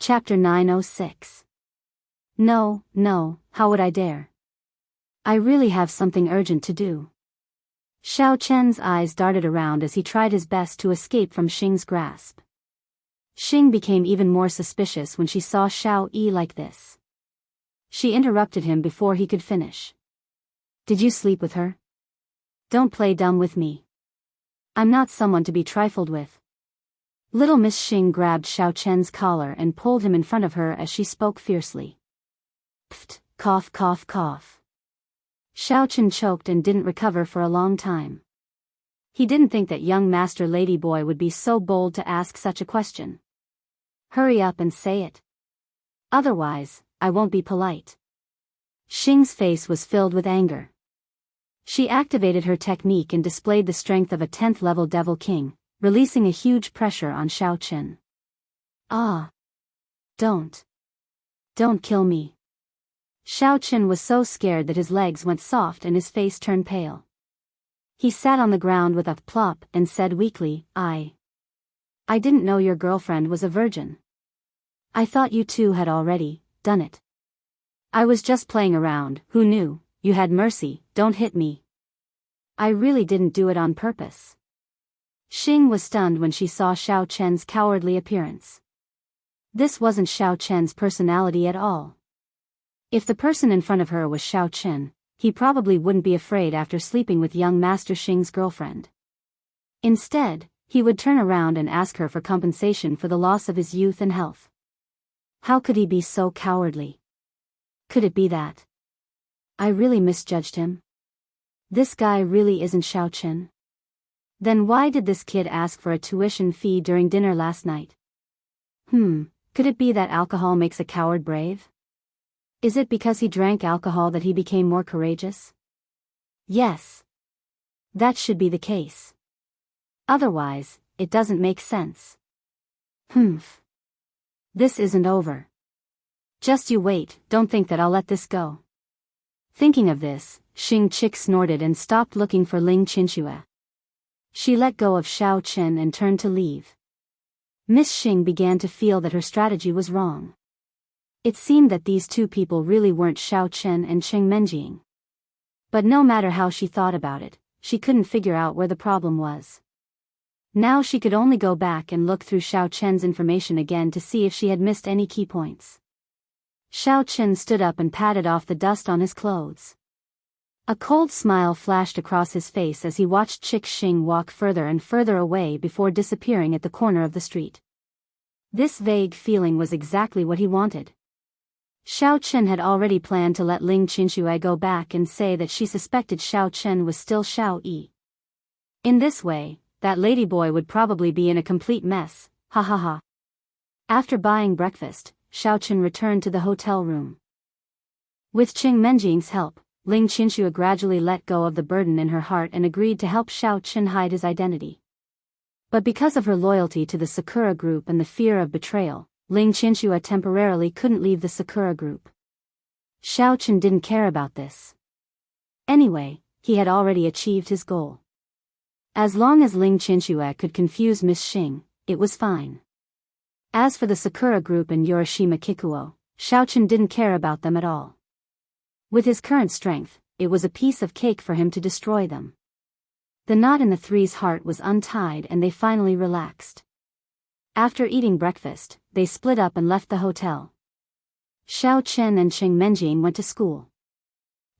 Chapter 906. No, how would I dare? I really have something urgent to do. Xiao Chen's eyes darted around as he tried his best to escape from Xing's grasp. Xing became even more suspicious when she saw Xiao Yi like this. She interrupted him before he could finish. Did you sleep with her? Don't play dumb with me. I'm not someone to be trifled with. Little Miss Xing grabbed Xiao Chen's collar and pulled him in front of her as she spoke fiercely. Pfft, cough cough cough. Xiao Chen choked and didn't recover for a long time. He didn't think that young Master Ladyboy would be so bold to ask such a question. Hurry up and say it. Otherwise, I won't be polite. Xing's face was filled with anger. She activated her technique and displayed the strength of a 10th level Devil King, releasing a huge pressure on Xiao Chen. Ah! Don't kill me. Xiao Chen was so scared that his legs went soft and his face turned pale. He sat on the ground with a plop and said weakly, I didn't know your girlfriend was a virgin. I thought you two had already done it. I was just playing around, who knew? You had mercy, don't hit me. I really didn't do it on purpose. Xing was stunned when she saw Xiao Chen's cowardly appearance. This wasn't Xiao Chen's personality at all. If the person in front of her was Xiao Chen, he probably wouldn't be afraid after sleeping with young Master Xing's girlfriend. Instead, he would turn around and ask her for compensation for the loss of his youth and health. How could he be so cowardly? Could it be that I really misjudged him? This guy really isn't Xiao Chen? Then why did this kid ask for a tuition fee during dinner last night? Could it be that alcohol makes a coward brave? Is it because he drank alcohol that he became more courageous? Yes. That should be the case. Otherwise, it doesn't make sense. This isn't over. Just you wait, don't think that I'll let this go. Thinking of this, Xing Chick snorted and stopped looking for Ling Qinxue. She let go of Xiao Chen and turned to leave. Miss Xing began to feel that her strategy was wrong. It seemed that these two people really weren't Xiao Chen and Cheng Menjing. But no matter how she thought about it, she couldn't figure out where the problem was. Now she could only go back and look through Xiao Chen's information again to see if she had missed any key points. Xiao Chen stood up and patted off the dust on his clothes. A cold smile flashed across his face as he watched Chick Xing walk further and further away before disappearing at the corner of the street. This vague feeling was exactly what he wanted. Xiao Chen had already planned to let Ling Qinxue go back and say that she suspected Xiao Chen was still Xiao Yi. In this way, that ladyboy would probably be in a complete mess, ha ha ha. After buying breakfast, Xiao Chen returned to the hotel room. With Cheng Menjing's help, Ling Qinxue gradually let go of the burden in her heart and agreed to help Xiao Chen hide his identity. But because of her loyalty to the Sakura group and the fear of betrayal, Ling Qinxue temporarily couldn't leave the Sakura group. Xiao Chen didn't care about this. Anyway, he had already achieved his goal. As long as Ling Qinxue could confuse Miss Xing, it was fine. As for the Sakura group and Yorishima Kikuo, Xiao Chen didn't care about them at all. With his current strength, it was a piece of cake for him to destroy them. The knot in the three's heart was untied and they finally relaxed. After eating breakfast, they split up and left the hotel. Xiao Chen and Cheng Menjing went to school.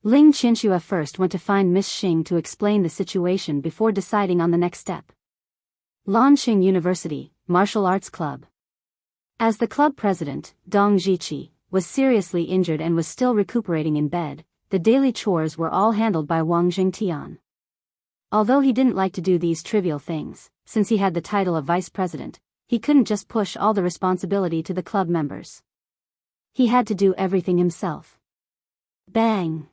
Ling Qinxue first went to find Miss Xing to explain the situation before deciding on the next step. Lanxing University, Martial Arts Club. As the club president, Dong Jiqi, was seriously injured and was still recuperating in bed, the daily chores were all handled by Wang Jingtian. Although he didn't like to do these trivial things, since he had the title of vice president, he couldn't just push all the responsibility to the club members. He had to do everything himself. Bang!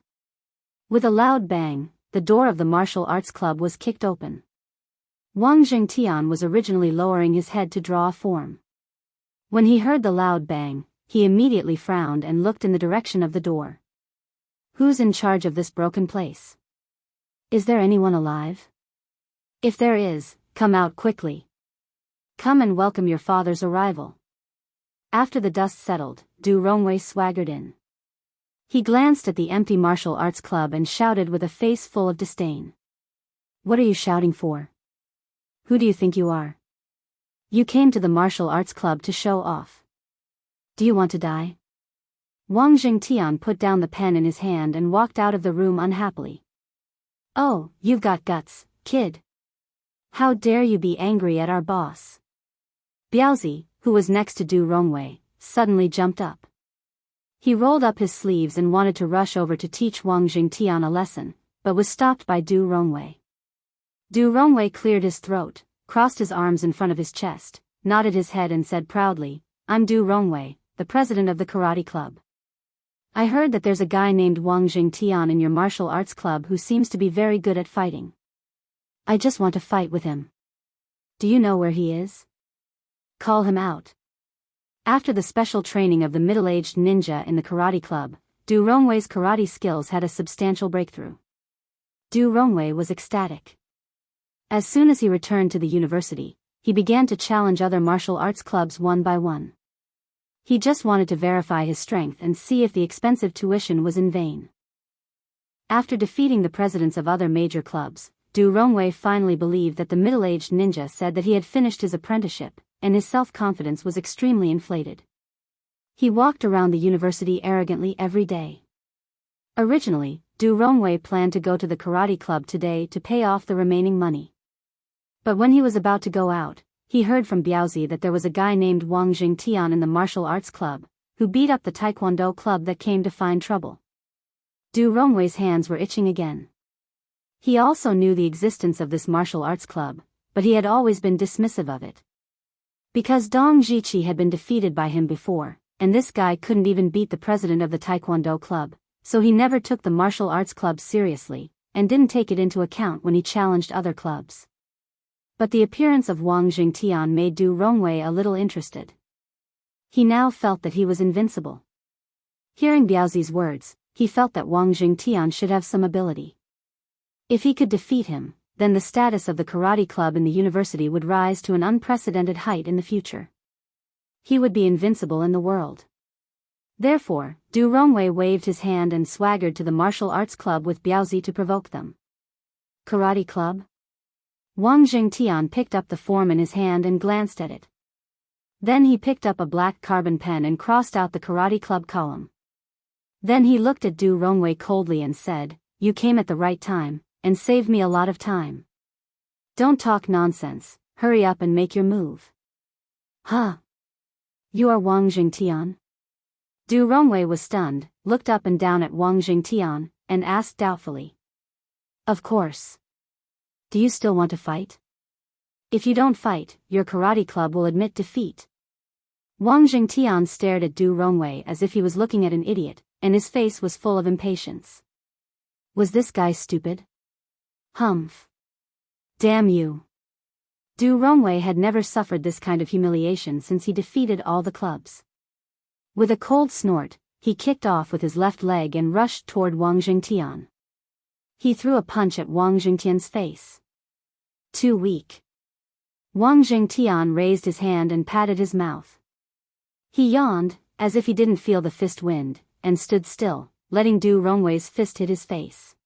With a loud bang, the door of the martial arts club was kicked open. Wang Jingtian was originally lowering his head to draw a form. When he heard the loud bang, he immediately frowned and looked in the direction of the door. Who's in charge of this broken place? Is there anyone alive? If there is, come out quickly. Come and welcome your father's arrival. After the dust settled, Du Rongwei swaggered in. He glanced at the empty martial arts club and shouted with a face full of disdain. What are you shouting for? Who do you think you are? You came to the martial arts club to show off. Do you want to die? Wang Jingtian put down the pen in his hand and walked out of the room unhappily. Oh, you've got guts, kid. How dare you be angry at our boss? Biaozi, who was next to Du Rongwei, suddenly jumped up. He rolled up his sleeves and wanted to rush over to teach Wang Jingtian a lesson, but was stopped by Du Rongwei. Du Rongwei cleared his throat, crossed his arms in front of his chest, nodded his head and said proudly, I'm Du Rongwei, the president of the karate club. I heard that there's a guy named Wang Jingtian in your martial arts club who seems to be very good at fighting. I just want to fight with him. Do you know where he is? Call him out. After the special training of the middle-aged ninja in the karate club, Du Rongwei's karate skills had a substantial breakthrough. Du Rongwei was ecstatic. As soon as he returned to the university, he began to challenge other martial arts clubs one by one. He just wanted to verify his strength and see if the expensive tuition was in vain. After defeating the presidents of other major clubs, Du Rongwei finally believed that the middle-aged ninja said that he had finished his apprenticeship, and his self-confidence was extremely inflated. He walked around the university arrogantly every day. Originally, Du Rongwei planned to go to the karate club today to pay off the remaining money. But when he was about to go out, he heard from Biaozi that there was a guy named Wang Jingtian in the martial arts club, who beat up the taekwondo club that came to find trouble. Du Rongwei's hands were itching again. He also knew the existence of this martial arts club, but he had always been dismissive of it. Because Dong Jiqi had been defeated by him before, and this guy couldn't even beat the president of the taekwondo club, so he never took the martial arts club seriously, and didn't take it into account when he challenged other clubs. But the appearance of Wang Jingtian made Du Rongwei a little interested. He now felt that he was invincible. Hearing Biaozi's words, he felt that Wang Jingtian should have some ability. If he could defeat him, then the status of the karate club in the university would rise to an unprecedented height in the future. He would be invincible in the world. Therefore, Du Rongwei waved his hand and swaggered to the martial arts club with Biaozi to provoke them. Karate club? Wang Jingtian picked up the form in his hand and glanced at it. Then he picked up a black carbon pen and crossed out the karate club column. Then he looked at Du Rongwei coldly and said, You came at the right time, and saved me a lot of time. Don't talk nonsense, hurry up and make your move. Huh? You are Wang Jingtian? Du Rongwei was stunned, looked up and down at Wang Jingtian, and asked doubtfully. Of course. Do you still want to fight? If you don't fight, your karate club will admit defeat. Wang Jingtian stared at Du Rongwei as if he was looking at an idiot, and his face was full of impatience. Was this guy stupid? Humph. Damn you. Du Rongwei had never suffered this kind of humiliation since he defeated all the clubs. With a cold snort, he kicked off with his left leg and rushed toward Wang Jingtian. He threw a punch at Wang Jingtian's face. Too weak. Wang Jingtian raised his hand and patted his mouth. He yawned, as if he didn't feel the fist wind, and stood still, letting Du Rongwei's fist hit his face.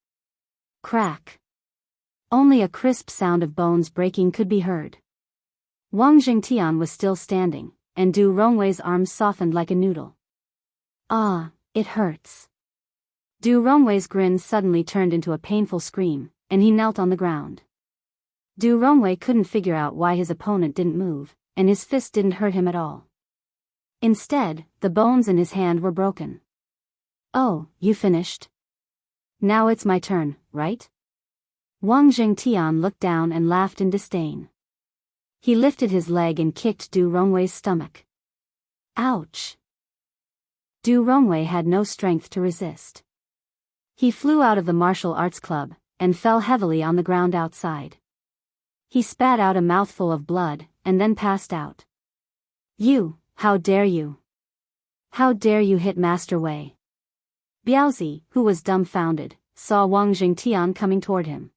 Crack. Only a crisp sound of bones breaking could be heard. Wang Jingtian was still standing, and Du Rongwei's arms softened like a noodle. Ah, it hurts. Du Rongwei's grin suddenly turned into a painful scream, and he knelt on the ground. Du Rongwei couldn't figure out why his opponent didn't move, and his fist didn't hurt him at all. Instead, the bones in his hand were broken. Oh, you finished? Now it's my turn, right? Wang Jingtian looked down and laughed in disdain. He lifted his leg and kicked Du Rongwei's stomach. Ouch! Du Rongwei had no strength to resist. He flew out of the martial arts club, and fell heavily on the ground outside. He spat out a mouthful of blood, and then passed out. You, how dare you? How dare you hit Master Wei? Biaozi, who was dumbfounded, saw Wang Jingtian coming toward him.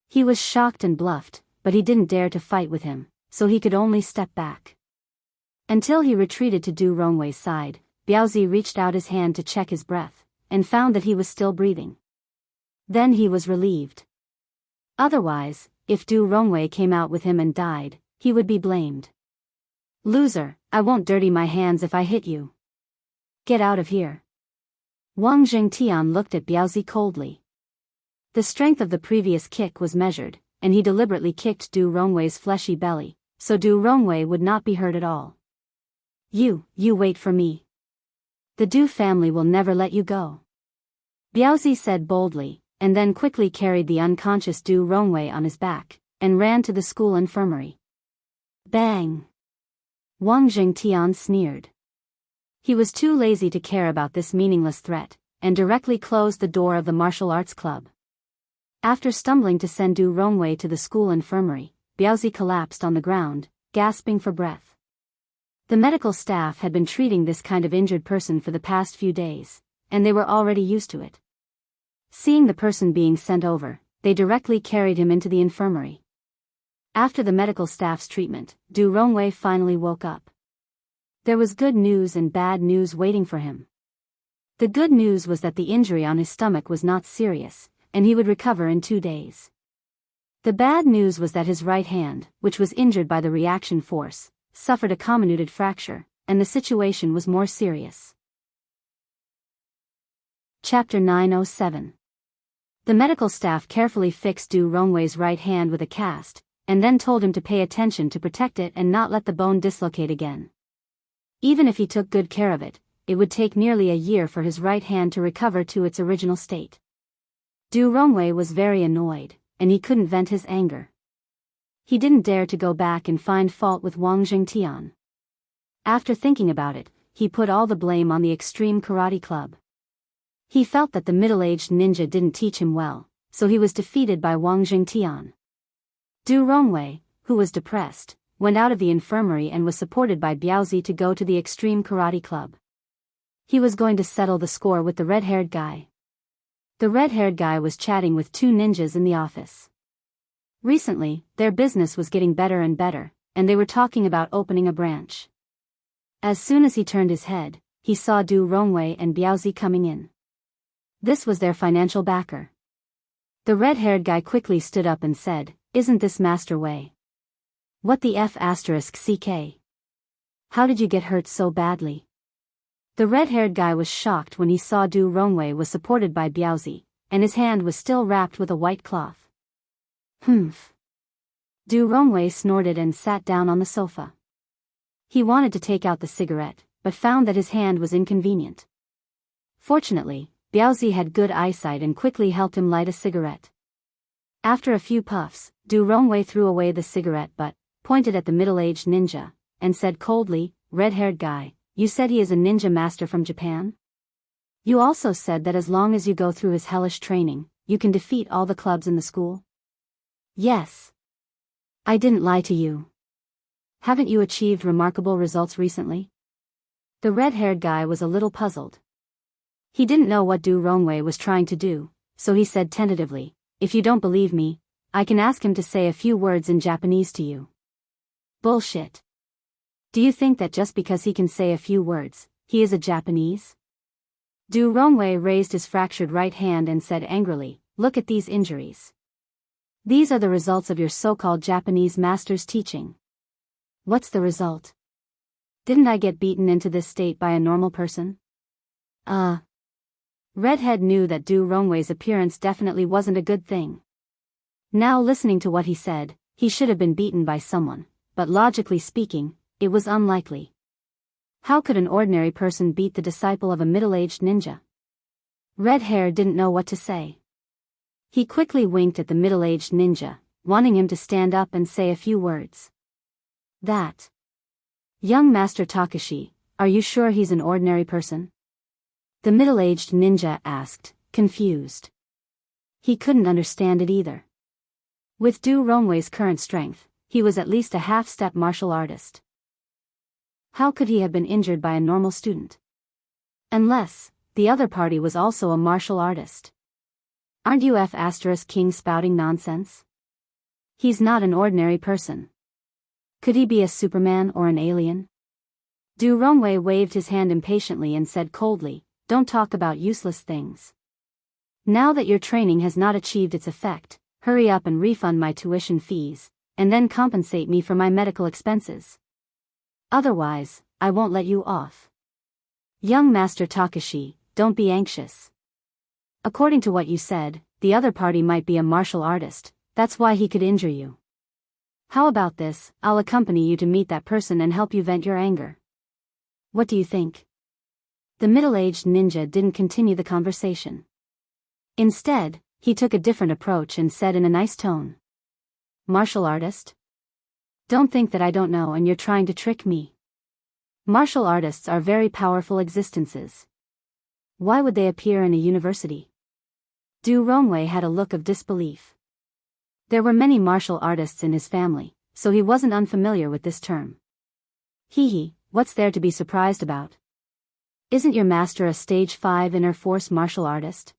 He was shocked and bluffed, but he didn't dare to fight with him, so he could only step back. Until he retreated to Du Rongwei's side, Biaozi reached out his hand to check his breath, and found that he was still breathing. Then he was relieved. Otherwise, if Du Rongwei came out with him and died, he would be blamed. Loser, I won't dirty my hands if I hit you. Get out of here. Wang Jingtian looked at Biaozi coldly. The strength of the previous kick was measured, and he deliberately kicked Du Rongwei's fleshy belly, so Du Rongwei would not be hurt at all. You wait for me. The Du family will never let you go. Biaozi said boldly, and then quickly carried the unconscious Du Rongwei on his back, and ran to the school infirmary. Bang! Wang Jingtian sneered. He was too lazy to care about this meaningless threat, and directly closed the door of the martial arts club. After stumbling to send Du Rongwei to the school infirmary, Biaozi collapsed on the ground, gasping for breath. The medical staff had been treating this kind of injured person for the past few days, and they were already used to it. Seeing the person being sent over, they directly carried him into the infirmary. After the medical staff's treatment, Du Rongwei finally woke up. There was good news and bad news waiting for him. The good news was that the injury on his stomach was not serious, and he would recover in 2 days. The bad news was that his right hand, which was injured by the reaction force, suffered a comminuted fracture, and the situation was more serious. Chapter 907. The medical staff carefully fixed Du Rongwei's right hand with a cast, and then told him to pay attention to protect it and not let the bone dislocate again. Even if he took good care of it, it would take nearly a year for his right hand to recover to its original state. Du Rongwei was very annoyed, and he couldn't vent his anger. He didn't dare to go back and find fault with Wang Jingtian. After thinking about it, he put all the blame on the extreme karate club. He felt that the middle-aged ninja didn't teach him well, so he was defeated by Wang Jingtian. Du Rongwei, who was depressed, went out of the infirmary and was supported by Biaozi to go to the extreme karate club. He was going to settle the score with the red-haired guy. The red-haired guy was chatting with 2 ninjas in the office. Recently, their business was getting better and better, and they were talking about opening a branch. As soon as he turned his head, he saw Du Rongwei and Biaozi coming in. This was their financial backer. The red-haired guy quickly stood up and said, "Isn't this Master Wei? What the F***ck? How did you get hurt so badly?" The red-haired guy was shocked when he saw Du Rongwei was supported by Biaozi, and his hand was still wrapped with a white cloth. Humph. Du Rongwei snorted and sat down on the sofa. He wanted to take out the cigarette, but found that his hand was inconvenient. Fortunately, Biaozi had good eyesight and quickly helped him light a cigarette. After a few puffs, Du Rongwei threw away the cigarette but pointed at the middle-aged ninja, and said coldly, "Red-haired guy, you said he is a ninja master from Japan? You also said that as long as you go through his hellish training, you can defeat all the clubs in the school?" "Yes. I didn't lie to you. Haven't you achieved remarkable results recently?" The red-haired guy was a little puzzled. He didn't know what Du Rongwei was trying to do, so he said tentatively, "If you don't believe me, I can ask him to say a few words in Japanese to you." Bullshit. Do you think that just because he can say a few words, he is a Japanese? Du Rongwei raised his fractured right hand and said angrily, "Look at these injuries. These are the results of your so-called Japanese master's teaching." "What's the result? Didn't I get beaten into this state by a normal person?" Redhead knew that Du Rongwei's appearance definitely wasn't a good thing. Now listening to what he said, he should have been beaten by someone, but logically speaking, it was unlikely. How could an ordinary person beat the disciple of a middle-aged ninja? Red Hair didn't know what to say. He quickly winked at the middle-aged ninja, wanting him to stand up and say a few words. "That. Young Master Takashi, are you sure he's an ordinary person?" The middle-aged ninja asked, confused. He couldn't understand it either. With Du Rongwei's current strength, he was at least a half-step martial artist. How could he have been injured by a normal student? Unless, the other party was also a martial artist. Aren't you F***king spouting nonsense? He's not an ordinary person. Could he be a Superman or an alien? Du Rongwei waved his hand impatiently and said coldly, "Don't talk about useless things. Now that your training has not achieved its effect, hurry up and refund my tuition fees, and then compensate me for my medical expenses. Otherwise, I won't let you off. Young Master Takashi, don't be anxious. According to what you said, the other party might be a martial artist, that's why he could injure you. How about this, I'll accompany you to meet that person and help you vent your anger. What do you think?" The middle-aged ninja didn't continue the conversation. Instead, he took a different approach and said in a nice tone. "Martial artist? Don't think that I don't know and you're trying to trick me. Martial artists are very powerful existences. Why would they appear in a university?" Du Rongwei had a look of disbelief. There were many martial artists in his family, so he wasn't unfamiliar with this term. Hee, what's there to be surprised about? Isn't your master a stage 5 inner force martial artist?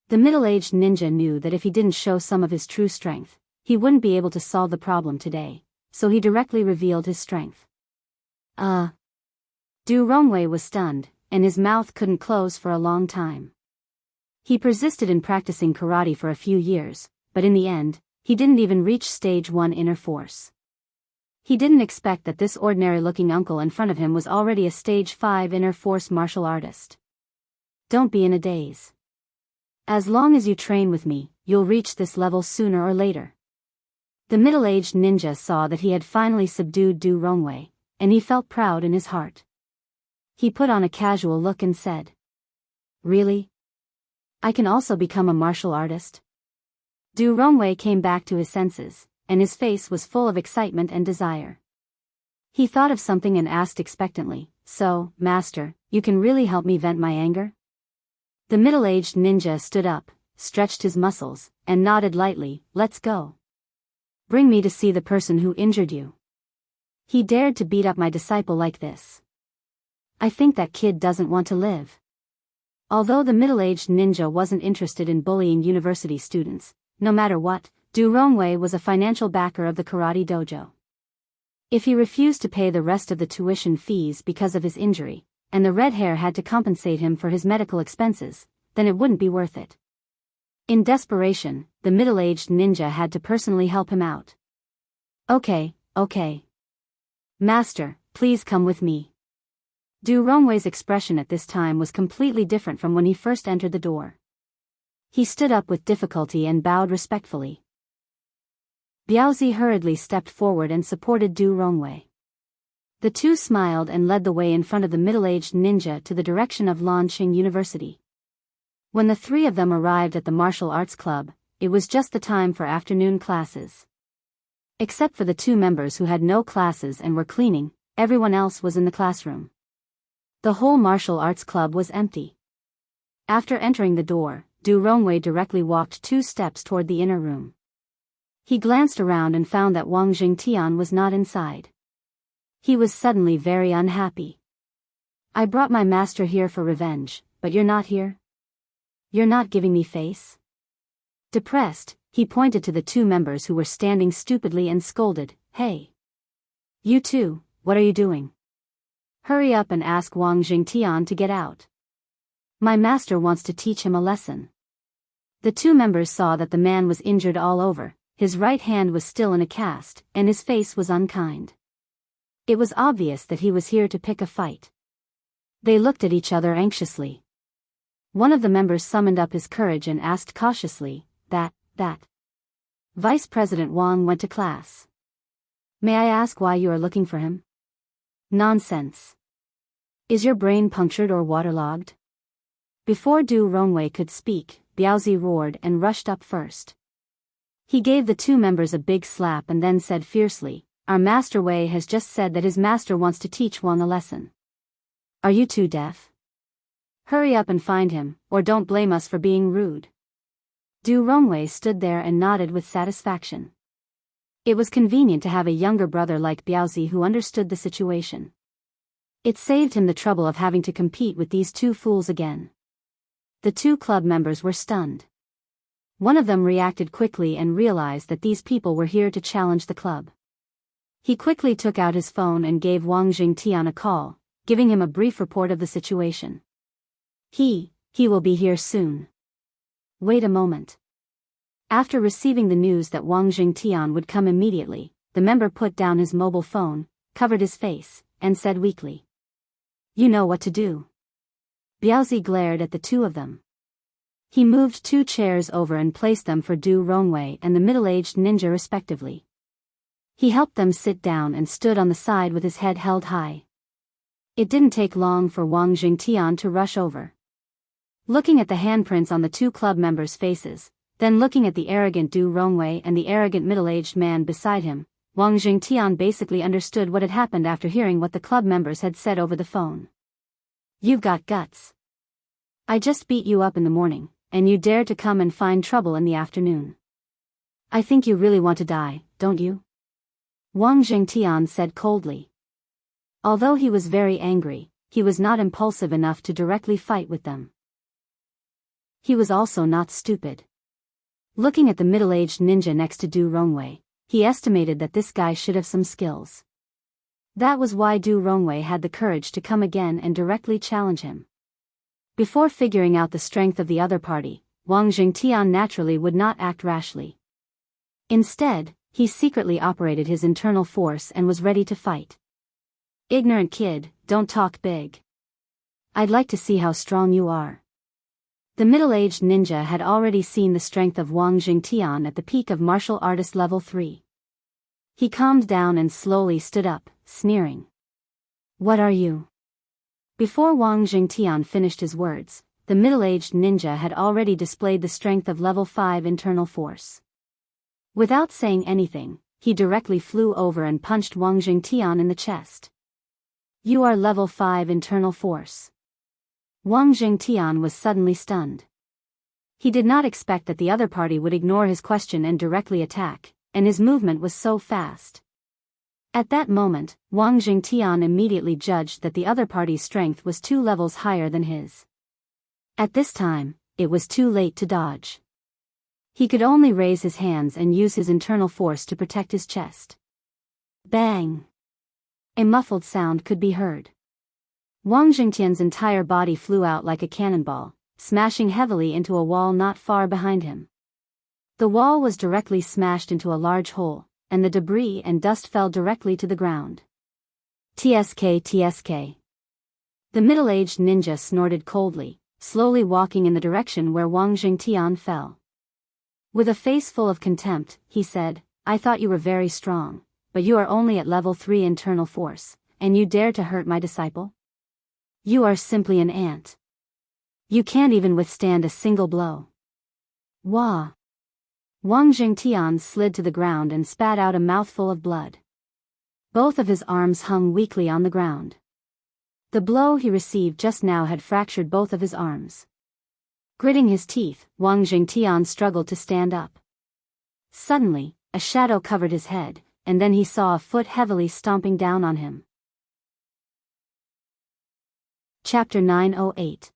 The middle-aged ninja knew that if he didn't show some of his true strength, he wouldn't be able to solve the problem today, so he directly revealed his strength. Du Rongwei was stunned, and his mouth couldn't close for a long time. He persisted in practicing karate for a few years, but in the end, he didn't even reach stage 1 inner force. He didn't expect that this ordinary-looking uncle in front of him was already a stage 5 inner force martial artist. Don't be in a daze. As long as you train with me, you'll reach this level sooner or later. The middle-aged ninja saw that he had finally subdued Du Rongwei, and he felt proud in his heart. He put on a casual look and said, "Really? I can also become a martial artist?" Du Rongwei came back to his senses, and his face was full of excitement and desire. He thought of something and asked expectantly, "So, master, you can really help me vent my anger?" The middle-aged ninja stood up, stretched his muscles, and nodded lightly, "Let's go. Bring me to see the person who injured you. He dared to beat up my disciple like this. I think that kid doesn't want to live." Although the middle-aged ninja wasn't interested in bullying university students, no matter what, Du Rongwei was a financial backer of the karate dojo. If he refused to pay the rest of the tuition fees because of his injury, and the red hair had to compensate him for his medical expenses, then it wouldn't be worth it. In desperation, the middle-aged ninja had to personally help him out. Okay. Master, please come with me." Du Rongwei's expression at this time was completely different from when he first entered the door. He stood up with difficulty and bowed respectfully. Biaozi hurriedly stepped forward and supported Du Rongwei. The two smiled and led the way in front of the middle-aged ninja to the direction of Lanqing University. When the three of them arrived at the martial arts club, it was just the time for afternoon classes. Except for the two members who had no classes and were cleaning, everyone else was in the classroom. The whole martial arts club was empty. After entering the door, Du Rongwei directly walked 2 steps toward the inner room. He glanced around and found that Wang Jingtian was not inside. He was suddenly very unhappy. "I brought my master here for revenge, but you're not here? You're not giving me face?" Depressed, he pointed to the 2 members who were standing stupidly and scolded, "Hey! You two, what are you doing? Hurry up and ask Wang Jingtian to get out. My master wants to teach him a lesson." The 2 members saw that the man was injured all over, his right hand was still in a cast, and his face was unkind. It was obvious that he was here to pick a fight. They looked at each other anxiously. One of the members summoned up his courage and asked cautiously, that Vice President Wang went to class. May I ask why you are looking for him?" "Nonsense. Is your brain punctured or waterlogged?" Before Du Rongwei could speak, Biaozi roared and rushed up first. He gave the 2 members a big slap and then said fiercely, "Our Master Wei has just said that his master wants to teach Wang a lesson. Are you two deaf? Hurry up and find him, or don't blame us for being rude." Du Rongwei stood there and nodded with satisfaction. It was convenient to have a younger brother like Biaozi who understood the situation. It saved him the trouble of having to compete with these 2 fools again. The 2 club members were stunned. One of them reacted quickly and realized that these people were here to challenge the club. He quickly took out his phone and gave Wang Jingtian a call, giving him a brief report of the situation. He will be here soon. Wait a moment. After receiving the news that Wang Jingtian would come immediately, the member put down his mobile phone, covered his face, and said weakly, "You know what to do." Biaozi glared at the two of them. He moved 2 chairs over and placed them for Du Rongwei and the middle-aged ninja respectively. He helped them sit down and stood on the side with his head held high. It didn't take long for Wang Jingtian to rush over. Looking at the handprints on the 2 club members' faces, then looking at the arrogant Du Rongwei and the arrogant middle-aged man beside him, Wang Jingtian basically understood what had happened after hearing what the club members had said over the phone. "You've got guts. I just beat you up in the morning, and you dare to come and find trouble in the afternoon. I think you really want to die, don't you?" Wang Jingtian said coldly. Although he was very angry, he was not impulsive enough to directly fight with them. He was also not stupid. Looking at the middle-aged ninja next to Du Rongwei, he estimated that this guy should have some skills. That was why Du Rongwei had the courage to come again and directly challenge him. Before figuring out the strength of the other party, Wang Jingtian naturally would not act rashly. Instead, he secretly operated his internal force and was ready to fight. "Ignorant kid, don't talk big. I'd like to see how strong you are." The middle-aged ninja had already seen the strength of Wang Jingtian at the peak of martial artist level 3. He calmed down and slowly stood up, sneering. "What are you?" Before Wang Jingtian finished his words, the middle-aged ninja had already displayed the strength of level 5 internal force. Without saying anything, he directly flew over and punched Wang Jingtian in the chest. "You are level 5 internal force." Wang Jingtian was suddenly stunned. He did not expect that the other party would ignore his question and directly attack, and his movement was so fast. At that moment, Wang Jingtian immediately judged that the other party's strength was 2 levels higher than his. At this time, it was too late to dodge. He could only raise his hands and use his internal force to protect his chest. Bang! A muffled sound could be heard. Wang Jingtian's entire body flew out like a cannonball, smashing heavily into a wall not far behind him. The wall was directly smashed into a large hole, and the debris and dust fell directly to the ground. "TSK, TSK." The middle-aged ninja snorted coldly, slowly walking in the direction where Wang Jingtian fell. With a face full of contempt, he said, "I thought you were very strong, but you are only at level 3 internal force, and you dare to hurt my disciple? You are simply an ant. You can't even withstand a single blow." Wah! Wang Jingtian slid to the ground and spat out a mouthful of blood. Both of his arms hung weakly on the ground. The blow he received just now had fractured both of his arms. Gritting his teeth, Wang Jingtian struggled to stand up. Suddenly, a shadow covered his head, and then he saw a foot heavily stomping down on him. Chapter 908.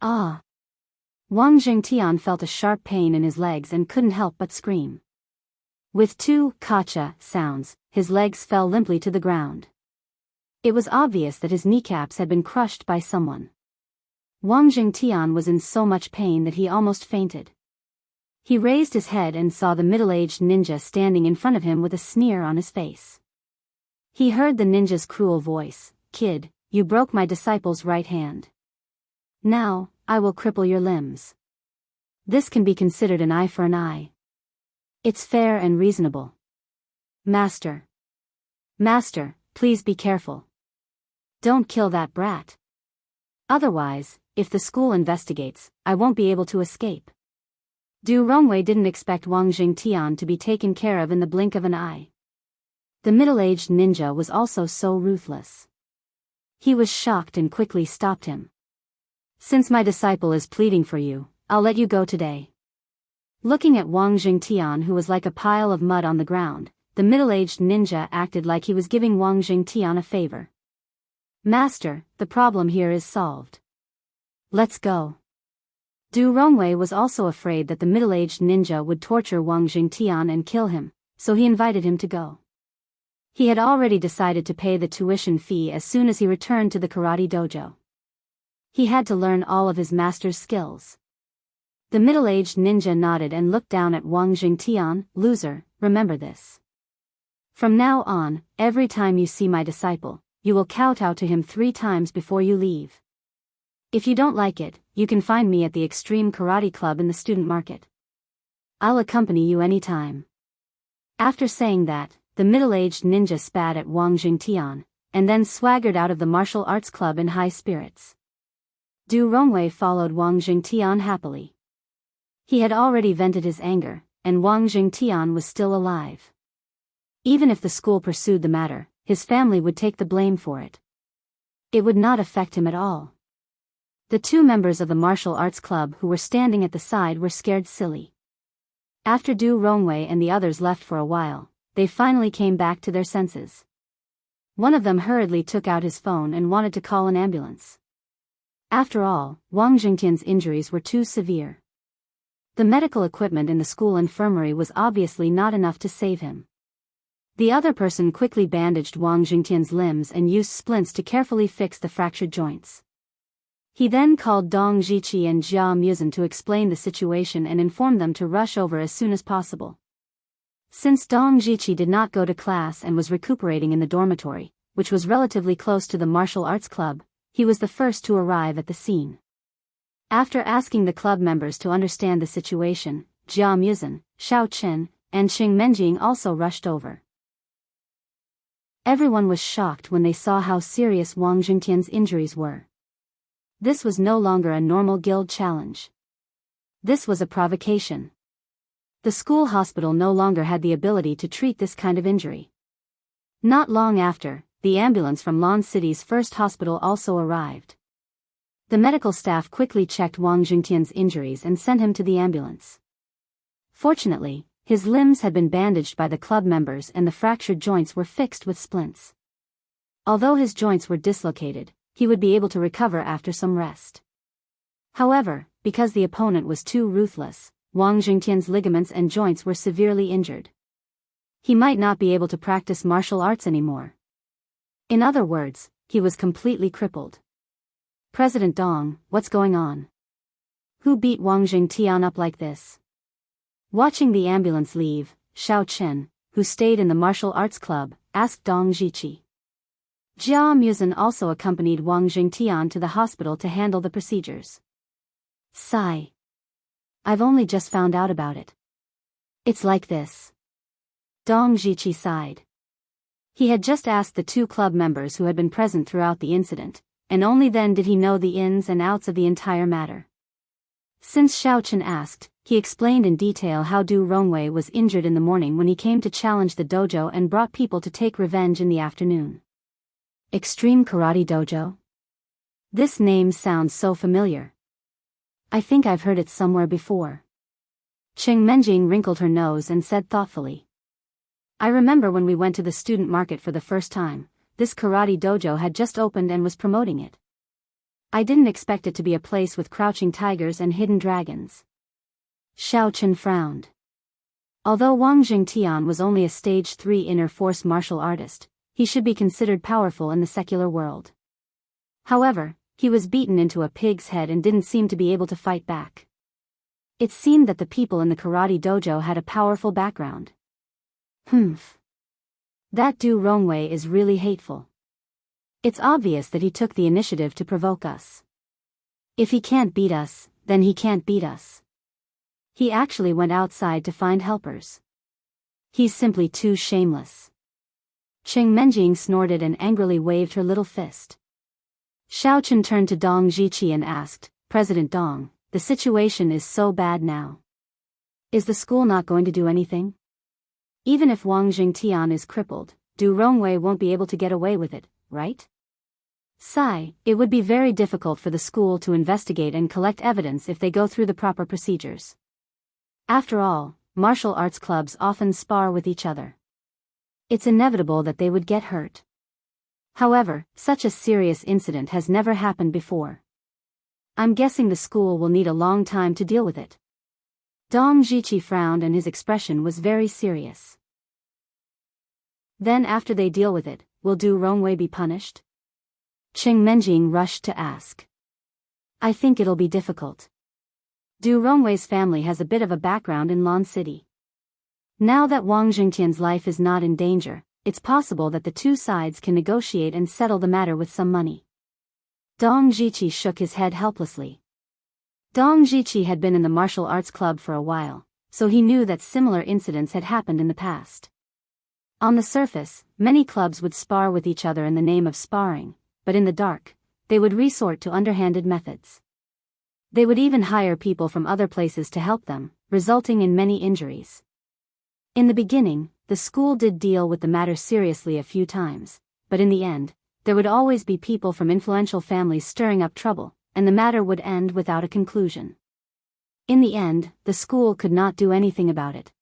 Ah! Wang Jingtian felt a sharp pain in his legs and couldn't help but scream. With 2 "kacha" sounds, his legs fell limply to the ground. It was obvious that his kneecaps had been crushed by someone. Wang Jingtian was in so much pain that he almost fainted. He raised his head and saw the middle-aged ninja standing in front of him with a sneer on his face. He heard the ninja's cruel voice, "Kid, you broke my disciple's right hand. Now, I will cripple your limbs. This can be considered an eye for an eye. It's fair and reasonable. Master. Master, please be careful. Don't kill that brat. Otherwise, if the school investigates, I won't be able to escape." Du Rongwei didn't expect Wang Jingtian to be taken care of in the blink of an eye. The middle-aged ninja was also so ruthless. He was shocked and quickly stopped him. "Since my disciple is pleading for you, I'll let you go today." Looking at Wang Jingtian, who was like a pile of mud on the ground, the middle-aged ninja acted like he was giving Wang Jingtian a favor. "Master, the problem here is solved. Let's go." Du Rongwei was also afraid that the middle-aged ninja would torture Wang Jingtian and kill him, so he invited him to go. He had already decided to pay the tuition fee as soon as he returned to the karate dojo. He had to learn all of his master's skills. The middle-aged ninja nodded and looked down at Wang Jingtian. Loser, remember this. From now on, every time you see my disciple, you will kowtow to him 3 times before you leave. If you don't like it, you can find me at the Extreme Karate Club in the student market. I'll accompany you anytime. After saying that, the middle-aged ninja spat at Wang Jingtian, and then swaggered out of the martial arts club in high spirits. Du Rongwei followed Wang Jingtian happily. He had already vented his anger, and Wang Jingtian was still alive. Even if the school pursued the matter, his family would take the blame for it. It would not affect him at all. The 2 members of the martial arts club who were standing at the side were scared silly. After Du Rongwei and the others left for a while, they finally came back to their senses. One of them hurriedly took out his phone and wanted to call an ambulance. After all, Wang Jingtian's injuries were too severe. The medical equipment in the school infirmary was obviously not enough to save him. The other person quickly bandaged Wang Jingtian's limbs and used splints to carefully fix the fractured joints. He then called Dong Jiqi and Jia Muzhen to explain the situation and inform them to rush over as soon as possible. Since Dong Jiqi did not go to class and was recuperating in the dormitory, which was relatively close to the martial arts club, he was the first to arrive at the scene. After asking the club members to understand the situation, Jia Muzhen, Shao Chen, and Qing Menjing also rushed over. Everyone was shocked when they saw how serious Wang Jingtian's injuries were. This was no longer a normal guild challenge. This was a provocation. The school hospital no longer had the ability to treat this kind of injury. Not long after, the ambulance from Lan City's first hospital also arrived. The medical staff quickly checked Wang Jingtian's injuries and sent him to the ambulance. Fortunately, his limbs had been bandaged by the club members and the fractured joints were fixed with splints. Although his joints were dislocated, he would be able to recover after some rest. However, because the opponent was too ruthless, Wang Jingtian's ligaments and joints were severely injured. He might not be able to practice martial arts anymore. In other words, he was completely crippled. President Dong, what's going on? Who beat Wang Jingtian up like this? Watching the ambulance leave, Shao Chen, who stayed in the martial arts club, asked Dong Jiqi. Jia Muzhen also accompanied Wang Jingtian to the hospital to handle the procedures. Sigh. I've only just found out about it. It's like this. Dong Jiqi sighed. He had just asked the 2 club members who had been present throughout the incident, and only then did he know the ins and outs of the entire matter. Since Shao Chen asked, he explained in detail how Du Rongwei was injured in the morning when he came to challenge the dojo and brought people to take revenge in the afternoon. Extreme Karate Dojo? This name sounds so familiar. I think I've heard it somewhere before. Qing Menjing wrinkled her nose and said thoughtfully. I remember when we went to the student market for the first time, this karate dojo had just opened and was promoting it. I didn't expect it to be a place with crouching tigers and hidden dragons. Shao Chen frowned. Although Wang Jingtian was only a stage 3 inner force martial artist, he should be considered powerful in the secular world. However, he was beaten into a pig's head and didn't seem to be able to fight back. It seemed that the people in the karate dojo had a powerful background. That Du Rongwei is really hateful. It's obvious that he took the initiative to provoke us. If he can't beat us, then he can't beat us. He actually went outside to find helpers. He's simply too shameless. Qing Menjing snorted and angrily waved her little fist. Shao Chen turned to Dong Jiqi and asked, President Dong, the situation is so bad now. Is the school not going to do anything? Even if Wang Jingtian is crippled, Du Rongwei won't be able to get away with it, right? Sigh, it would be very difficult for the school to investigate and collect evidence if they go through the proper procedures. After all, martial arts clubs often spar with each other. It's inevitable that they would get hurt. However, such a serious incident has never happened before. I'm guessing the school will need a long time to deal with it. Dong Jiqi frowned and his expression was very serious. Then after they deal with it, will Du Rongwei be punished? Qing Menjing rushed to ask. I think it'll be difficult. Du Rongwei's family has a bit of a background in Lan City. Now that Wang Jingtian's life is not in danger, it's possible that the two sides can negotiate and settle the matter with some money. Dong Zhiqi shook his head helplessly. Dong Zhiqi had been in the martial arts club for a while, so he knew that similar incidents had happened in the past. On the surface, many clubs would spar with each other in the name of sparring, but in the dark, they would resort to underhanded methods. They would even hire people from other places to help them, resulting in many injuries. In the beginning, the school did deal with the matter seriously a few times, but in the end, there would always be people from influential families stirring up trouble, and the matter would end without a conclusion. In the end, the school could not do anything about it.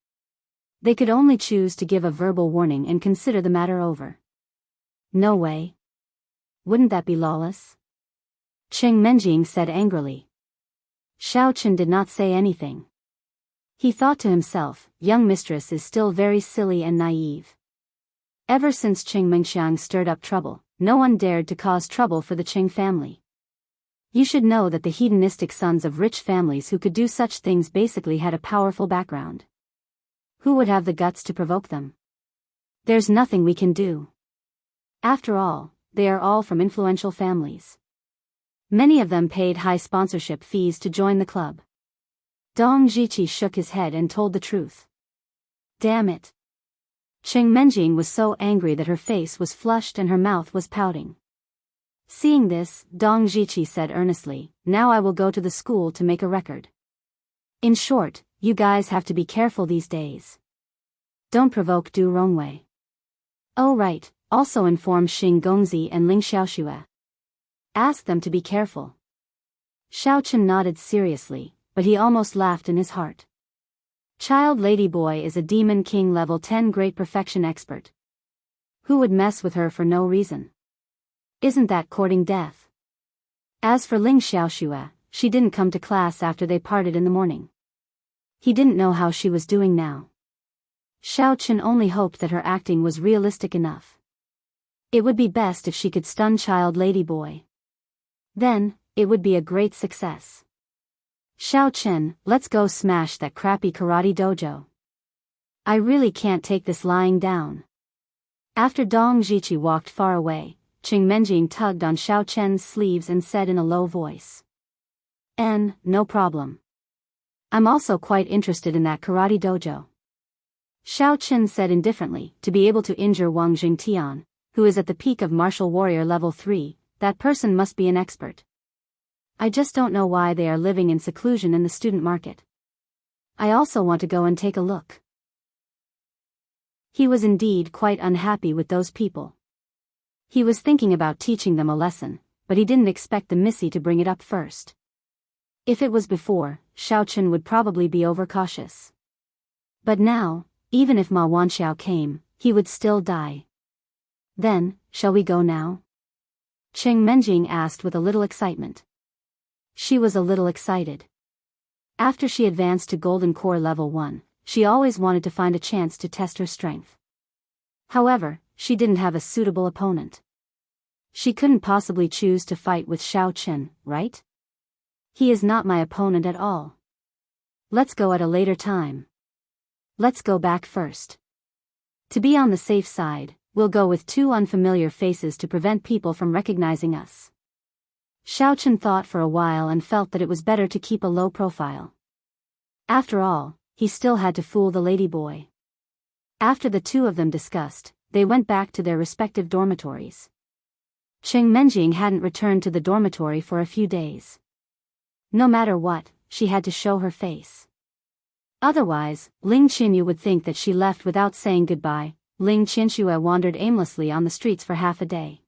They could only choose to give a verbal warning and consider the matter over. No way. Wouldn't that be lawless? Qing Menjing said angrily. Xiao Chen did not say anything. He thought to himself, young mistress is still very silly and naive. Ever since Qing Mengxiang stirred up trouble, no one dared to cause trouble for the Qing family. You should know that the hedonistic sons of rich families who could do such things basically had a powerful background. Who would have the guts to provoke them? There's nothing we can do. After all, they are all from influential families. Many of them paid high sponsorship fees to join the club. Dong Zhiqi shook his head and told the truth. Damn it. Qing Menjing was so angry that her face was flushed and her mouth was pouting. Seeing this, Dong Zhiqi said earnestly, now I will go to the school to make a record. In short, you guys have to be careful these days. Don't provoke Du Rongwei. Oh right, also inform Xing Gongzi and Ling Xiaoxue. Ask them to be careful. Xiao Chen nodded seriously, but he almost laughed in his heart. Child Ladyboy is a Demon King level 10 great perfection expert. Who would mess with her for no reason? Isn't that courting death? As for Ling Xiaoxue, she didn't come to class after they parted in the morning. He didn't know how she was doing now. Xiao Chen only hoped that her acting was realistic enough. It would be best if she could stun Child Ladyboy. Then, it would be a great success. Xiao Chen, let's go smash that crappy karate dojo. I really can't take this lying down. After Dong Zhiqi walked far away, Qing Menjing tugged on Xiao Chen's sleeves and said in a low voice. No problem. I'm also quite interested in that karate dojo. Xiao Chen said indifferently, to be able to injure Wang Jingtian, who is at the peak of martial warrior level 3, that person must be an expert. I just don't know why they are living in seclusion in the student market. I also want to go and take a look. He was indeed quite unhappy with those people. He was thinking about teaching them a lesson, but he didn't expect the Missy to bring it up first. If it was before, Xiao Chen would probably be overcautious. But now, even if Ma Wanxiao came, he would still die. Then, shall we go now? Qing Menjing asked with a little excitement. She was a little excited. After she advanced to Golden Core level 1, she always wanted to find a chance to test her strength. However, she didn't have a suitable opponent. She couldn't possibly choose to fight with Xiao Chen, right? He is not my opponent at all. Let's go at a later time. Let's go back first. To be on the safe side, we'll go with 2 unfamiliar faces to prevent people from recognizing us. Xiao Chen thought for a while and felt that it was better to keep a low profile. After all, he still had to fool the ladyboy. After the two of them discussed, they went back to their respective dormitories. Qing Menjing hadn't returned to the dormitory for a few days. No matter what, she had to show her face. Otherwise, Ling Qinyu would think that she left without saying goodbye. Ling Qianxue wandered aimlessly on the streets for half a day.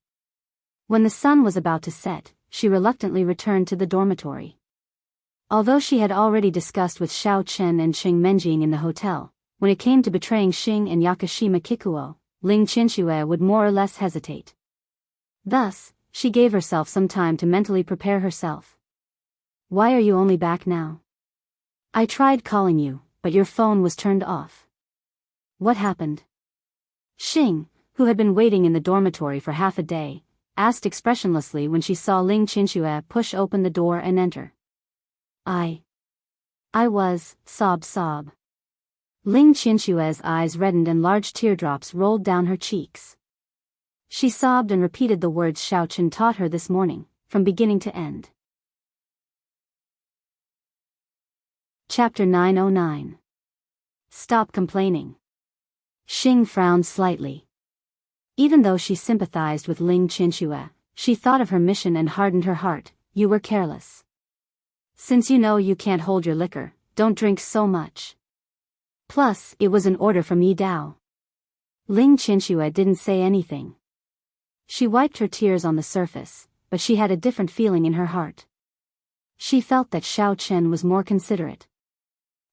When the sun was about to set, she reluctantly returned to the dormitory. Although she had already discussed with Xiao Chen and Qing Menjing in the hotel, when it came to betraying Xing and Yakashima Kikuo, Ling Qianxue would more or less hesitate. Thus, she gave herself some time to mentally prepare herself. Why are you only back now? I tried calling you, but your phone was turned off. What happened? Xing, who had been waiting in the dormitory for half a day, asked expressionlessly when she saw Ling Qinxue push open the door and enter. I was, sob. Ling Qinshue's eyes reddened and large teardrops rolled down her cheeks. She sobbed and repeated the words Xiao Chen taught her this morning, from beginning to end. Chapter 909. Stop complaining. Xing frowned slightly. Even though she sympathized with Ling Qinsue, she thought of her mission and hardened her heart. You were careless. Since you know you can't hold your liquor, don't drink so much. Plus, it was an order from Yi Dao. Ling Qinsue didn't say anything. She wiped her tears on the surface, but she had a different feeling in her heart. She felt that Xiao Chen was more considerate.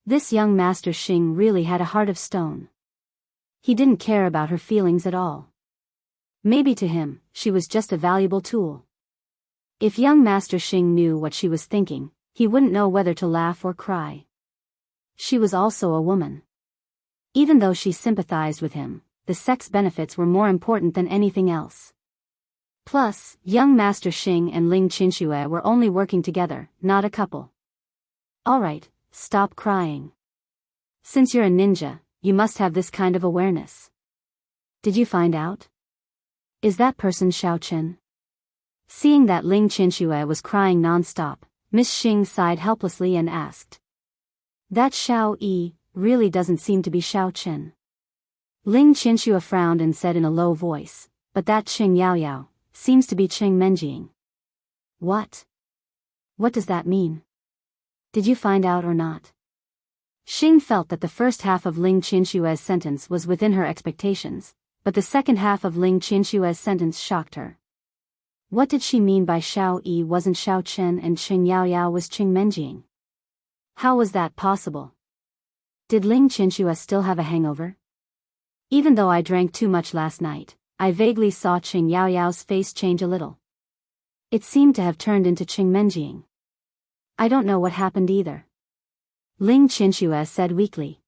This young master Xing really had a heart of stone. He didn't care about her feelings at all. Maybe to him, she was just a valuable tool. If young master Xing knew what she was thinking, he wouldn't know whether to laugh or cry. She was also a woman. Even though she sympathized with him, the sex benefits were more important than anything else. Plus, young Master Xing and Ling Qinsue were only working together, not a couple. Alright, stop crying. Since you're a ninja, you must have this kind of awareness. Did you find out? Is that person Xiao Chen? Seeing that Ling Qinsue was crying non-stop, Miss Xing sighed helplessly and asked. That Xiao Yi really doesn't seem to be Xiao Chen. Ling Qinsue frowned and said in a low voice, but that Qing Yaoyao seems to be Qing Menjing. What? What does that mean? Did you find out or not? Xing felt that the first half of Ling Qinshue's sentence was within her expectations, but the second half of Ling Qinshue's sentence shocked her. What did she mean by Xiao Yi wasn't Xiao Chen and Qing Yaoyao was Qing Menjing? How was that possible? Did Ling Qinsue still have a hangover? Even though I drank too much last night, I vaguely saw Qing Yaoyao's face change a little. It seemed to have turned into Qing Menjing. I don't know what happened either. Ling Qinsue said weakly.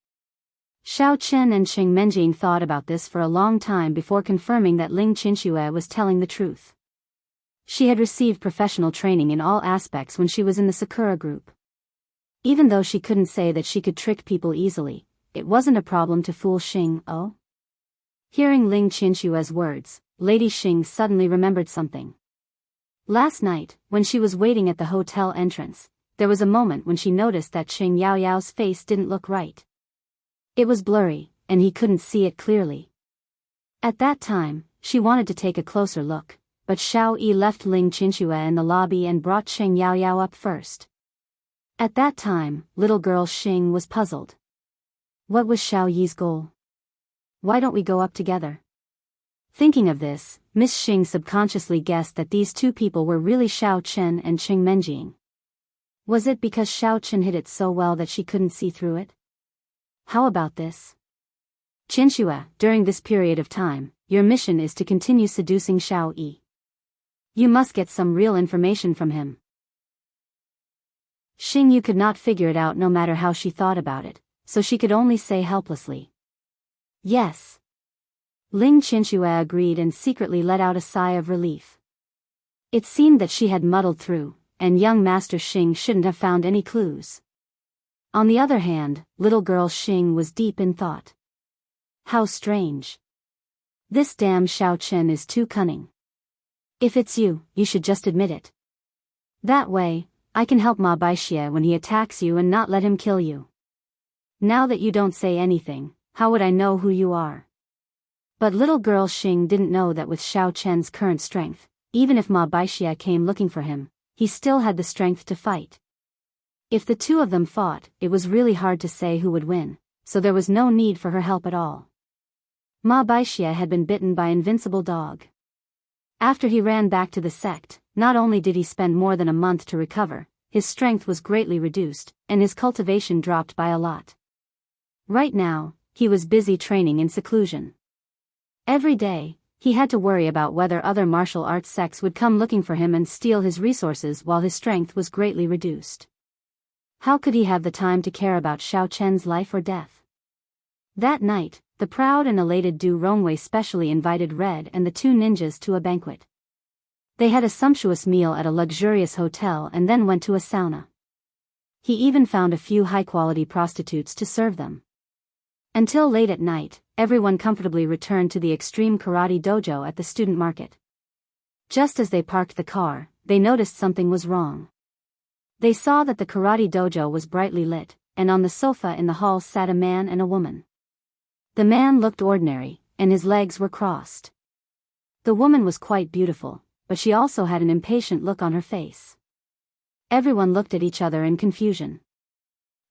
Xiao Chen and Qing Menjing thought about this for a long time before confirming that Ling Qinsue was telling the truth. She had received professional training in all aspects when she was in the Sakura group. Even though she couldn't say that she could trick people easily, it wasn't a problem to fool Xing. Oh? Hearing Ling Qinshue's words, Lady Xing suddenly remembered something. Last night, when she was waiting at the hotel entrance, there was a moment when she noticed that Qing Yaoyao's face didn't look right. It was blurry, and he couldn't see it clearly. At that time, she wanted to take a closer look, but Xiao Yi left Ling Qinsue in the lobby and brought Qing Yaoyao up first. At that time, little girl Xing was puzzled. What was Xiao Yi's goal? Why don't we go up together? Thinking of this, Miss Xing subconsciously guessed that these two people were really Xiao Chen and Qing Menjing. Was it because Xiao Chen hid it so well that she couldn't see through it? How about this? Qinsue, during this period of time, your mission is to continue seducing Xiao Yi. You must get some real information from him. Xing Yu could not figure it out no matter how she thought about it, so she could only say helplessly. Yes. Ling Qinsue agreed and secretly let out a sigh of relief. It seemed that she had muddled through, and young Master Xing shouldn't have found any clues. On the other hand, little girl Xing was deep in thought. How strange. This damn Xiao Chen is too cunning. If it's you, you should just admit it. That way, I can help Ma Baixie when he attacks you and not let him kill you. Now that you don't say anything, how would I know who you are? But little girl Xing didn't know that with Xiao Chen's current strength, even if Ma Baixie came looking for him, he still had the strength to fight. If the two of them fought, it was really hard to say who would win, so there was no need for her help at all. Ma Baixie had been bitten by invincible dog. After he ran back to the sect, not only did he spend more than a month to recover, his strength was greatly reduced, and his cultivation dropped by a lot. Right now, he was busy training in seclusion. Every day, he had to worry about whether other martial arts sects would come looking for him and steal his resources while his strength was greatly reduced. How could he have the time to care about Xiao Chen's life or death? That night, The proud and elated Du Rongwei specially invited Red and the two ninjas to a banquet. They had a sumptuous meal at a luxurious hotel and then went to a sauna. He even found a few high-quality prostitutes to serve them. Until late at night, everyone comfortably returned to the extreme karate dojo at the student market. Just as they parked the car, they noticed something was wrong. They saw that the karate dojo was brightly lit, and on the sofa in the hall sat a man and a woman. The man looked ordinary, and his legs were crossed. The woman was quite beautiful, but she also had an impatient look on her face. Everyone looked at each other in confusion.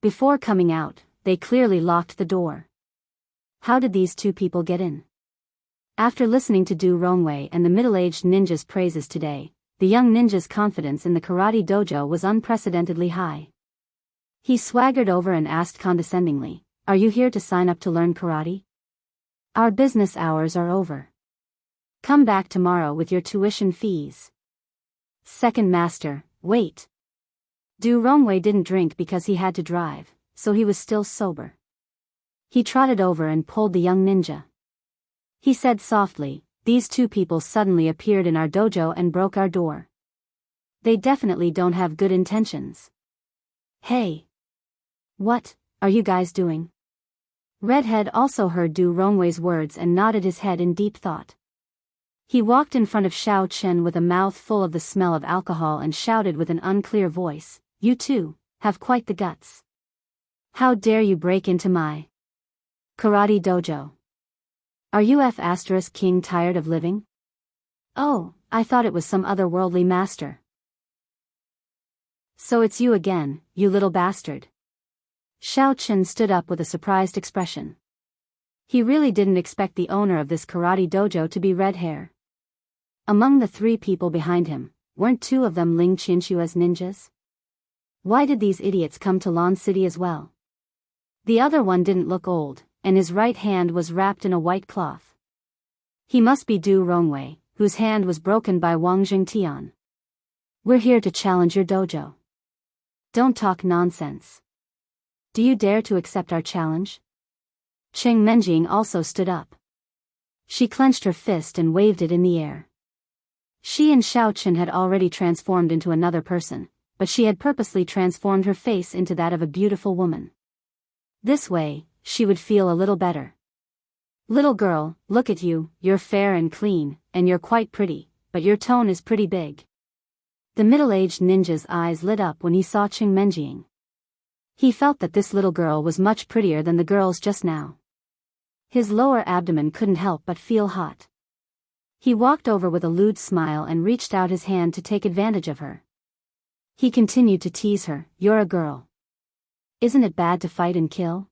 Before coming out, they clearly locked the door. How did these two people get in? After listening to Du Rongwei and the middle-aged ninja's praises today, the young ninja's confidence in the karate dojo was unprecedentedly high. He swaggered over and asked condescendingly, "Are you here to sign up to learn karate? Our business hours are over. Come back tomorrow with your tuition fees." Second master, wait. Du Rongwei didn't drink because he had to drive, so he was still sober. He trotted over and pulled the young ninja. He said softly, "These two people suddenly appeared in our dojo and broke our door. They definitely don't have good intentions. Hey! What are you guys doing?" Redhead also heard Du Rongwei's words and nodded his head in deep thought. He walked in front of Xiao Chen with a mouth full of the smell of alcohol and shouted with an unclear voice, "You two have quite the guts. How dare you break into my karate dojo? Are you King tired of living? Oh, I thought it was some otherworldly master. So it's you again, you little bastard." Xiao Chen stood up with a surprised expression. He really didn't expect the owner of this karate dojo to be red hair. Among the three people behind him, weren't two of them Ling Qinshua's ninjas? Why did these idiots come to Lan City as well? The other one didn't look old, and his right hand was wrapped in a white cloth. He must be Du Rongwei, whose hand was broken by Wang Jingtian. "We're here to challenge your dojo. Don't talk nonsense. Do you dare to accept our challenge?" Cheng Menjing also stood up. She clenched her fist and waved it in the air. She and Xiao Chen had already transformed into another person, but she had purposely transformed her face into that of a beautiful woman. This way, she would feel a little better. "Little girl, look at you, you're fair and clean, and you're quite pretty, but your tone is pretty big." The middle-aged ninja's eyes lit up when he saw Cheng Menjing. He felt that this little girl was much prettier than the girls just now. His lower abdomen couldn't help but feel hot. He walked over with a lewd smile and reached out his hand to take advantage of her. He continued to tease her, "You're a girl. Isn't it bad to fight and kill?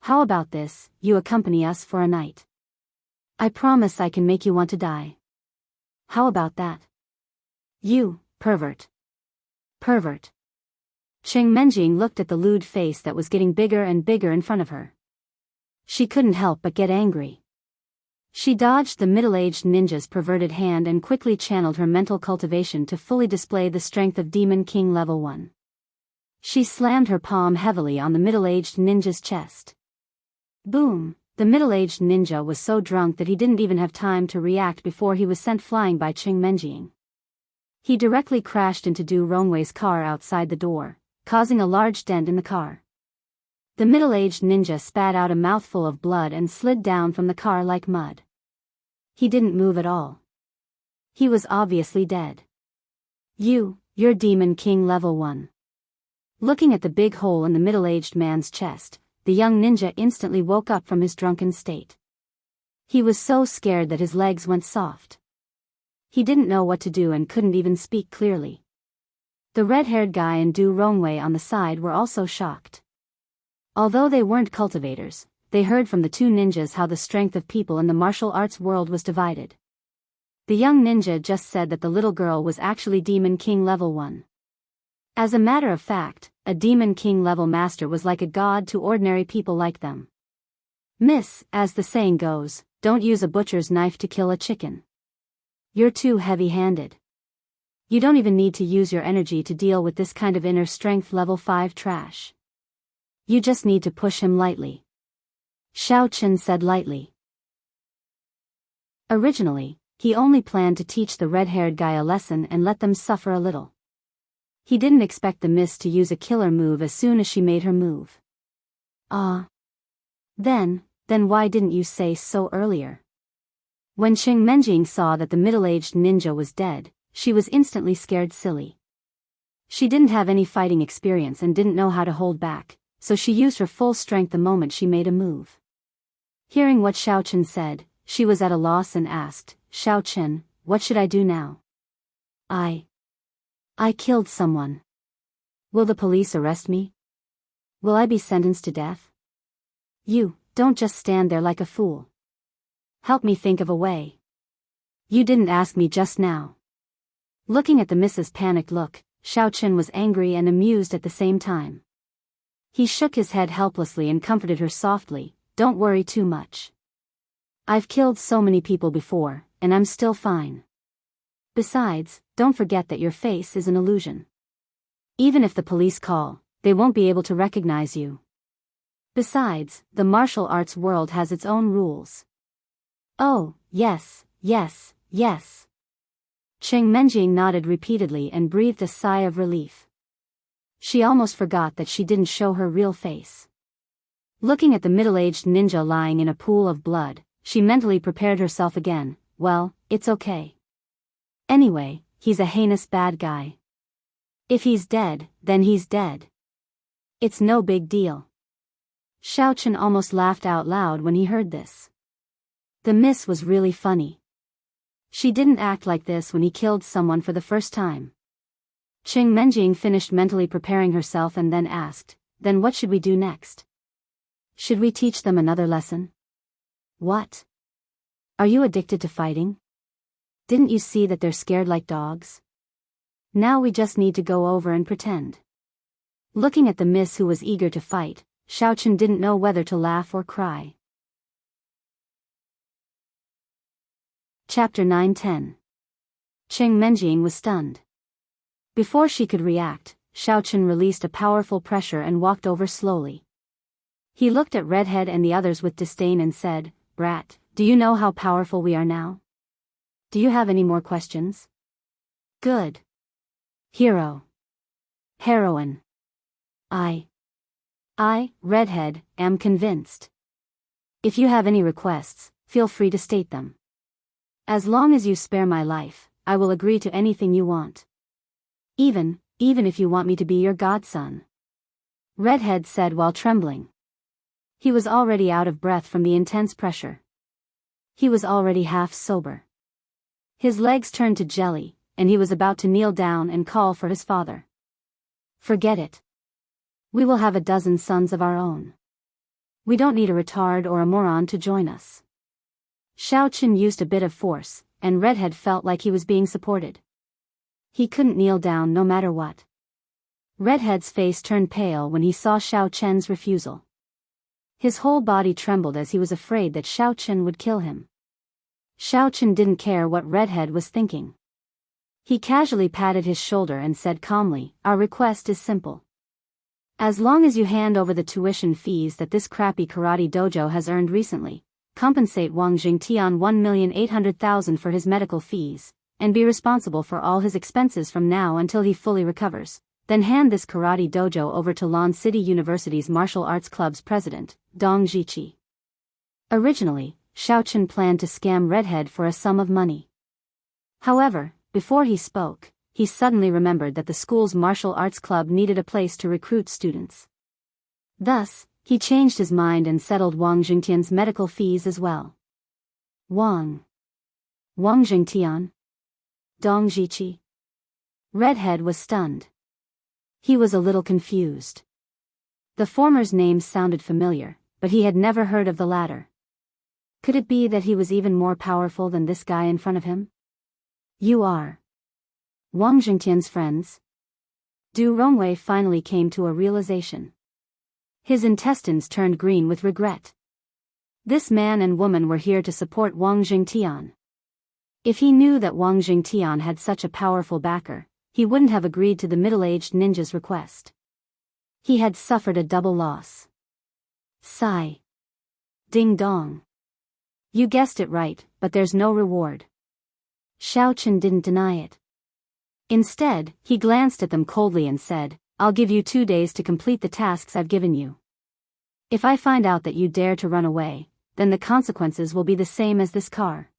How about this, you accompany us for a night? I promise I can make you want to die. How about that? You, pervert. Pervert." Cheng Menjing looked at the lewd face that was getting bigger and bigger in front of her. She couldn't help but get angry. She dodged the middle-aged ninja's perverted hand and quickly channeled her mental cultivation to fully display the strength of Demon King Level 1. She slammed her palm heavily on the middle-aged ninja's chest. Boom! The middle-aged ninja was so drunk that he didn't even have time to react before he was sent flying by Cheng Menjing. He directly crashed into Du Rongwei's car outside the door, causing a large dent in the car. The middle-aged ninja spat out a mouthful of blood and slid down from the car like mud. He didn't move at all. He was obviously dead. You're Demon King Level 1. Looking at the big hole in the middle-aged man's chest, the young ninja instantly woke up from his drunken state. He was so scared that his legs went soft. He didn't know what to do and couldn't even speak clearly. The red-haired guy and Du Rongwei on the side were also shocked. Although they weren't cultivators, they heard from the two ninjas how the strength of people in the martial arts world was divided. The young ninja just said that the little girl was actually Demon King Level 1. As a matter of fact, a Demon King level master was like a god to ordinary people like them. "Miss, as the saying goes, don't use a butcher's knife to kill a chicken. You're too heavy-handed. You don't even need to use your energy to deal with this kind of inner strength level 5 trash. You just need to push him lightly. Xiao Chen said lightly. Originally, he only planned to teach the red-haired guy a lesson and let them suffer a little. He didn't expect the miss to use a killer move as soon as she made her move. Then why didn't you say so earlier? When Qing Menjing saw that the middle-aged ninja was dead, she was instantly scared silly. She didn't have any fighting experience and didn't know how to hold back, so she used her full strength the moment she made a move. Hearing what Xiao Chen said, she was at a loss and asked, Xiao Chen, what should I do now? I killed someone. Will the police arrest me? Will I be sentenced to death? You, don't just stand there like a fool. Help me think of a way. You didn't ask me just now. Looking at the Mrs. panicked look, Xiao Chen was angry and amused at the same time. He shook his head helplessly and comforted her softly, don't worry too much. I've killed so many people before, and I'm still fine. Besides, don't forget that your face is an illusion. Even if the police call, they won't be able to recognize you. Besides, the martial arts world has its own rules. Oh, yes, yes, yes. Qing Menjing nodded repeatedly and breathed a sigh of relief. She almost forgot that she didn't show her real face. Looking at the middle-aged ninja lying in a pool of blood, she mentally prepared herself again. Well, it's okay. Anyway, he's a heinous bad guy. If he's dead, then he's dead. It's no big deal. Xiao Chen almost laughed out loud when he heard this. The miss was really funny. She didn't act like this when he killed someone for the first time. Qing Menjing finished mentally preparing herself and then asked, then what should we do next? Should we teach them another lesson? What? Are you addicted to fighting? Didn't you see that they're scared like dogs? Now we just need to go over and pretend. Looking at the miss who was eager to fight, Xiao Chen didn't know whether to laugh or cry. Chapter 9-10. Qing Menjing was stunned. Before she could react, Xiao Chen released a powerful pressure and walked over slowly. He looked at Redhead and the others with disdain and said, Brat, do you know how powerful we are now? Do you have any more questions? Good. Hero. Heroine. I, Redhead, am convinced. If you have any requests, feel free to state them. As long as you spare my life, I will agree to anything you want. Even if you want me to be your godson. Redhead said while trembling. He was already out of breath from the intense pressure. He was already half sober. His legs turned to jelly, and he was about to kneel down and call for his father. Forget it. We will have a dozen sons of our own. We don't need a retard or a moron to join us. Xiao Chen used a bit of force, and Redhead felt like he was being supported. He couldn't kneel down no matter what. Redhead's face turned pale when he saw Xiao Chen's refusal. His whole body trembled as he was afraid that Xiao Chen would kill him. Xiao Chen didn't care what Redhead was thinking. He casually patted his shoulder and said calmly, Our request is simple. As long as you hand over the tuition fees that this crappy karate dojo has earned recently, compensate Wang Jingtian 1,800,000 for his medical fees, and be responsible for all his expenses from now until he fully recovers, then hand this karate dojo over to Lan City University's Martial Arts Club's president, Dong Jiqi. Originally, Xiao Chen planned to scam Redhead for a sum of money. However, before he spoke, he suddenly remembered that the school's martial arts club needed a place to recruit students. Thus, he changed his mind and settled Wang Jingtian's medical fees as well. Wang Jingtian? Dong Jiqi? Redhead was stunned. He was a little confused. The former's name sounded familiar, but he had never heard of the latter. Could it be that he was even more powerful than this guy in front of him? You are Wang Jingtian's friends? Du Rongwei finally came to a realization. His intestines turned green with regret. This man and woman were here to support Wang Jingtian. If he knew that Wang Jingtian had such a powerful backer, he wouldn't have agreed to the middle-aged ninja's request. He had suffered a double loss. Sigh. Ding dong. You guessed it right, but there's no reward. Xiao Chen didn't deny it. Instead, he glanced at them coldly and said, I'll give you 2 days to complete the tasks I've given you. If I find out that you dare to run away, then the consequences will be the same as this car.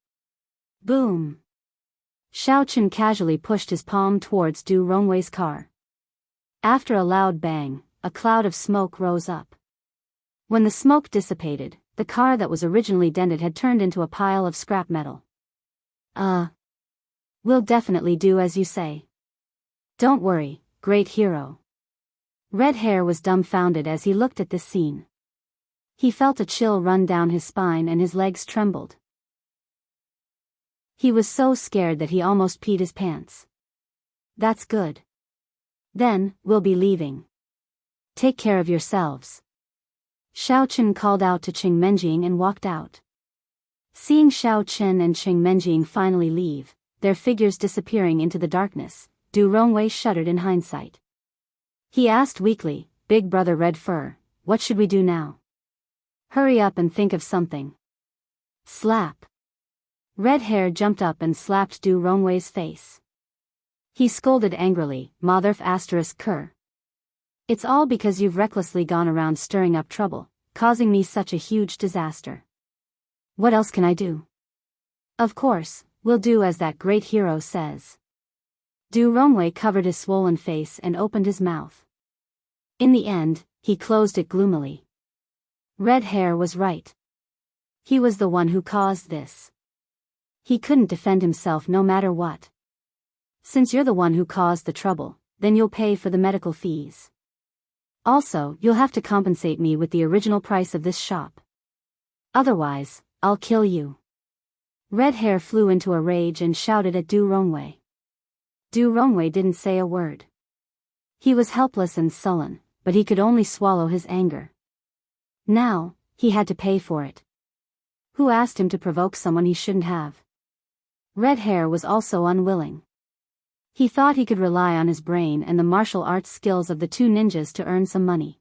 Boom. Xiao Chen casually pushed his palm towards Du Rongwei's car. After a loud bang, a cloud of smoke rose up. When the smoke dissipated, the car that was originally dented had turned into a pile of scrap metal. We'll definitely do as you say. Don't worry, great hero. Red Hair was dumbfounded as he looked at this scene. He felt a chill run down his spine and his legs trembled. He was so scared that he almost peed his pants. That's good. Then, we'll be leaving. Take care of yourselves. Xiao Chen called out to Qing Menjing and walked out. Seeing Xiao Chen and Qing Menjing finally leave, their figures disappearing into the darkness, Du Rongwei shuddered in hindsight. He asked weakly, Big Brother Red Fur, what should we do now? Hurry up and think of something. Slap. Red Hair jumped up and slapped Du Rongwei's face. He scolded angrily, Motherf asterisk cur. It's all because you've recklessly gone around stirring up trouble, causing me such a huge disaster. What else can I do? Of course, we'll do as that great hero says. Du Rongwei covered his swollen face and opened his mouth. In the end, he closed it gloomily. Red Hair was right. He was the one who caused this. He couldn't defend himself no matter what. Since you're the one who caused the trouble, then you'll pay for the medical fees. Also, you'll have to compensate me with the original price of this shop. Otherwise, I'll kill you. Red Hair flew into a rage and shouted at Du Rongwei. Du Rongwei didn't say a word. He was helpless and sullen, but he could only swallow his anger. Now, he had to pay for it. Who asked him to provoke someone he shouldn't have? Red Hair was also unwilling. He thought he could rely on his brain and the martial arts skills of the two ninjas to earn some money.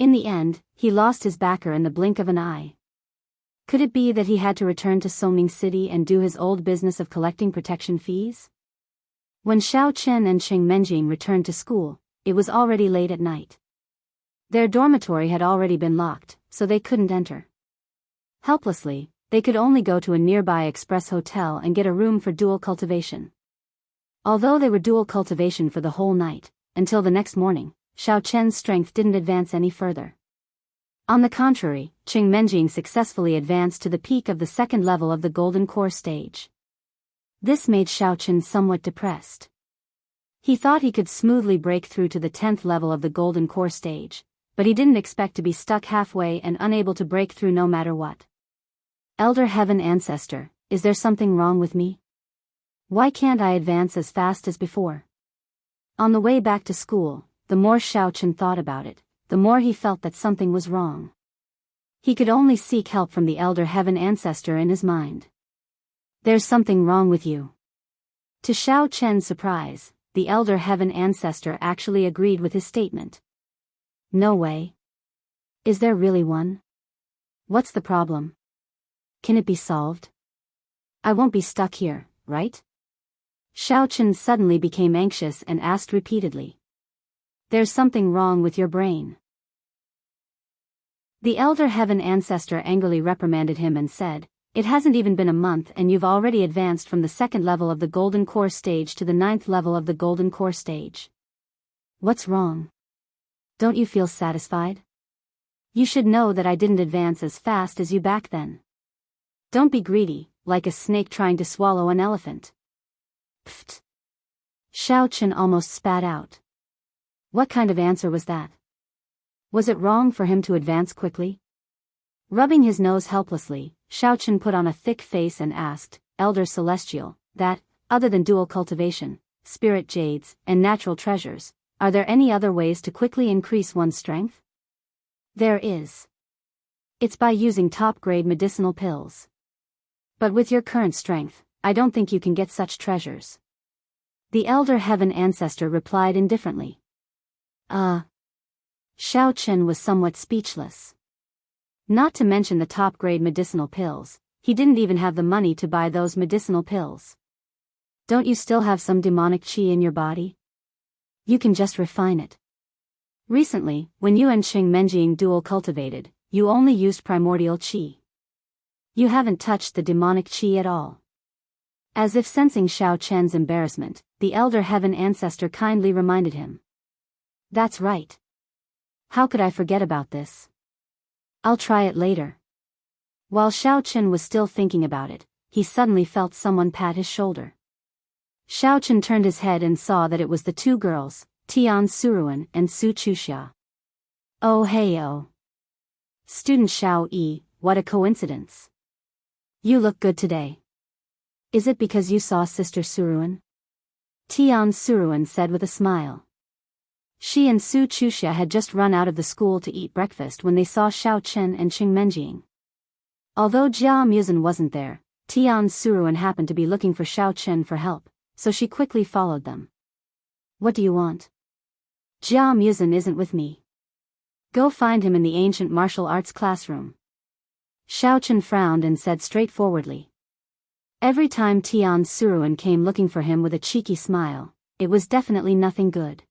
In the end, he lost his backer in the blink of an eye. Could it be that he had to return to Songning City and do his old business of collecting protection fees? When Xiao Chen and Qing Menjing returned to school, it was already late at night. Their dormitory had already been locked, so they couldn't enter. Helplessly, they could only go to a nearby express hotel and get a room for dual cultivation. Although they were dual cultivation for the whole night, until the next morning, Xiao Chen's strength didn't advance any further. On the contrary, Qing Menjing successfully advanced to the peak of the second level of the Golden Core stage. This made Xiao Chen somewhat depressed. He thought he could smoothly break through to the 10th level of the Golden Core stage, but he didn't expect to be stuck halfway and unable to break through no matter what. Elder Heaven Ancestor, is there something wrong with me? Why can't I advance as fast as before? On the way back to school, the more Xiao Chen thought about it, the more he felt that something was wrong. He could only seek help from the Elder Heaven Ancestor in his mind. There's something wrong with you. To Xiao Chen's surprise, the Elder Heaven Ancestor actually agreed with his statement. No way. Is there really one? What's the problem? Can it be solved? I won't be stuck here, right? Xiao Chen suddenly became anxious and asked repeatedly. There's something wrong with your brain. The Elder Heaven Ancestor angrily reprimanded him and said, It hasn't even been a month and you've already advanced from the second level of the Golden Core stage to the 9th level of the Golden Core stage. What's wrong? Don't you feel satisfied? You should know that I didn't advance as fast as you back then. Don't be greedy, like a snake trying to swallow an elephant. Pfft. Xiao Chen almost spat out. What kind of answer was that? Was it wrong for him to advance quickly? Rubbing his nose helplessly, Xiao Chen put on a thick face and asked, Elder Celestial, that, other than dual cultivation, spirit jades, and natural treasures, are there any other ways to quickly increase one's strength? There is. It's by using top-grade medicinal pills. But with your current strength, I don't think you can get such treasures. The Elder Heaven Ancestor replied indifferently. Xiao Chen was somewhat speechless. Not to mention the top-grade medicinal pills, he didn't even have the money to buy those medicinal pills. Don't you still have some demonic chi in your body? You can just refine it. Recently, when you and Qing Menjing dual cultivated, you only used primordial chi. You haven't touched the demonic chi at all. As if sensing Xiao Chen's embarrassment, the elder heaven ancestor kindly reminded him. That's right. How could I forget about this? I'll try it later. While Xiao Chen was still thinking about it, he suddenly felt someone pat his shoulder. Xiao Chen turned his head and saw that it was the two girls, Tian Suruan and Su Chuxia. Oh hey oh. Student Xiao Yi, what a coincidence. You look good today. Is it because you saw Sister Suruan? Tian Suruan said with a smile. She and Su Chuxia had just run out of the school to eat breakfast when they saw Xiao Chen and Qing Menjing. Although Jia Muzhen wasn't there, Tian Suruan happened to be looking for Xiao Chen for help, so she quickly followed them. What do you want? Jia Muzhen isn't with me. Go find him in the ancient martial arts classroom. Xiao Chen frowned and said straightforwardly. Every time Tian Suruan came looking for him with a cheeky smile, it was definitely nothing good.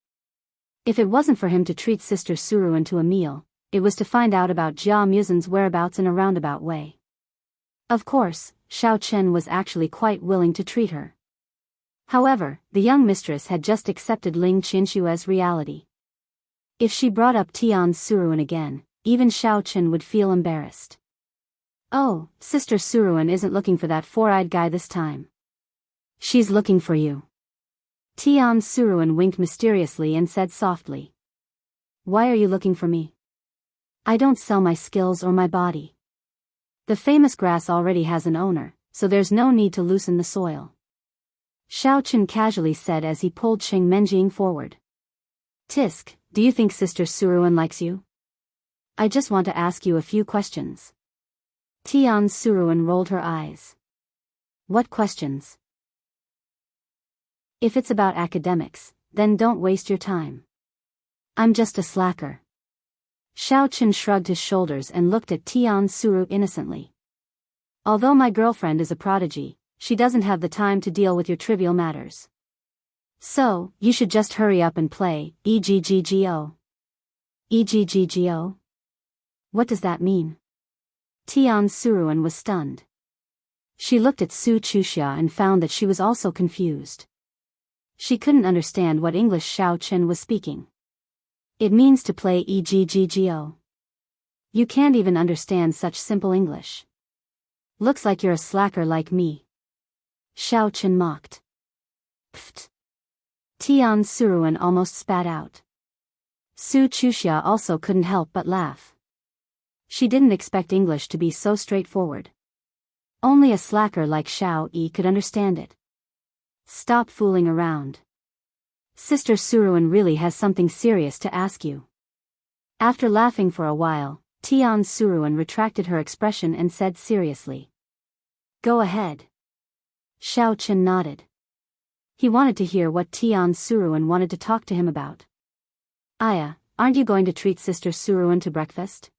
If it wasn't for him to treat Sister Suruan to a meal, it was to find out about Jia Muzhen's whereabouts in a roundabout way. Of course, Xiao Chen was actually quite willing to treat her. However, the young mistress had just accepted Ling Qinshue's reality. If she brought up Tian Suruan again, even Xiao Chen would feel embarrassed. Oh, Sister Suruan isn't looking for that four-eyed guy this time. She's looking for you. Tian Suruan winked mysteriously and said softly. Why are you looking for me? I don't sell my skills or my body. The famous grass already has an owner, so there's no need to loosen the soil. Xiao Chen casually said as he pulled Qing Menjing forward. Tisk, do you think Sister Suruan likes you? I just want to ask you a few questions. Tian Suruan rolled her eyes. What questions? If it's about academics, then don't waste your time. I'm just a slacker. Xiao Chen shrugged his shoulders and looked at Tian Suru innocently. Although my girlfriend is a prodigy, she doesn't have the time to deal with your trivial matters. So, you should just hurry up and play, EGGGO. EGGGO? What does that mean? Tian Suruan was stunned. She looked at Su Chuxia and found that she was also confused. She couldn't understand what English Xiao Chen was speaking. It means to play EGGGO. You can't even understand such simple English. Looks like you're a slacker like me. Xiao Chen mocked. Pfft. Tian Suruan almost spat out. Su Chuxia also couldn't help but laugh. She didn't expect English to be so straightforward. Only a slacker like Xiao Yi could understand it. Stop fooling around. Sister Suruan really has something serious to ask you. After laughing for a while, Tian Suruan retracted her expression and said seriously. Go ahead. Xiao Chen nodded. He wanted to hear what Tian Suruan wanted to talk to him about. Aya, aren't you going to treat Sister Suruan to breakfast?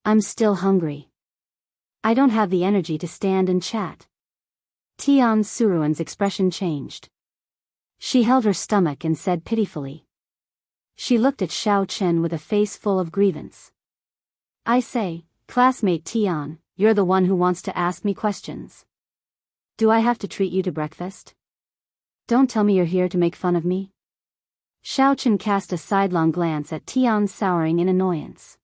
I'm still hungry. I don't have the energy to stand and chat. Tian Suruan's expression changed. She held her stomach and said pitifully. She looked at Xiao Chen with a face full of grievance. I say, classmate Tian, you're the one who wants to ask me questions. Do I have to treat you to breakfast? Don't tell me you're here to make fun of me. Xiao Chen cast a sidelong glance at Tian, souring in annoyance.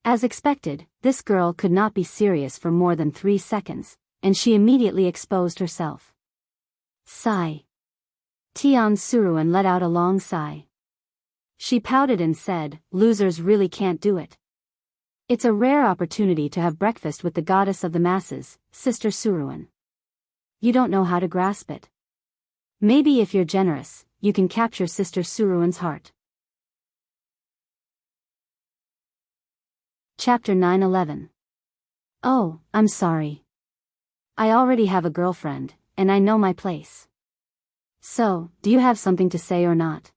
As expected, this girl could not be serious for more than 3 seconds, and she immediately exposed herself. Sigh. Tian Suruan let out a long sigh. She pouted and said, losers really can't do it. It's a rare opportunity to have breakfast with the goddess of the masses, Sister Suruan. You don't know how to grasp it. Maybe if you're generous, you can capture Sister Suruan's heart. Chapter 9-11. Oh, I'm sorry. I already have a girlfriend, and I know my place. So, do you have something to say or not?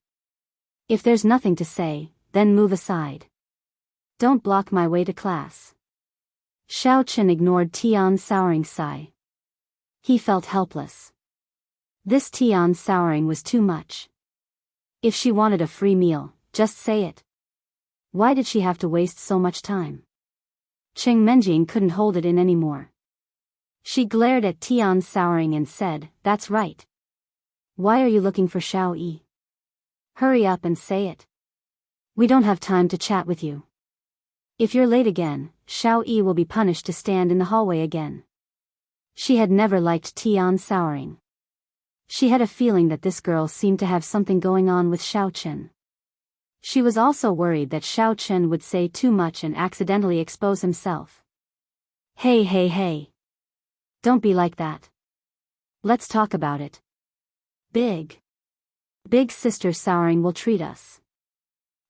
If there's nothing to say, then move aside. Don't block my way to class. Xiao Chen ignored Tian's souring sigh. He felt helpless. This Tian's souring was too much. If she wanted a free meal, just say it. Why did she have to waste so much time? Cheng Menjing couldn't hold it in anymore. She glared at Tian's souring and said, "That's right. Why are you looking for Xiao Yi? Hurry up and say it. We don't have time to chat with you. If you're late again, Xiao Yi will be punished to stand in the hallway again." She had never liked Tian's souring. She had a feeling that this girl seemed to have something going on with Xiao Chen. She was also worried that Xiao Chen would say too much and accidentally expose himself. Hey. Don't be like that. Let's talk about it. Big sister souring will treat us.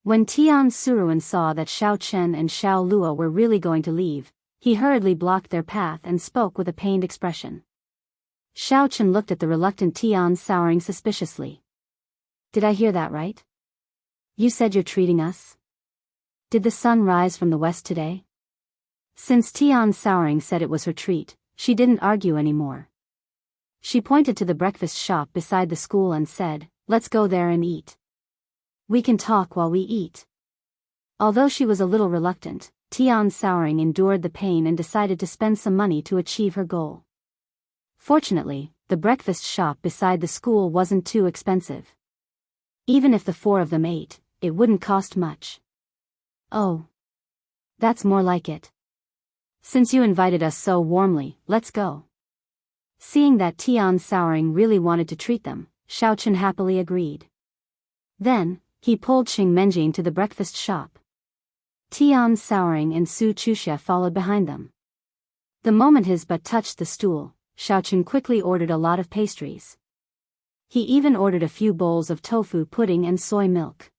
When Tian Suruan saw that Xiao Chen and Xiao Luo were really going to leave, he hurriedly blocked their path and spoke with a pained expression. Xiao Chen looked at the reluctant Tian souring suspiciously. "Did I hear that right? You said you're treating us? Did the sun rise from the west today?" Since Tian souring said it was her treat, she didn't argue anymore. She pointed to the breakfast shop beside the school and said, "Let's go there and eat. We can talk while we eat." Although she was a little reluctant, Tian souring endured the pain and decided to spend some money to achieve her goal. Fortunately, the breakfast shop beside the school wasn't too expensive. Even if the four of them ate, it wouldn't cost much. "Oh. That's more like it. Since you invited us so warmly, let's go." Seeing that Tian souring really wanted to treat them, Xiao Chen happily agreed. Then, he pulled Cheng Menjing to the breakfast shop. Tian souring and Su Chuxia followed behind them. The moment his butt touched the stool, Xiao Chen quickly ordered a lot of pastries. He even ordered a few bowls of tofu pudding and soy milk.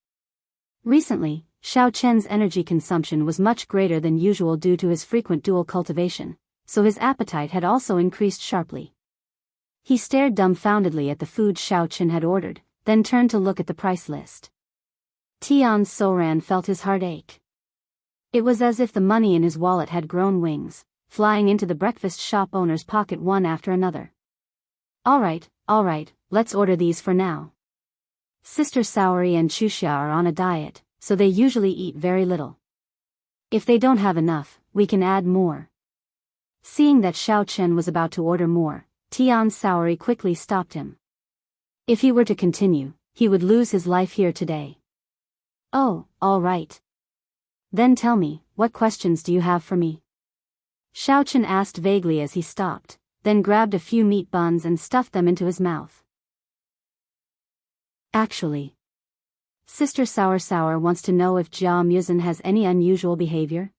Recently, Xiao Chen's energy consumption was much greater than usual due to his frequent dual cultivation, so his appetite had also increased sharply. He stared dumbfoundedly at the food Xiao Chen had ordered, then turned to look at the price list. Tian Souran felt his heart ache. It was as if the money in his wallet had grown wings, flying into the breakfast shop owner's pocket one after another. All right, let's order these for now. Sister Saori and Chuxia are on a diet, so they usually eat very little. If they don't have enough, we can add more." Seeing that Xiao Chen was about to order more, Tian Saori quickly stopped him. If he were to continue, he would lose his life here today. "Oh, all right. Then tell me, what questions do you have for me?" Xiao Chen asked vaguely as he stopped, then grabbed a few meat buns and stuffed them into his mouth. "Actually, Sister Sour wants to know if Jia Muzhen has any unusual behavior."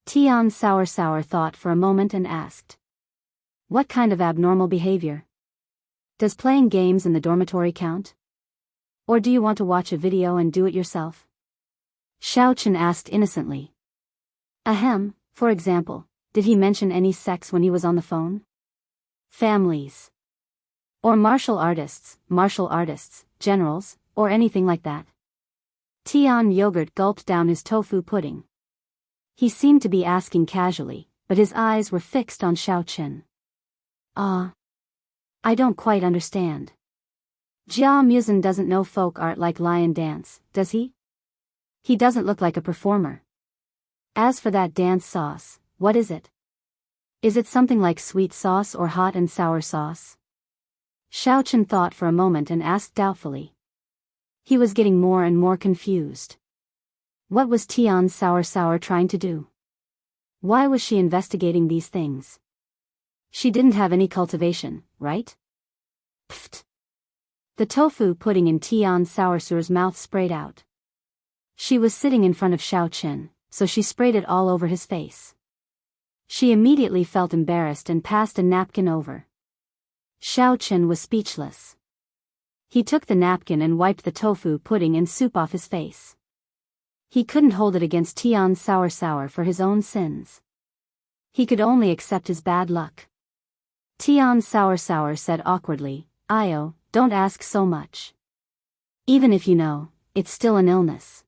Tian Sour thought for a moment and asked. "What kind of abnormal behavior? Does playing games in the dormitory count? Or do you want to watch a video and do it yourself?" Xiao Chen asked innocently. "Ahem, for example, did he mention any sex when he was on the phone? Families? Or martial artists, generals, or anything like that?" Tian Yogurt gulped down his tofu pudding. He seemed to be asking casually, but his eyes were fixed on Xiao Chen. I don't quite understand. Jia Muzhen doesn't know folk art like lion dance, does he? He doesn't look like a performer. As for that dance sauce, what is it? Is it something like sweet sauce or hot and sour sauce?" Xiao Chen thought for a moment and asked doubtfully. He was getting more and more confused. What was Tian Sour trying to do? Why was she investigating these things? She didn't have any cultivation, right? Pfft. The tofu pudding in Tian Sour's mouth sprayed out. She was sitting in front of Xiao Chen, so she sprayed it all over his face. She immediately felt embarrassed and passed a napkin over. Xiao Chen was speechless. He took the napkin and wiped the tofu pudding and soup off his face. He couldn't hold it against Tian Sour for his own sins. He could only accept his bad luck. Tian Sour said awkwardly, "Io, don't ask so much. Even if you know, it's still an illness.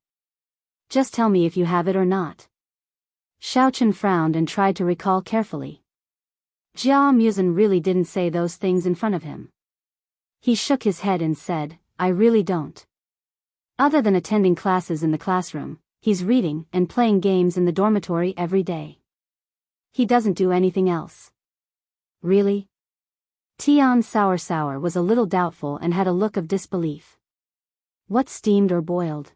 Just tell me if you have it or not." Xiaochen frowned and tried to recall carefully. Jia Musen really didn't say those things in front of him. He shook his head and said, I really don't. Other than attending classes in the classroom, he's reading and playing games in the dormitory every day. He doesn't do anything else. Really? Tian Sour was a little doubtful and had a look of disbelief. What's steamed or boiled?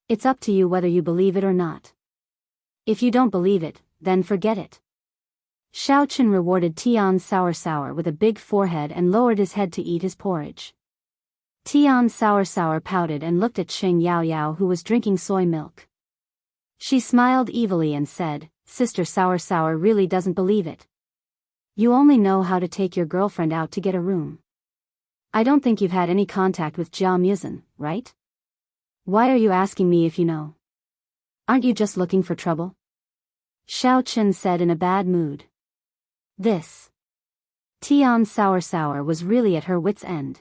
It's up to you whether you believe it or not. If you don't believe it, then forget it. Xiaochen rewarded Tian Sour with a big forehead and lowered his head to eat his porridge. Tian Sour pouted and looked at Xing Yao who was drinking soy milk. She smiled evilly and said, Sister Sour really doesn't believe it. You only know how to take your girlfriend out to get a room. I don't think you've had any contact with Jia Musen, right? Why are you asking me if you know? Aren't you just looking for trouble? Xiaochen said in a bad mood. This. Tian Sour was really at her wit's end.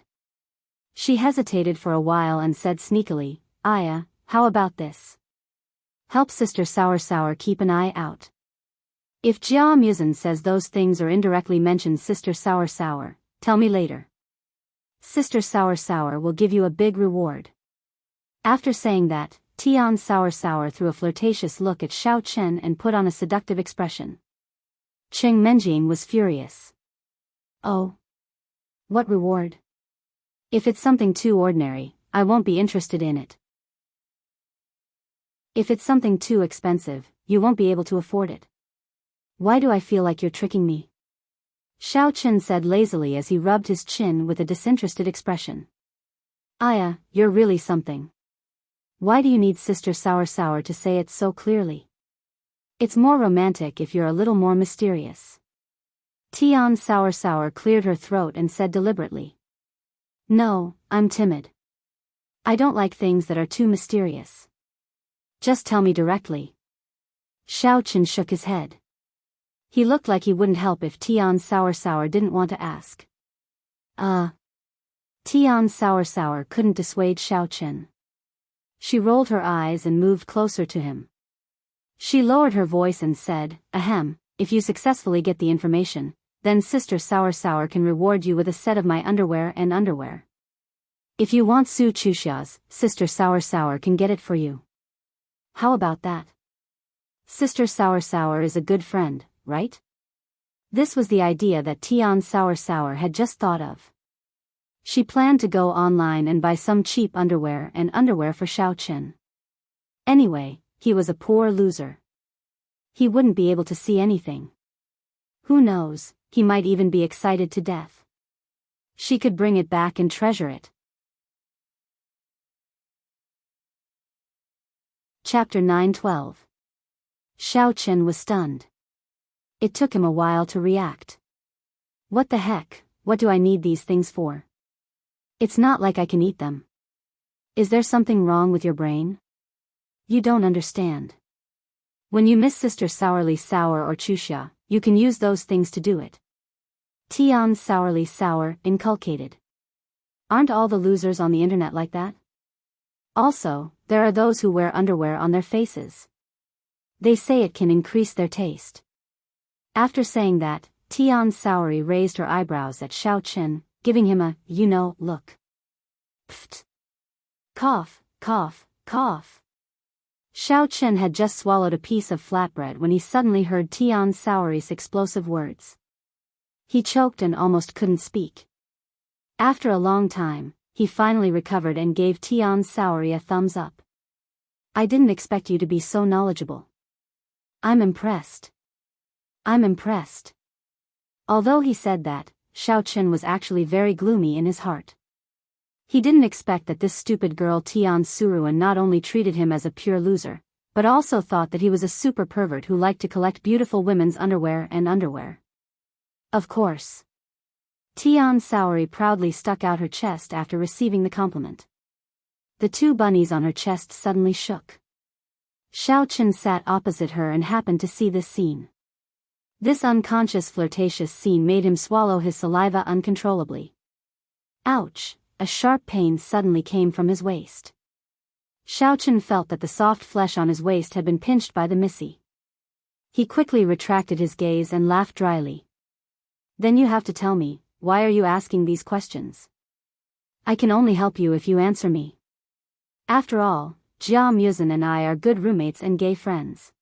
She hesitated for a while and said sneakily, Aya, how about this? Help Sister Sour keep an eye out. If Jia Musen says those things or indirectly mentions Sister Sour, tell me later. Sister Sour will give you a big reward. After saying that, Tian Sour threw a flirtatious look at Xiaochen and put on a seductive expression. Cheng Menjing was furious. Oh. What reward? If it's something too ordinary, I won't be interested in it. If it's something too expensive, you won't be able to afford it. Why do I feel like you're tricking me? Xiaochen said lazily as he rubbed his chin with a disinterested expression. Aya, you're really something. Why do you need Sister Sour to say it so clearly? It's more romantic if you're a little more mysterious. Tian Sour cleared her throat and said deliberately. No, I'm timid. I don't like things that are too mysterious. Just tell me directly. Xiaochen shook his head. He looked like he wouldn't help if Tian Sour didn't want to ask. Tian Sour couldn't dissuade Xiaochen. She rolled her eyes and moved closer to him. She lowered her voice and said, Ahem, if you successfully get the information, then Sister Sour can reward you with a set of my underwear and underwear. If you want Su Chuxia's, Sister Sour can get it for you. How about that? Sister Sour is a good friend, right? This was the idea that Tian Sour had just thought of. She planned to go online and buy some cheap underwear and underwear for Xiaochen. Anyway, he was a poor loser. He wouldn't be able to see anything. Who knows, he might even be excited to death. She could bring it back and treasure it. Chapter 9:12. Xiaochen was stunned. It took him a while to react. What the heck, what do I need these things for? It's not like I can eat them. Is there something wrong with your brain? You don't understand. When you miss Sister Sour or Chuxia, you can use those things to do it. Tian Sour inculcated. Aren't all the losers on the internet like that? Also, there are those who wear underwear on their faces. They say it can increase their taste. After saying that, Tian Sour raised her eyebrows at Xiaochen, giving him a, look. Pfft. Cough, cough, cough. Xiaochen had just swallowed a piece of flatbread when he suddenly heard Tian Sour's explosive words. He choked and almost couldn't speak. After a long time, he finally recovered and gave Tian Sour a thumbs up. I didn't expect you to be so knowledgeable. I'm impressed. I'm impressed. Although he said that, Xiaochen was actually very gloomy in his heart. He didn't expect that this stupid girl Tian Suruan not only treated him as a pure loser, but also thought that he was a super pervert who liked to collect beautiful women's underwear and underwear. Of course. Tian Sour proudly stuck out her chest after receiving the compliment. The two bunnies on her chest suddenly shook. Xiaochen sat opposite her and happened to see this scene. This unconscious flirtatious scene made him swallow his saliva uncontrollably. Ouch, a sharp pain suddenly came from his waist. Xiaochen felt that the soft flesh on his waist had been pinched by the missy. He quickly retracted his gaze and laughed dryly. Then you have to tell me, why are you asking these questions? I can only help you if you answer me. After all, Jia Muzin and I are good roommates and gay friends.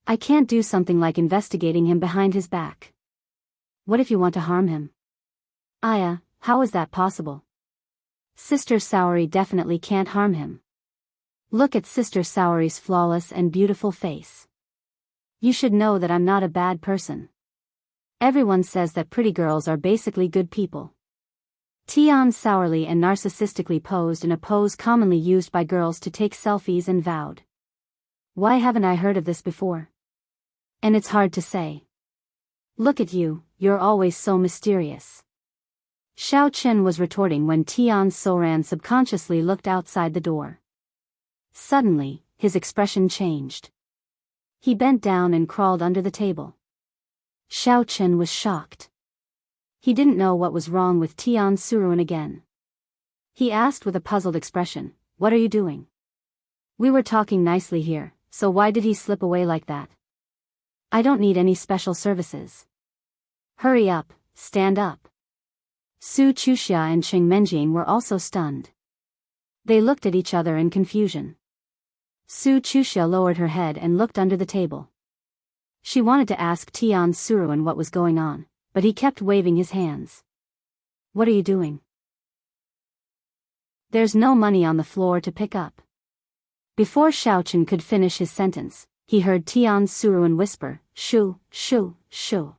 I can't do something like investigating him behind his back. What if you want to harm him? Aya, how is that possible? Sister Saori definitely can't harm him. Look at Sister Saori's flawless and beautiful face. You should know that I'm not a bad person. Everyone says that pretty girls are basically good people. Tian sourly and narcissistically posed in a pose commonly used by girls to take selfies and vowed. Why haven't I heard of this before? And it's hard to say. Look at you, you're always so mysterious. Xiao Chen was retorting when Tian Soran subconsciously looked outside the door. Suddenly, his expression changed. He bent down and crawled under the table. Xiao Chen was shocked. He didn't know what was wrong with Tian Suruan again. He asked with a puzzled expression, "What are you doing? We were talking nicely here, so why did he slip away like that? I don't need any special services. Hurry up, stand up." Su Chuxia and Cheng Menjing were also stunned. They looked at each other in confusion. Su Chuxia lowered her head and looked under the table. She wanted to ask Tian Suruan what was going on, but he kept waving his hands. "What are you doing? There's no money on the floor to pick up." Before Xiaochen could finish his sentence, he heard Tian Suruan whisper, "Shu, shu, shu."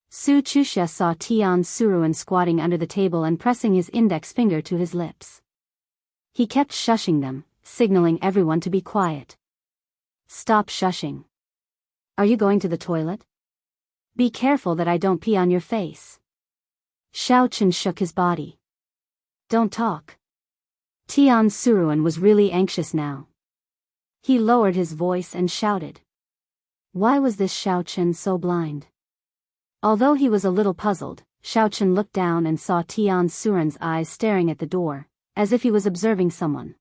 Su Chuxia saw Tian Suruan squatting under the table and pressing his index finger to his lips. He kept shushing them, signaling everyone to be quiet. "Stop shushing. Are you going to the toilet? Be careful that I don't pee on your face." Xiao Chen shook his body. "Don't talk." Tian Suruan was really anxious now. He lowered his voice and shouted. Why was this Xiao Chen so blind? Although he was a little puzzled, Xiao Chen looked down and saw Tian Suruan's eyes staring at the door, as if he was observing someone.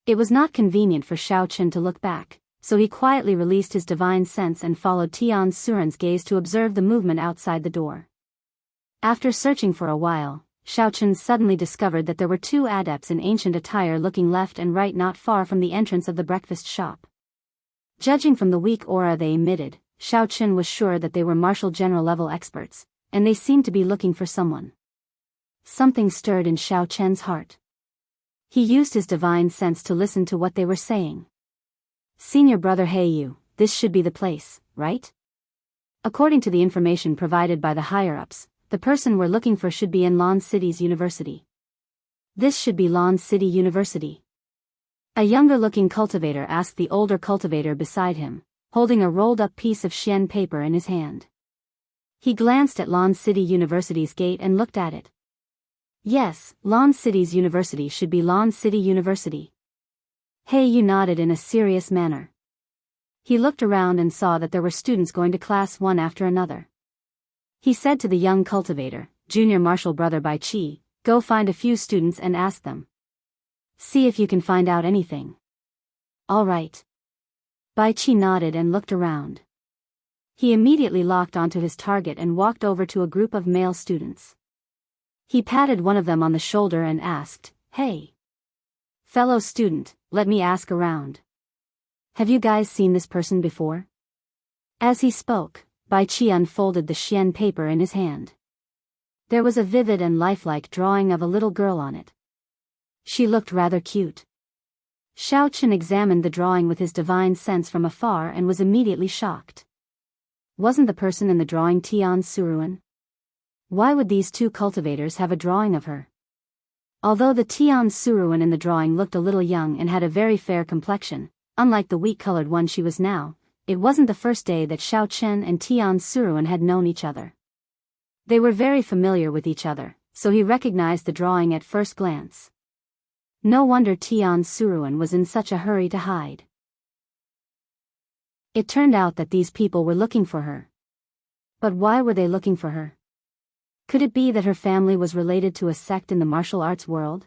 It was not convenient for Xiao Chen to look back, so he quietly released his divine sense and followed Tian Suran's gaze to observe the movement outside the door. After searching for a while, Xiao Chen suddenly discovered that there were two adepts in ancient attire looking left and right not far from the entrance of the breakfast shop. Judging from the weak aura they emitted, Xiao Chen was sure that they were martial general level experts, and they seemed to be looking for someone. Something stirred in Xiao Chen's heart. He used his divine sense to listen to what they were saying. "Senior brother Heiyu, this should be the place, right? According to the information provided by the higher-ups, the person we're looking for should be in Lon City's university. This should be Lon City University." A younger-looking cultivator asked the older cultivator beside him, holding a rolled-up piece of xian paper in his hand. He glanced at Lon City University's gate and looked at it. Yes, Lon City's university should be Lon City University. Heiyu nodded in a serious manner. He looked around and saw that there were students going to class one after another. He said to the young cultivator, "Junior martial brother Bai Chi, go find a few students and ask them. See if you can find out anything." "All right." Bai Chi nodded and looked around. He immediately locked onto his target and walked over to a group of male students. He patted one of them on the shoulder and asked, "Hey, fellow student, let me ask around. Have you guys seen this person before?" As he spoke, Bai Chi unfolded the xian paper in his hand. There was a vivid and lifelike drawing of a little girl on it. She looked rather cute. Xiao Chen examined the drawing with his divine sense from afar and was immediately shocked. Wasn't the person in the drawing Tian Suruan? Why would these two cultivators have a drawing of her? Although the Tian Suruan in the drawing looked a little young and had a very fair complexion, unlike the wheat-colored one she was now, it wasn't the first day that Xiao Chen and Tian Suruan had known each other. They were very familiar with each other, so he recognized the drawing at first glance. No wonder Tian Suruan was in such a hurry to hide. It turned out that these people were looking for her. But why were they looking for her? Could it be that her family was related to a sect in the martial arts world?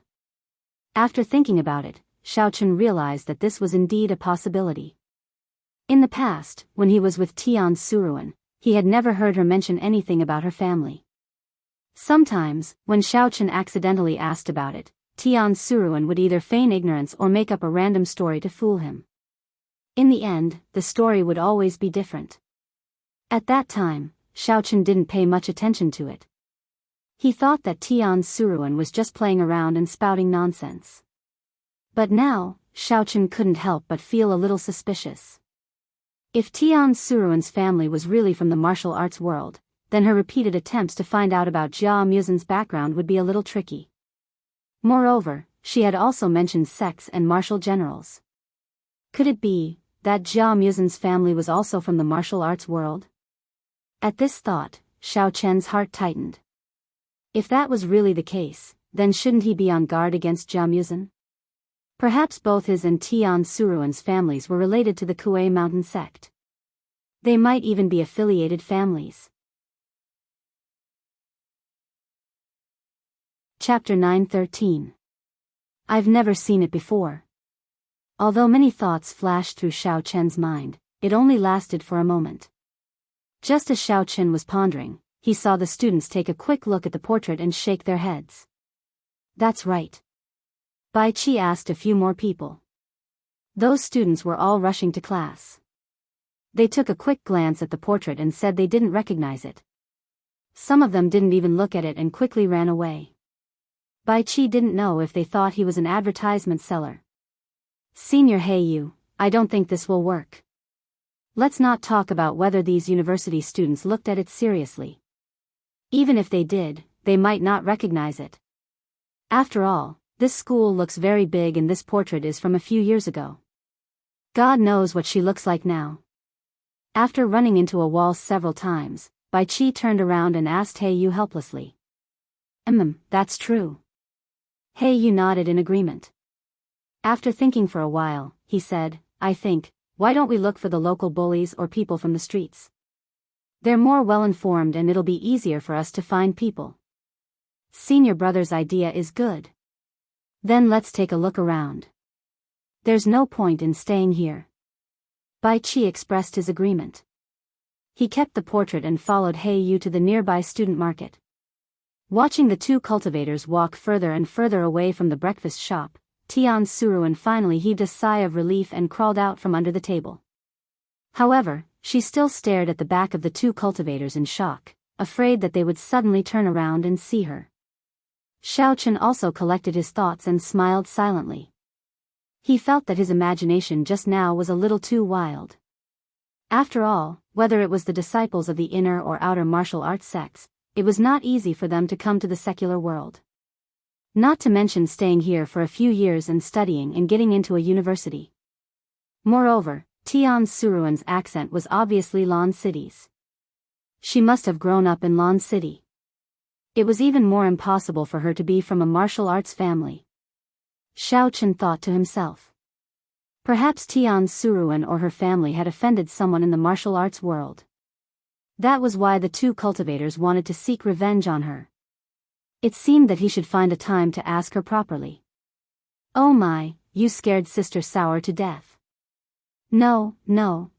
After thinking about it, Xiao Chen realized that this was indeed a possibility. In the past, when he was with Tian Suruan, he had never heard her mention anything about her family. Sometimes, when Xiaochen accidentally asked about it, Tian Suruan would either feign ignorance or make up a random story to fool him. In the end, the story would always be different. At that time, Xiaochen didn't pay much attention to it. He thought that Tian Suruan was just playing around and spouting nonsense. But now, Xiaochen couldn't help but feel a little suspicious. If Tian Suruan's family was really from the martial arts world, then her repeated attempts to find out about Jia Muzin's background would be a little tricky. Moreover, she had also mentioned sects and martial generals. Could it be that Jia Muzin's family was also from the martial arts world? At this thought, Xiaochen's heart tightened. If that was really the case, then shouldn't he be on guard against Jia Muzin? Perhaps both his and Tian Suruan's families were related to the Kuei Mountain sect. They might even be affiliated families. Chapter 9:13. I've never seen it before. Although many thoughts flashed through Xiaochen's mind, it only lasted for a moment. Just as Xiaochen was pondering, he saw the students take a quick look at the portrait and shake their heads. That's right. Bai Qi asked a few more people. Those students were all rushing to class. They took a quick glance at the portrait and said they didn't recognize it. Some of them didn't even look at it and quickly ran away. Bai Qi didn't know if they thought he was an advertisement seller. Senior Heiyu, I don't think this will work. Let's not talk about whether these university students looked at it seriously. Even if they did, they might not recognize it. After all, this school looks very big and this portrait is from a few years ago. God knows what she looks like now. After running into a wall several times, Bai Qi turned around and asked Heiyu helplessly. That's true. Heiyu nodded in agreement. After thinking for a while, he said, I think, why don't we look for the local bullies or people from the streets? They're more well-informed and it'll be easier for us to find people. Senior brother's idea is good. Then let's take a look around. There's no point in staying here. Bai Qi expressed his agreement. He kept the portrait and followed Heiyu to the nearby student market. Watching the two cultivators walk further and further away from the breakfast shop, Tian Suruan finally heaved a sigh of relief and crawled out from under the table. However, she still stared at the back of the two cultivators in shock, afraid that they would suddenly turn around and see her. Xiaochen also collected his thoughts and smiled silently. He felt that his imagination just now was a little too wild. After all, whether it was the disciples of the inner or outer martial arts sects, it was not easy for them to come to the secular world. Not to mention staying here for a few years and studying and getting into a university. Moreover, Tian Suruan's accent was obviously Lan City's. She must have grown up in Lan City. It was even more impossible for her to be from a martial arts family. Xiaochen thought to himself. Perhaps Tian Suruan or her family had offended someone in the martial arts world. That was why the two cultivators wanted to seek revenge on her. It seemed that he should find a time to ask her properly. Oh my, you scared Sister Sour to death. No,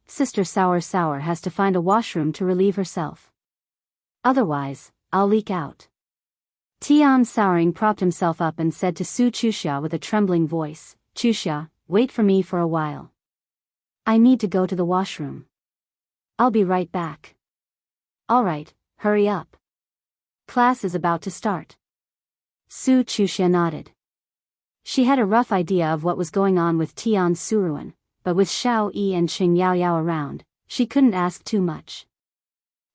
Sister Sour has to find a washroom to relieve herself. Otherwise, I'll leak out. Tian Souring propped himself up and said to Su Chuxia with a trembling voice, Chuxia, wait for me for a while. I need to go to the washroom. I'll be right back. All right, hurry up. Class is about to start. Su Chuxia nodded. She had a rough idea of what was going on with Tian Suruan, but with Xiao Yi and Qing Yaoyao around, she couldn't ask too much.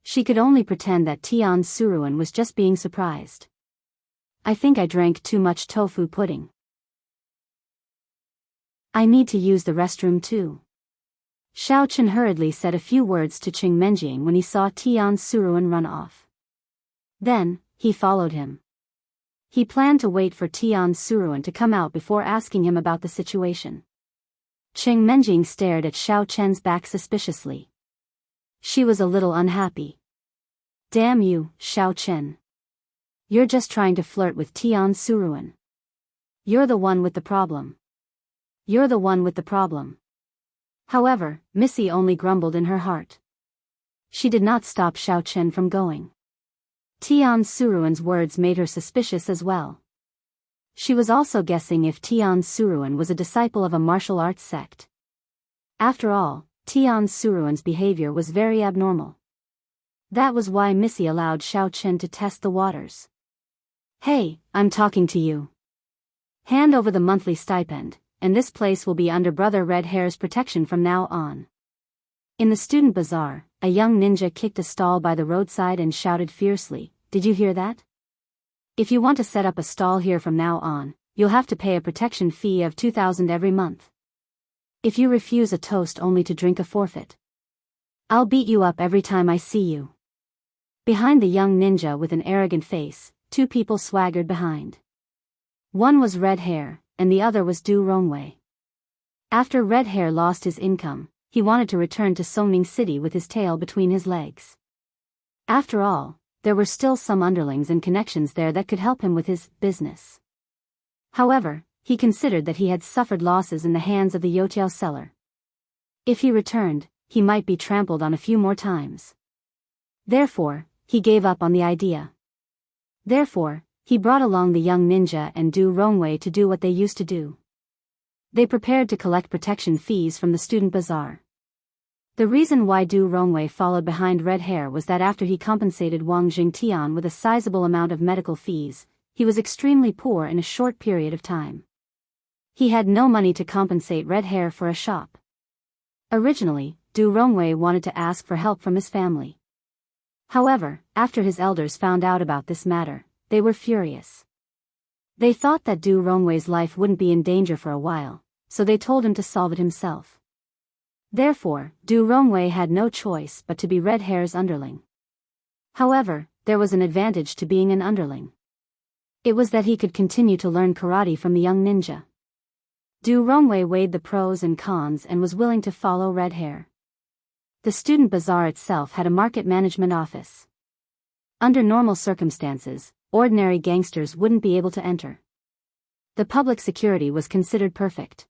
She could only pretend that Tian Suruan was just being surprised. I think I drank too much tofu pudding. I need to use the restroom too. Xiaochen hurriedly said a few words to Qing Menjing when he saw Tian Suruan run off. Then, he followed him. He planned to wait for Tian Suruan to come out before asking him about the situation. Qing Menjing stared at Xiaochen's back suspiciously. She was a little unhappy. Damn you, Xiaochen. You're just trying to flirt with Tian Suruan. You're the one with the problem. You're the one with the problem. However, Missy only grumbled in her heart. She did not stop Xiao Chen from going. Tian Suruan's words made her suspicious as well. She was also guessing if Tian Suruan was a disciple of a martial arts sect. After all, Tian Suruan's behavior was very abnormal. That was why Missy allowed Xiao Chen to test the waters. Hey, I'm talking to you. Hand over the monthly stipend, and this place will be under Brother Red Hair's protection from now on. In the student bazaar, a young ninja kicked a stall by the roadside and shouted fiercely, "Did you hear that? If you want to set up a stall here from now on, you'll have to pay a protection fee of 2,000 every month. If you refuse a toast only to drink a forfeit. I'll beat you up every time I see you." Behind the young ninja with an arrogant face, two people swaggered behind. One was Red Hair, and the other was Du Rongwei. After Red Hair lost his income, he wanted to return to Songning City with his tail between his legs. After all, there were still some underlings and connections there that could help him with his business. However, he considered that he had suffered losses in the hands of the Youtiao seller. If he returned, he might be trampled on a few more times. Therefore, he gave up on the idea. Therefore, he brought along the young ninja and Du Rongwei to do what they used to do. They prepared to collect protection fees from the student bazaar. The reason why Du Rongwei followed behind Red Hair was that after he compensated Wang Jingtian with a sizable amount of medical fees, he was extremely poor in a short period of time. He had no money to compensate Red Hair for a shop. Originally, Du Rongwei wanted to ask for help from his family. However, after his elders found out about this matter, they were furious. They thought that Du Rongwei's life wouldn't be in danger for a while, so they told him to solve it himself. Therefore, Du Rongwei had no choice but to be Red Hair's underling. However, there was an advantage to being an underling. It was that he could continue to learn karate from the young ninja. Du Rongwei weighed the pros and cons and was willing to follow Red Hair. The student bazaar itself had a market management office. Under normal circumstances, ordinary gangsters wouldn't be able to enter. The public security was considered perfect.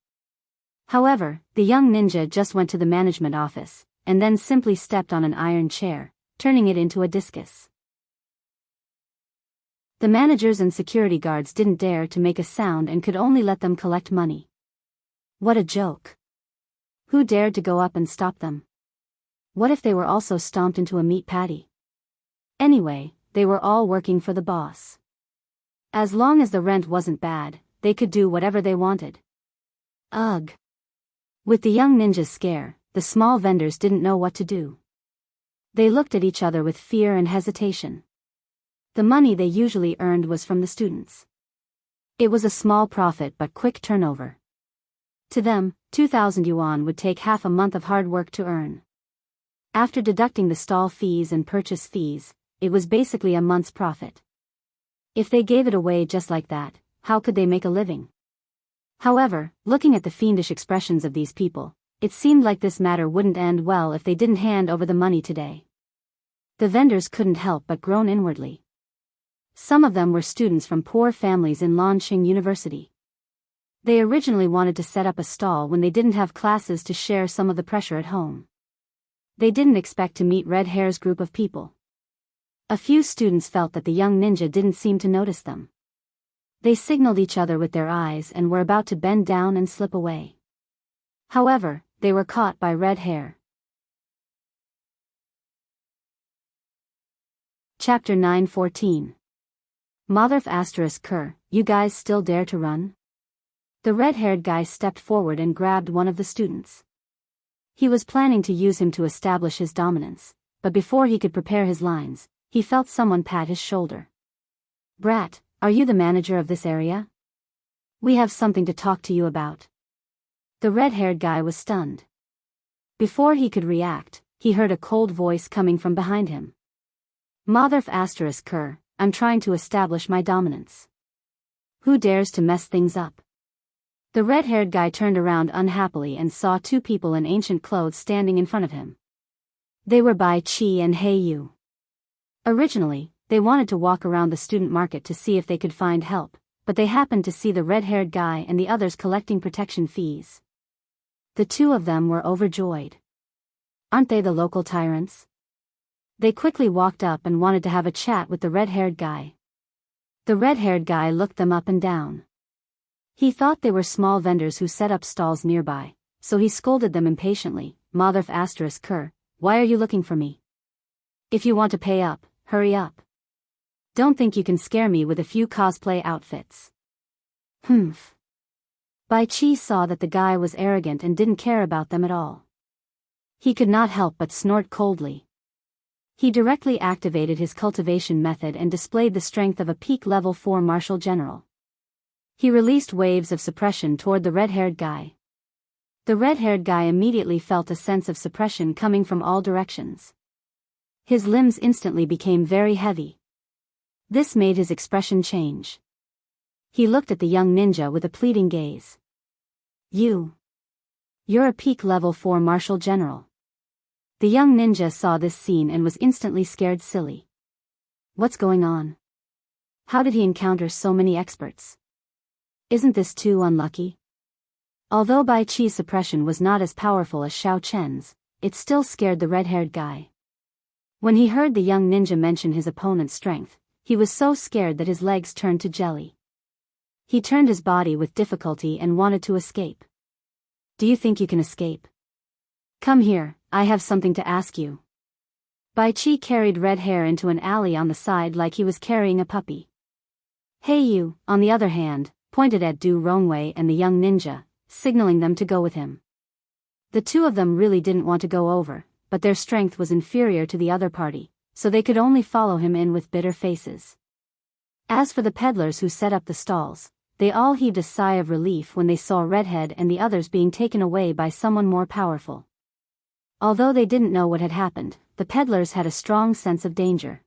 However, the young ninja just went to the management office, and then simply stepped on an iron chair, turning it into a discus. The managers and security guards didn't dare to make a sound and could only let them collect money. What a joke. Who dared to go up and stop them? What if they were also stomped into a meat patty? Anyway, they were all working for the boss. As long as the rent wasn't bad, they could do whatever they wanted. Ugh. With the young ninja's scare, the small vendors didn't know what to do. They looked at each other with fear and hesitation. The money they usually earned was from the students. It was a small profit but quick turnover. To them, 2,000 yuan would take half a month of hard work to earn. After deducting the stall fees and purchase fees, it was basically a month's profit. If they gave it away just like that, how could they make a living? However, looking at the fiendish expressions of these people, it seemed like this matter wouldn't end well if they didn't hand over the money today. The vendors couldn't help but groan inwardly. Some of them were students from poor families in Lanqing University. They originally wanted to set up a stall when they didn't have classes to share some of the pressure at home. They didn't expect to meet Red Hair's group of people. A few students felt that the young ninja didn't seem to notice them. They signaled each other with their eyes and were about to bend down and slip away. However, they were caught by Red Hair. Chapter 9:14. Motherf asterisk Ker, you guys still dare to run? The red-haired guy stepped forward and grabbed one of the students. He was planning to use him to establish his dominance, but before he could prepare his lines, he felt someone pat his shoulder. Brat, are you the manager of this area? We have something to talk to you about. The red-haired guy was stunned. Before he could react, he heard a cold voice coming from behind him. Motherf asterisk Ker, I'm trying to establish my dominance. Who dares to mess things up? The red-haired guy turned around unhappily and saw two people in ancient clothes standing in front of him. They were Bai Qi and Hei Yu. Originally, they wanted to walk around the student market to see if they could find help, but they happened to see the red-haired guy and the others collecting protection fees. The two of them were overjoyed. Aren't they the local tyrants? They quickly walked up and wanted to have a chat with the red-haired guy. The red-haired guy looked them up and down. He thought they were small vendors who set up stalls nearby, so he scolded them impatiently. Motherf asterisk cur, why are you looking for me? If you want to pay up, hurry up. Don't think you can scare me with a few cosplay outfits. Humph. Bai Chi saw that the guy was arrogant and didn't care about them at all. He could not help but snort coldly. He directly activated his cultivation method and displayed the strength of a peak level 4 martial general. He released waves of suppression toward the red-haired guy. The red-haired guy immediately felt a sense of suppression coming from all directions. His limbs instantly became very heavy. This made his expression change. He looked at the young ninja with a pleading gaze. You're a peak level 4 martial general. The young ninja saw this scene and was instantly scared silly. What's going on? How did he encounter so many experts? Isn't this too unlucky? Although Bai Chi's suppression was not as powerful as Xiao Chen's, it still scared the red-haired guy. When he heard the young ninja mention his opponent's strength, he was so scared that his legs turned to jelly. He turned his body with difficulty and wanted to escape. Do you think you can escape? Come here, I have something to ask you. Bai Chi carried Red Hair into an alley on the side like he was carrying a puppy. Hey you, on the other hand, pointed at Du Rongwei and the young ninja, signaling them to go with him. The two of them really didn't want to go over, but their strength was inferior to the other party, so they could only follow him in with bitter faces. As for the peddlers who set up the stalls, they all heaved a sigh of relief when they saw Redhead and the others being taken away by someone more powerful. Although they didn't know what had happened, the peddlers had a strong sense of danger.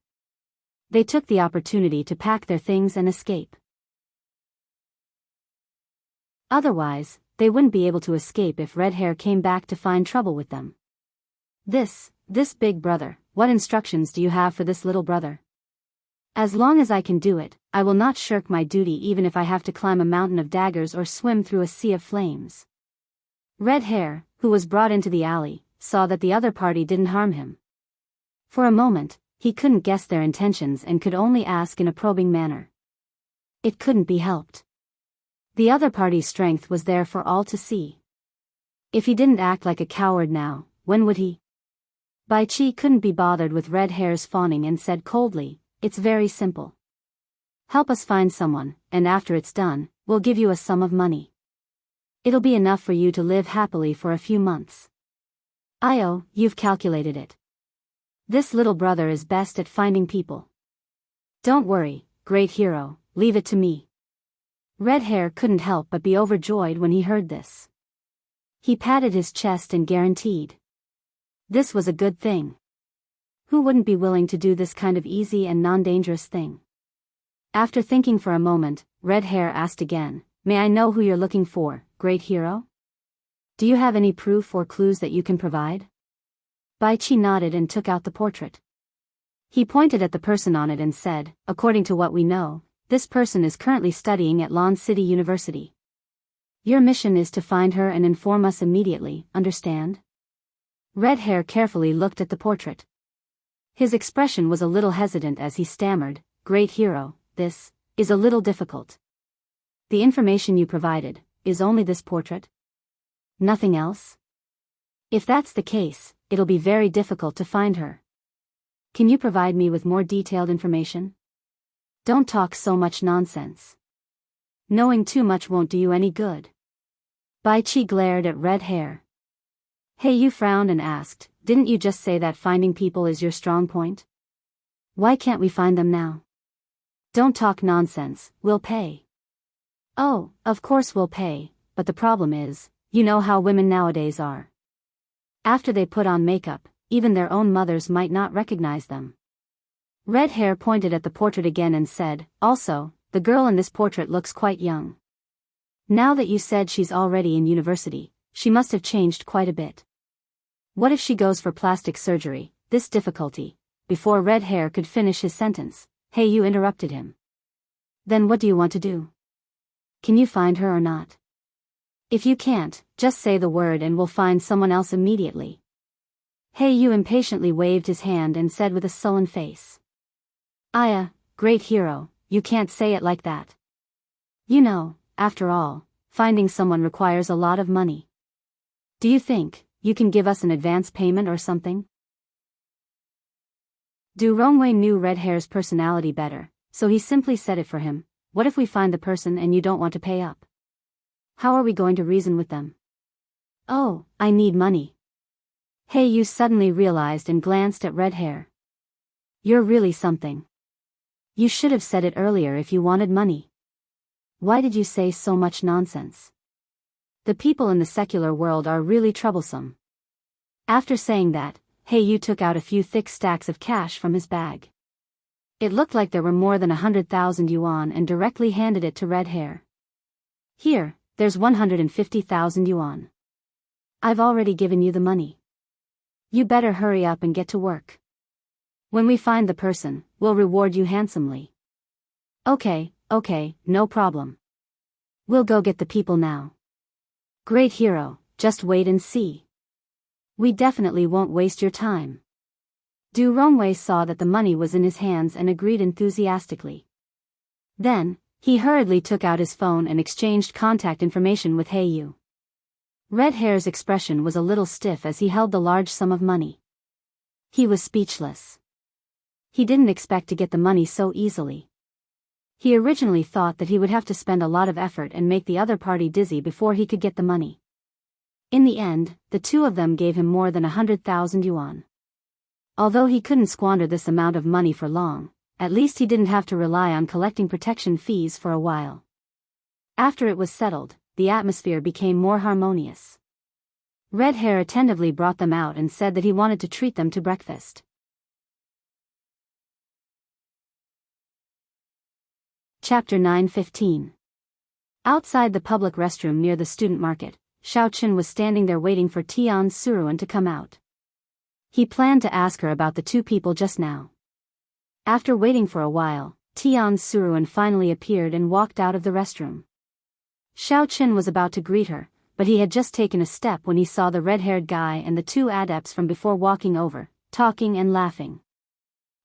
They took the opportunity to pack their things and escape. Otherwise, they wouldn't be able to escape if Red Hair came back to find trouble with them. This big brother, what instructions do you have for this little brother? As long as I can do it, I will not shirk my duty even if I have to climb a mountain of daggers or swim through a sea of flames. Red Hair, who was brought into the alley, saw that the other party didn't harm him. For a moment, he couldn't guess their intentions and could only ask in a probing manner. It couldn't be helped. The other party's strength was there for all to see. If he didn't act like a coward now, when would he? Bai Chi couldn't be bothered with Red Hair's fawning and said coldly, "It's very simple. Help us find someone, and after it's done, we'll give you a sum of money. It'll be enough for you to live happily for a few months." Io, you've calculated it. This little brother is best at finding people. Don't worry, great hero, leave it to me. Red Hair couldn't help but be overjoyed when he heard this. He patted his chest and guaranteed. This was a good thing. Who wouldn't be willing to do this kind of easy and non-dangerous thing? After thinking for a moment, Red Hair asked again, "May I know who you're looking for, great hero? Do you have any proof or clues that you can provide?" Bai Chi nodded and took out the portrait. He pointed at the person on it and said, "According to what we know, this person is currently studying at Lon City University. Your mission is to find her and inform us immediately, understand?" Red Hair carefully looked at the portrait. His expression was a little hesitant as he stammered, "Great hero, this is a little difficult. The information you provided is only this portrait? Nothing else? If that's the case, it'll be very difficult to find her. Can you provide me with more detailed information? Don't talk so much nonsense. Knowing too much won't do you any good." Bai Chi glared at Red Hair. Hey, you frowned and asked, "Didn't you just say that finding people is your strong point? Why can't we find them now?" "Don't talk nonsense, we'll pay." "Oh, of course we'll pay, but the problem is, you know how women nowadays are. After they put on makeup, even their own mothers might not recognize them." Red Hair pointed at the portrait again and said, "Also, the girl in this portrait looks quite young. Now that you said she's already in university, she must have changed quite a bit. What if she goes for plastic surgery?" This difficulty, before Red Hair could finish his sentence, Hey you interrupted him. "Then what do you want to do? Can you find her or not?" If you can't, just say the word and we'll find someone else immediately. Hey Yu impatiently waved his hand and said with a sullen face. Aya, great hero, you can't say it like that. You know, after all, finding someone requires a lot of money. Do you think you can give us an advance payment or something? Du Rongwei knew Red Hair's personality better, so he simply said it for him. What if we find the person and you don't want to pay up? How are we going to reason with them? Oh, I need money. Hey Yu suddenly realized and glanced at Red Hair. You're really something. You should have said it earlier if you wanted money. Why did you say so much nonsense? The people in the secular world are really troublesome. After saying that, Hey Yu took out a few thick stacks of cash from his bag. It looked like there were more than 100,000 yuan and directly handed it to Red Hair. Here, there's 150,000 yuan. I've already given you the money. You better hurry up and get to work. When we find the person, we'll reward you handsomely. Okay, no problem. We'll go get the people now. Great hero, just wait and see. We definitely won't waste your time. Du Rongwei saw that the money was in his hands and agreed enthusiastically. Then, he hurriedly took out his phone and exchanged contact information with Hey Yu. Red Hair's expression was a little stiff as he held the large sum of money. He was speechless. He didn't expect to get the money so easily. He originally thought that he would have to spend a lot of effort and make the other party dizzy before he could get the money. In the end, the two of them gave him more than 100,000 yuan. Although he couldn't squander this amount of money for long, at least he didn't have to rely on collecting protection fees for a while. After it was settled, the atmosphere became more harmonious. Red Hair attentively brought them out and said that he wanted to treat them to breakfast. Chapter 9:15. Outside the public restroom near the student market, Xiao Qin was standing there waiting for Tian Suruan to come out. He planned to ask her about the two people just now. After waiting for a while, Tian Suruan finally appeared and walked out of the restroom. Xiao Qin was about to greet her, but he had just taken a step when he saw the red-haired guy and the two adepts from before walking over, talking and laughing.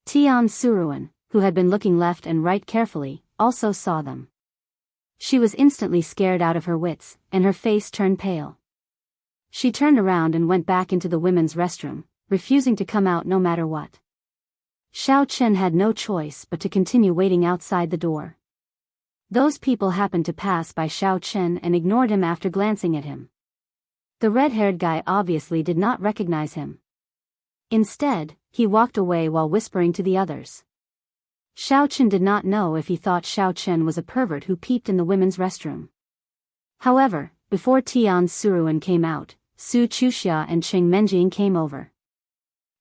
Tian Suruan, who had been looking left and right carefully, also saw them. She was instantly scared out of her wits, and her face turned pale. She turned around and went back into the women's restroom, refusing to come out no matter what. Xiao Qin had no choice but to continue waiting outside the door. Those people happened to pass by Xiao Qin and ignored him after glancing at him. The red-haired guy obviously did not recognize him. Instead, he walked away while whispering to the others. Xiao Qin did not know if he thought Xiao Qin was a pervert who peeped in the women's restroom. However, before Tian Suruan came out, Su Chuxia and Qing Menjing came over.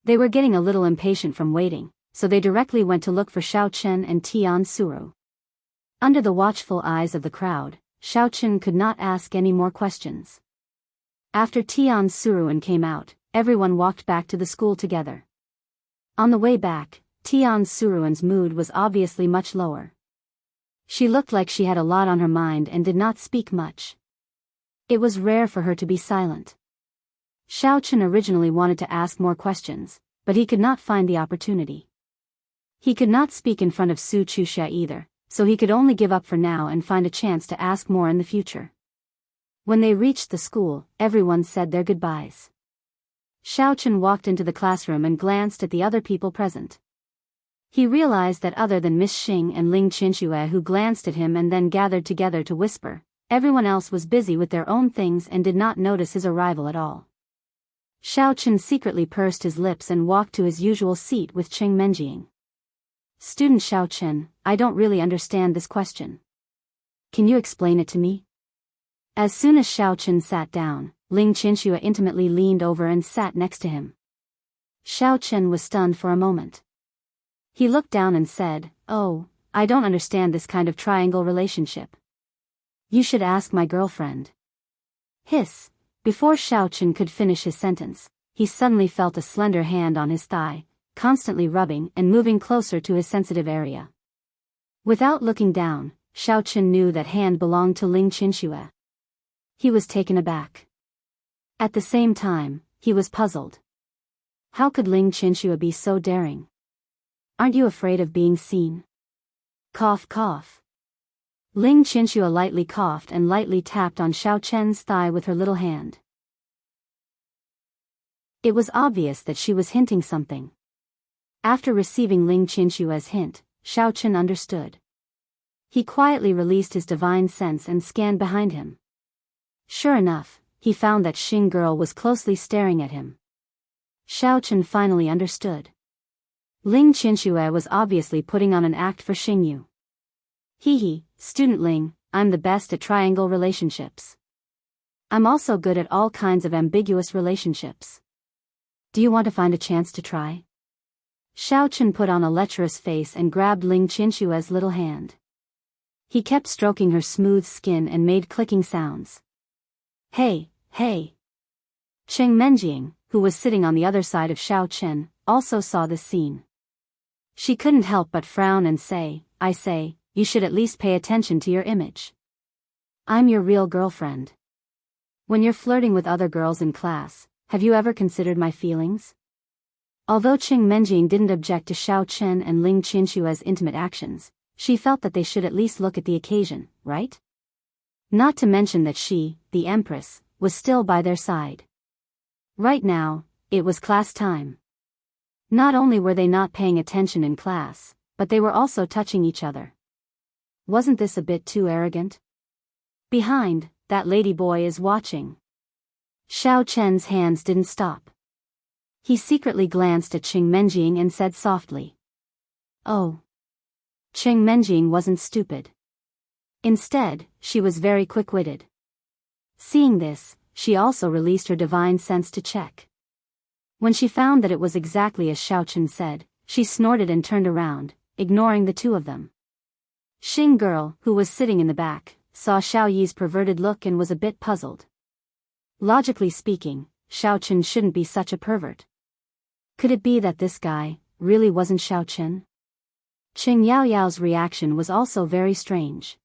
They were getting a little impatient from waiting, so they directly went to look for Xiao Qin and Tian Suru. Under the watchful eyes of the crowd, Xiao Qin could not ask any more questions. After Tian Suruan came out, everyone walked back to the school together. On the way back, Tian Suruan's mood was obviously much lower. She looked like she had a lot on her mind and did not speak much. It was rare for her to be silent. Xiao Qin originally wanted to ask more questions, but he could not find the opportunity. He could not speak in front of Su Chuxia either, so he could only give up for now and find a chance to ask more in the future. When they reached the school, everyone said their goodbyes. Xiao Qin walked into the classroom and glanced at the other people present. He realized that other than Miss Xing and Ling Qinxue who glanced at him and then gathered together to whisper, everyone else was busy with their own things and did not notice his arrival at all. Xiao Qin secretly pursed his lips and walked to his usual seat with Qing Menjing. Student Xiao Qin, I don't really understand this question. Can you explain it to me? As soon as Xiao Qin sat down, Ling Qinxue intimately leaned over and sat next to him. Xiao Qin was stunned for a moment. He looked down and said, "Oh, I don't understand this kind of triangle relationship. You should ask my girlfriend." Hiss. Before Xiao Qin could finish his sentence, he suddenly felt a slender hand on his thigh, constantly rubbing and moving closer to his sensitive area. Without looking down, Xiao Qin knew that hand belonged to Ling Qinxue. He was taken aback. At the same time, he was puzzled. How could Ling Qianxue be so daring? Aren't you afraid of being seen? Cough cough. Ling Qianxue lightly coughed and lightly tapped on Xiao Chen's thigh with her little hand. It was obvious that she was hinting something. After receiving Ling Qianxue's hint, Xiao Chen understood. He quietly released his divine sense and scanned behind him. Sure enough, he found that Xing girl was closely staring at him. Xiao Chen finally understood. Ling Qianxue was obviously putting on an act for Xingyu. Hee, student Ling, I'm the best at triangle relationships. I'm also good at all kinds of ambiguous relationships. Do you want to find a chance to try? Xiao Chen put on a lecherous face and grabbed Ling Qianxue's little hand. He kept stroking her smooth skin and made clicking sounds. Hey. Cheng Menjing, who was sitting on the other side of Xiao Chen, also saw this scene. She couldn't help but frown and say, I say, you should at least pay attention to your image. I'm your real girlfriend. When you're flirting with other girls in class, have you ever considered my feelings? Although Cheng Menjing didn't object to Xiao Chen and Ling Qianxue's intimate actions, she felt that they should at least look at the occasion, right? Not to mention that she, the Empress, was still by their side. Right now, it was class time. Not only were they not paying attention in class, but they were also touching each other. Wasn't this a bit too arrogant? Behind, that ladyboy is watching. Xiao Chen's hands didn't stop. He secretly glanced at Cheng Menjing and said softly. Oh. Cheng Menjing wasn't stupid. Instead, she was very quick-witted. Seeing this, she also released her divine sense to check. When she found that it was exactly as Xiao Chen said, she snorted and turned around, ignoring the two of them. Xing girl, who was sitting in the back, saw Xiao Yi's perverted look and was a bit puzzled. Logically speaking, Xiao Chen shouldn't be such a pervert. Could it be that this guy really wasn't Xiao Chen? Cheng Yaoyao's reaction was also very strange.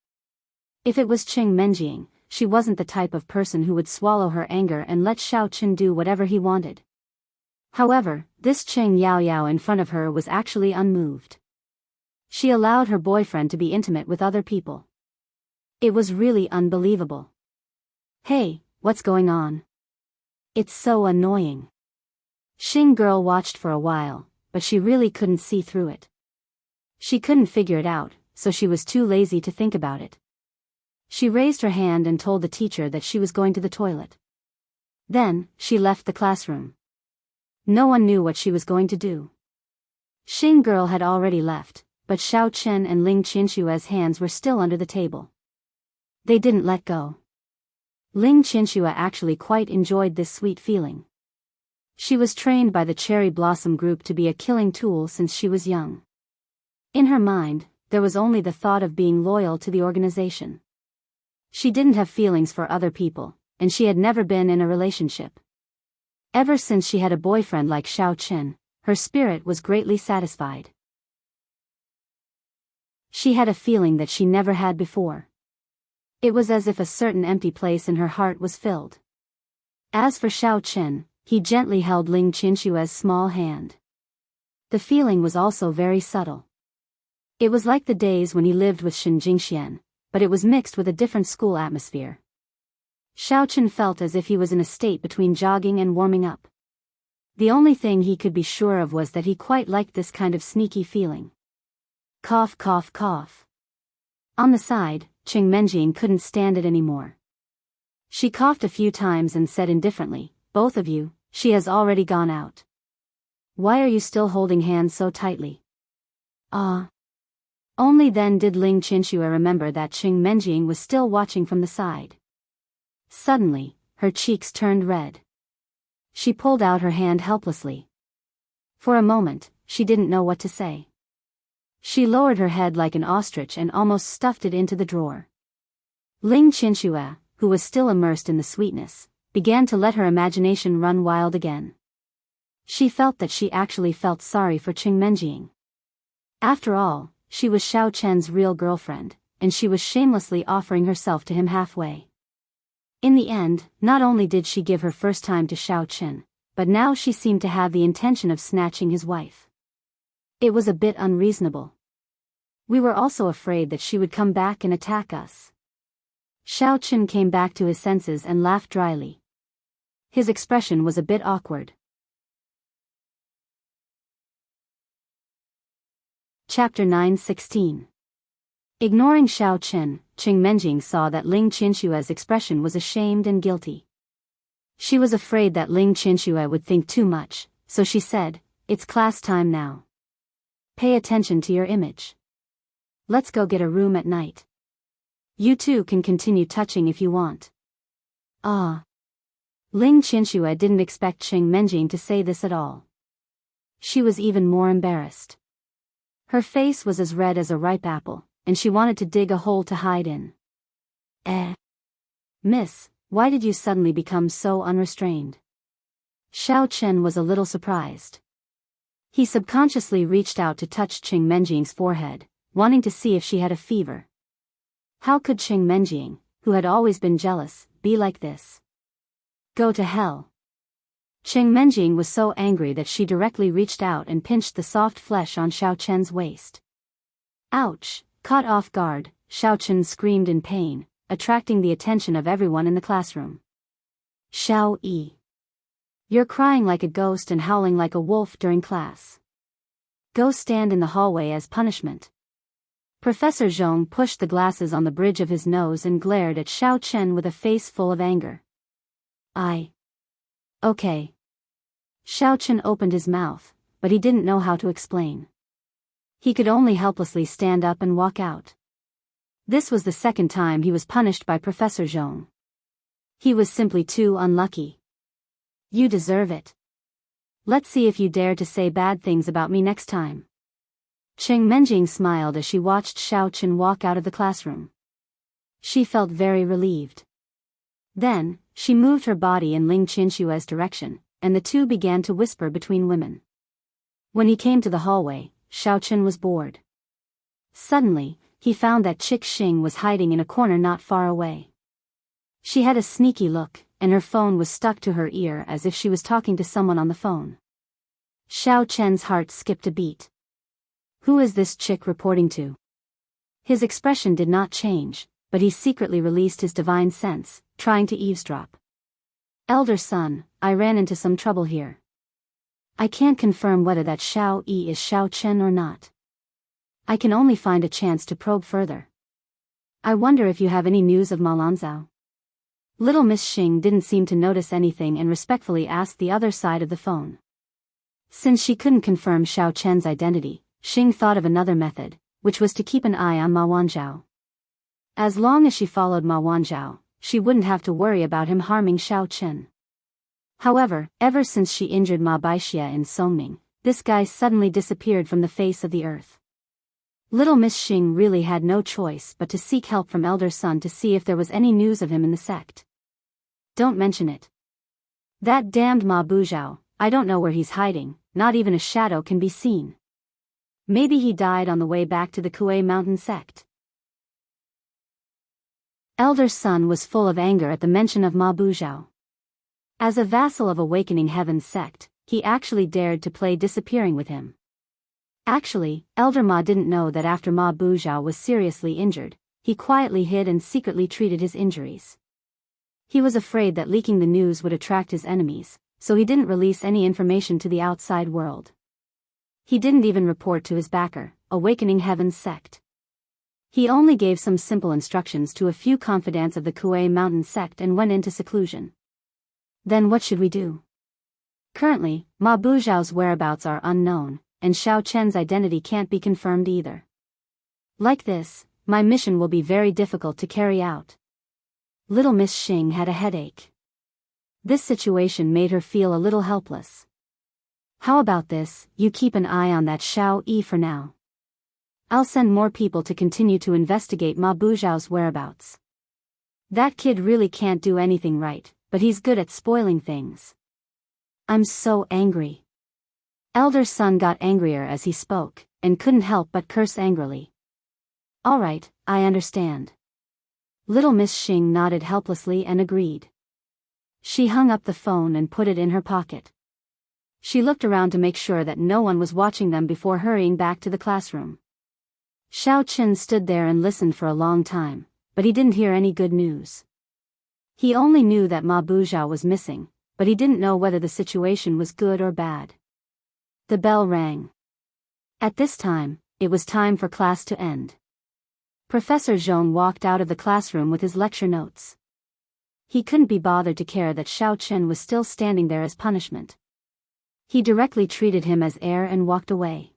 If it was Cheng Menjing, she wasn't the type of person who would swallow her anger and let Xiao Chen do whatever he wanted. However, this Cheng Yaoyao in front of her was actually unmoved. She allowed her boyfriend to be intimate with other people. It was really unbelievable. Hey, what's going on? It's so annoying. Xing girl watched for a while, but she really couldn't see through it. She couldn't figure it out, so she was too lazy to think about it. She raised her hand and told the teacher that she was going to the toilet. Then, she left the classroom. No one knew what she was going to do. Xing girl had already left, but Xiao Chen and Ling Qianxue's hands were still under the table. They didn't let go. Ling Qianxue actually quite enjoyed this sweet feeling. She was trained by the Cherry Blossom Group to be a killing tool since she was young. In her mind, there was only the thought of being loyal to the organization. She didn't have feelings for other people, and she had never been in a relationship. Ever since she had a boyfriend like Xiao Chen, her spirit was greatly satisfied. She had a feeling that she never had before. It was as if a certain empty place in her heart was filled. As for Xiao Chen, he gently held Ling Qianxue's small hand. The feeling was also very subtle. It was like the days when he lived with Shen Jingxian, but it was mixed with a different school atmosphere. Xiao Chen felt as if he was in a state between jogging and warming up. The only thing he could be sure of was that he quite liked this kind of sneaky feeling. Cough cough cough. On the side, Cheng Menjing couldn't stand it anymore. She coughed a few times and said indifferently, both of you, she has already gone out. Why are you still holding hands so tightly? Only then did Ling Qianxue remember that Cheng Menjing was still watching from the side. Suddenly, her cheeks turned red. She pulled out her hand helplessly. For a moment, she didn't know what to say. She lowered her head like an ostrich and almost stuffed it into the drawer. Ling Qianxue, who was still immersed in the sweetness, began to let her imagination run wild again. She felt that she actually felt sorry for Cheng Menjing. After all, she was Xiao Chen's real girlfriend, and she was shamelessly offering herself to him halfway. In the end, not only did she give her first time to Xiao Chen, but now she seemed to have the intention of snatching his wife. It was a bit unreasonable. We were also afraid that she would come back and attack us. Xiao Chen came back to his senses and laughed dryly. His expression was a bit awkward. Chapter 9:16. Ignoring Xiao Chen, Qing Menjing saw that Ling Qinshue's expression was ashamed and guilty. She was afraid that Ling Qinsue would think too much, so she said, "It's class time now. Pay attention to your image. Let's go get a room at night. You two can continue touching if you want." Ah. Ling Qinsue didn't expect Qing Menjing to say this at all. She was even more embarrassed. Her face was as red as a ripe apple, and she wanted to dig a hole to hide in. Miss, why did you suddenly become so unrestrained? Xiao Chen was a little surprised. He subconsciously reached out to touch Qing Menjing's forehead, wanting to see if she had a fever. How could Qing Menjing, who had always been jealous, be like this? Go to hell. Qing Menjing was so angry that she directly reached out and pinched the soft flesh on Xiao Chen's waist. Ouch! Caught off guard, Xiao Chen screamed in pain, attracting the attention of everyone in the classroom. Xiao Yi. You're crying like a ghost and howling like a wolf during class. Go stand in the hallway as punishment. Professor Zhong pushed the glasses on the bridge of his nose and glared at Xiao Chen with a face full of anger. Okay. Xiao Chen opened his mouth, but he didn't know how to explain. He could only helplessly stand up and walk out. This was the second time he was punished by Professor Zhong. He was simply too unlucky. You deserve it. Let's see if you dare to say bad things about me next time. Qing Menjing smiled as she watched Xiao Chen walk out of the classroom. She felt very relieved. Then, she moved her body in Ling Qinshue's direction, and the two began to whisper between women. When he came to the hallway, Xiao Chen was bored. Suddenly, he found that Chick Xing was hiding in a corner not far away. She had a sneaky look, and her phone was stuck to her ear as if she was talking to someone on the phone. Xiao Chen's heart skipped a beat. Who is this chick reporting to? His expression did not change, but he secretly released his divine sense, trying to eavesdrop. Elder son, I ran into some trouble here. I can't confirm whether that Xiao Yi is Xiao Chen or not. I can only find a chance to probe further. I wonder if you have any news of Ma Lanzhao. Little Miss Xing didn't seem to notice anything and respectfully asked the other side of the phone. Since she couldn't confirm Xiao Chen's identity, Xing thought of another method, which was to keep an eye on Ma Wanzhao. As long as she followed Ma Wanzhao, she wouldn't have to worry about him harming Xiao Chen. However, ever since she injured Ma Baixia in Songming, this guy suddenly disappeared from the face of the earth. Little Miss Xing really had no choice but to seek help from Elder Sun to see if there was any news of him in the sect. Don't mention it. That damned Ma Buzhao, I don't know where he's hiding, not even a shadow can be seen. Maybe he died on the way back to the Kuei Mountain sect. Elder Sun was full of anger at the mention of Ma Buzhao. As a vassal of Awakening Heaven's sect, he actually dared to play disappearing with him. Actually, Elder Ma didn't know that after Ma Buzhao was seriously injured, he quietly hid and secretly treated his injuries. He was afraid that leaking the news would attract his enemies, so he didn't release any information to the outside world. He didn't even report to his backer, Awakening Heaven's sect. He only gave some simple instructions to a few confidants of the Kuei Mountain sect and went into seclusion. Then what should we do? Currently, Ma Buzhao's whereabouts are unknown, and Xiao Chen's identity can't be confirmed either. Like this, my mission will be very difficult to carry out. Little Miss Xing had a headache. This situation made her feel a little helpless. How about this, you keep an eye on that Xiao Yi for now. I'll send more people to continue to investigate Ma Buzhao's whereabouts. That kid really can't do anything right, but he's good at spoiling things. I'm so angry. Elder Sun got angrier as he spoke, and couldn't help but curse angrily. Alright, I understand. Little Miss Xing nodded helplessly and agreed. She hung up the phone and put it in her pocket. She looked around to make sure that no one was watching them before hurrying back to the classroom. Xiao Qin stood there and listened for a long time, but he didn't hear any good news. He only knew that Ma Buzhao was missing, but he didn't know whether the situation was good or bad. The bell rang. At this time, it was time for class to end. Professor Zhong walked out of the classroom with his lecture notes. He couldn't be bothered to care that Xiao Qin was still standing there as punishment. He directly treated him as heir and walked away.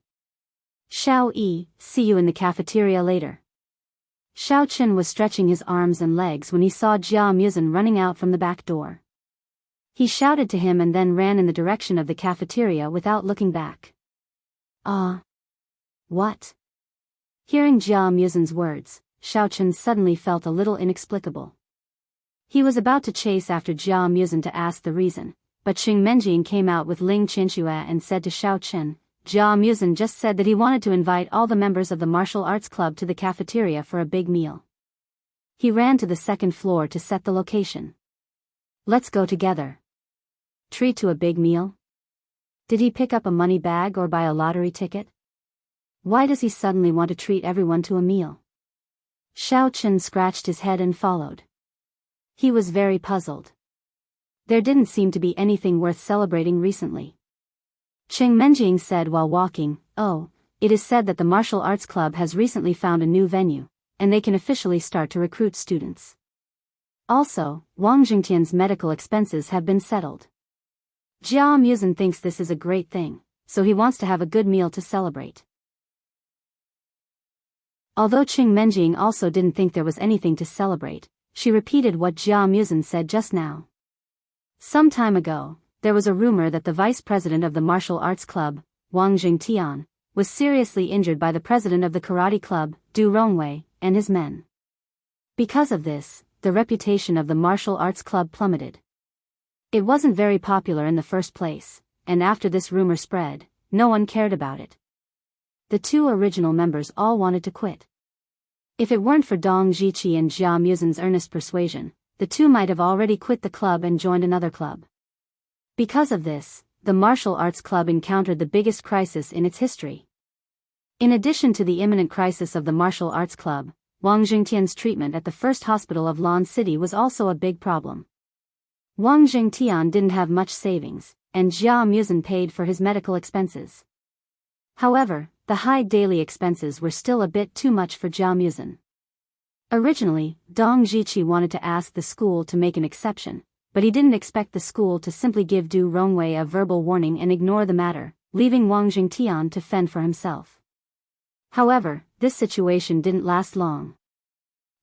Xiao Yi, see you in the cafeteria later. Xiao Qin was stretching his arms and legs when he saw Jia Muzhen running out from the back door. He shouted to him and then ran in the direction of the cafeteria without looking back. What? Hearing Jia Muzhen's words, Xiao Qin suddenly felt a little inexplicable. He was about to chase after Jia Muzhen to ask the reason, but Xing Menjing came out with Ling Qinxue and said to Xiao Qin, Jia Muzhen just said that he wanted to invite all the members of the martial arts club to the cafeteria for a big meal. He ran to the second floor to set the location. Let's go together. Treat to a big meal? Did he pick up a money bag or buy a lottery ticket? Why does he suddenly want to treat everyone to a meal? Xiao Qin scratched his head and followed. He was very puzzled. There didn't seem to be anything worth celebrating recently. Xing Menjing said while walking, it is said that the martial arts club has recently found a new venue, and they can officially start to recruit students. Also, Wang Jingtian's medical expenses have been settled. Jia Muzhen thinks this is a great thing, so he wants to have a good meal to celebrate. Although Xing Menjing also didn't think there was anything to celebrate, she repeated what Jia Muzhen said just now. Some time ago, there was a rumor that the vice president of the martial arts club, Wang Jingtian, was seriously injured by the president of the karate club, Du Rongwei, and his men. Because of this, the reputation of the martial arts club plummeted. It wasn't very popular in the first place, and after this rumor spread, no one cared about it. The two original members all wanted to quit. If it weren't for Dong Zhiqi and Jia Muzhen's earnest persuasion, the two might have already quit the club and joined another club. Because of this, the martial arts club encountered the biggest crisis in its history. In addition to the imminent crisis of the martial arts club, Wang Jingtian's treatment at the first hospital of Lan City was also a big problem. Wang Jingtian didn't have much savings, and Jia Muzhen paid for his medical expenses. However, the high daily expenses were still a bit too much for Jia Muzhen. Originally, Dong Zhiqi wanted to ask the school to make an exception, but he didn't expect the school to simply give Du Rongwei a verbal warning and ignore the matter, leaving Wang Jingtian to fend for himself. However, this situation didn't last long.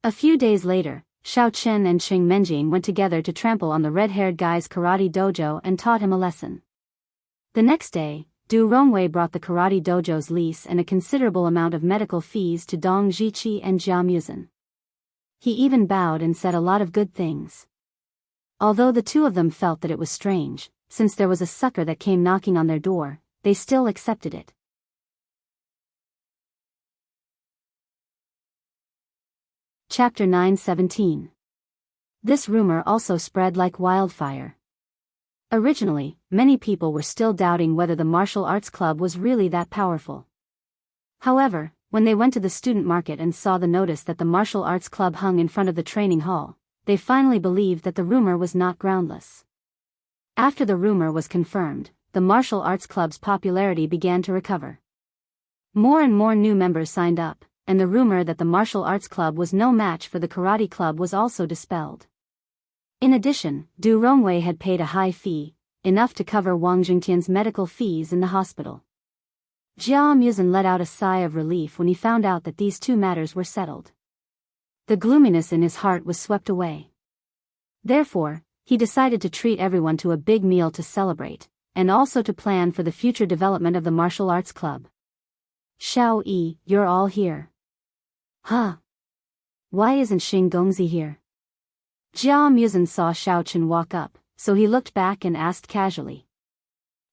A few days later, Xiao Qin and Xing Menjing went together to trample on the red-haired guy's karate dojo and taught him a lesson. The next day, Du Rongwei brought the karate dojo's lease and a considerable amount of medical fees to Dong Zhiqi and Jia Muzhen. He even bowed and said a lot of good things. Although the two of them felt that it was strange, since there was a sucker that came knocking on their door, they still accepted it. Chapter 9:17. This rumor also spread like wildfire. Originally, many people were still doubting whether the martial arts club was really that powerful. However, when they went to the student market and saw the notice that the martial arts club hung in front of the training hall, they finally believed that the rumor was not groundless. After the rumor was confirmed, the martial arts club's popularity began to recover. More and more new members signed up, and the rumor that the martial arts club was no match for the karate club was also dispelled. In addition, Du Rongwei had paid a high fee, enough to cover Wang Jingtian's medical fees in the hospital. Jia Muzhen let out a sigh of relief when he found out that these two matters were settled. The gloominess in his heart was swept away. Therefore, he decided to treat everyone to a big meal to celebrate, and also to plan for the future development of the martial arts club. Xiao Yi, you're all here. Huh? Why isn't Xing Gongzi here? Jia Muzhen saw Xiao Qin walk up, so he looked back and asked casually.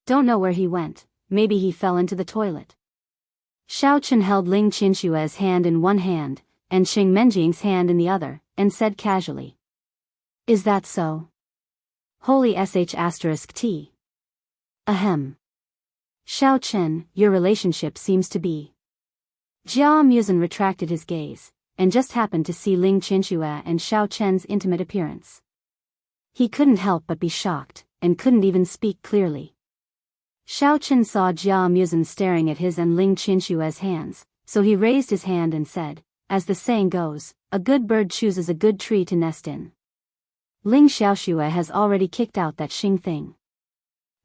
Don't know where he went, maybe he fell into the toilet. Xiao Qin held Ling Qinshue's hand in one hand, and Xing Menjing's hand in the other, and said casually. Is that so? Holy sh*t. Ahem. Xiao Chen, your relationship seems to be. Jia Muzhen retracted his gaze, and just happened to see Ling Qianxue and Xiao Chen's intimate appearance. He couldn't help but be shocked, and couldn't even speak clearly. Xiao Chen saw Jia Muzhen staring at his and Ling Qianxue's hands, so he raised his hand and said, as the saying goes, a good bird chooses a good tree to nest in. Ling Xiaoxue has already kicked out that Xing thing.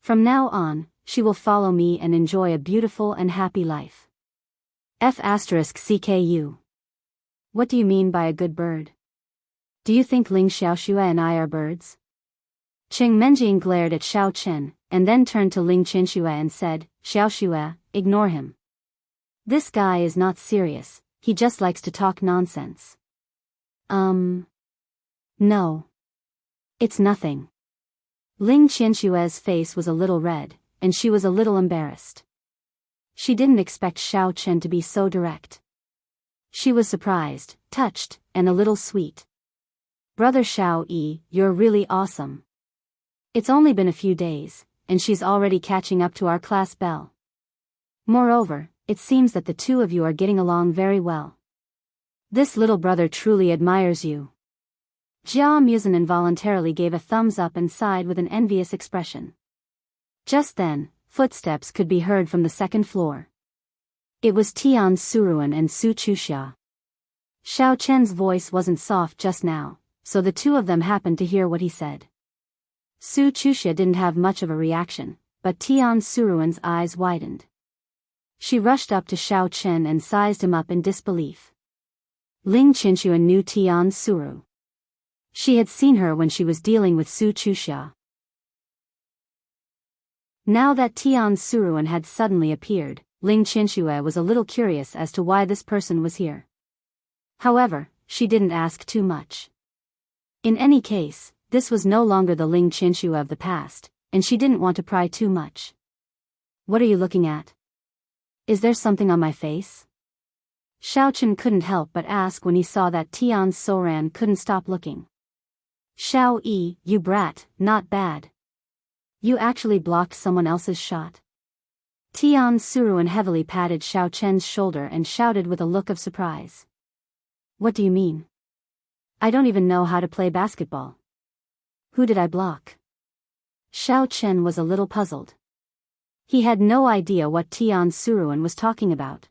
From now on, she will follow me and enjoy a beautiful and happy life. F***CKU. What do you mean by a good bird? Do you think Ling Xiaoxue and I are birds? Qing Menjing glared at Xiao Chen, and then turned to Ling Qianxue and said, Xiaoxue, ignore him. This guy is not serious, he just likes to talk nonsense. No. It's nothing. Ling Qianxue's face was a little red, and she was a little embarrassed. She didn't expect Xiao Chen to be so direct. She was surprised, touched, and a little sweet. Brother Xiao Yi, you're really awesome. It's only been a few days, and she's already catching up to our class belle. Moreover, it seems that the two of you are getting along very well. This little brother truly admires you. Jia Muzhen involuntarily gave a thumbs up and sighed with an envious expression. Just then, footsteps could be heard from the second floor. It was Tian Suruan and Su Chuxia. Xiao Chen's voice wasn't soft just now, so the two of them happened to hear what he said. Su Chuxia didn't have much of a reaction, but Tian Suruan's eyes widened. She rushed up to Xiao Chen and sized him up in disbelief. Ling Qianxue knew Tian Suru. She had seen her when she was dealing with Su Chuxia. Now that Tian Suruan had suddenly appeared, Ling Qianxue was a little curious as to why this person was here. However, she didn't ask too much. In any case, this was no longer the Ling Qianxue of the past, and she didn't want to pry too much. What are you looking at? Is there something on my face? Xiao Chen couldn't help but ask when he saw that Tian Soran couldn't stop looking. Xiao Yi, you brat, not bad. You actually blocked someone else's shot. Tian Suruan heavily patted Xiao Chen's shoulder and shouted with a look of surprise. What do you mean? I don't even know how to play basketball. Who did I block? Xiao Chen was a little puzzled. He had no idea what Tian Suruan was talking about.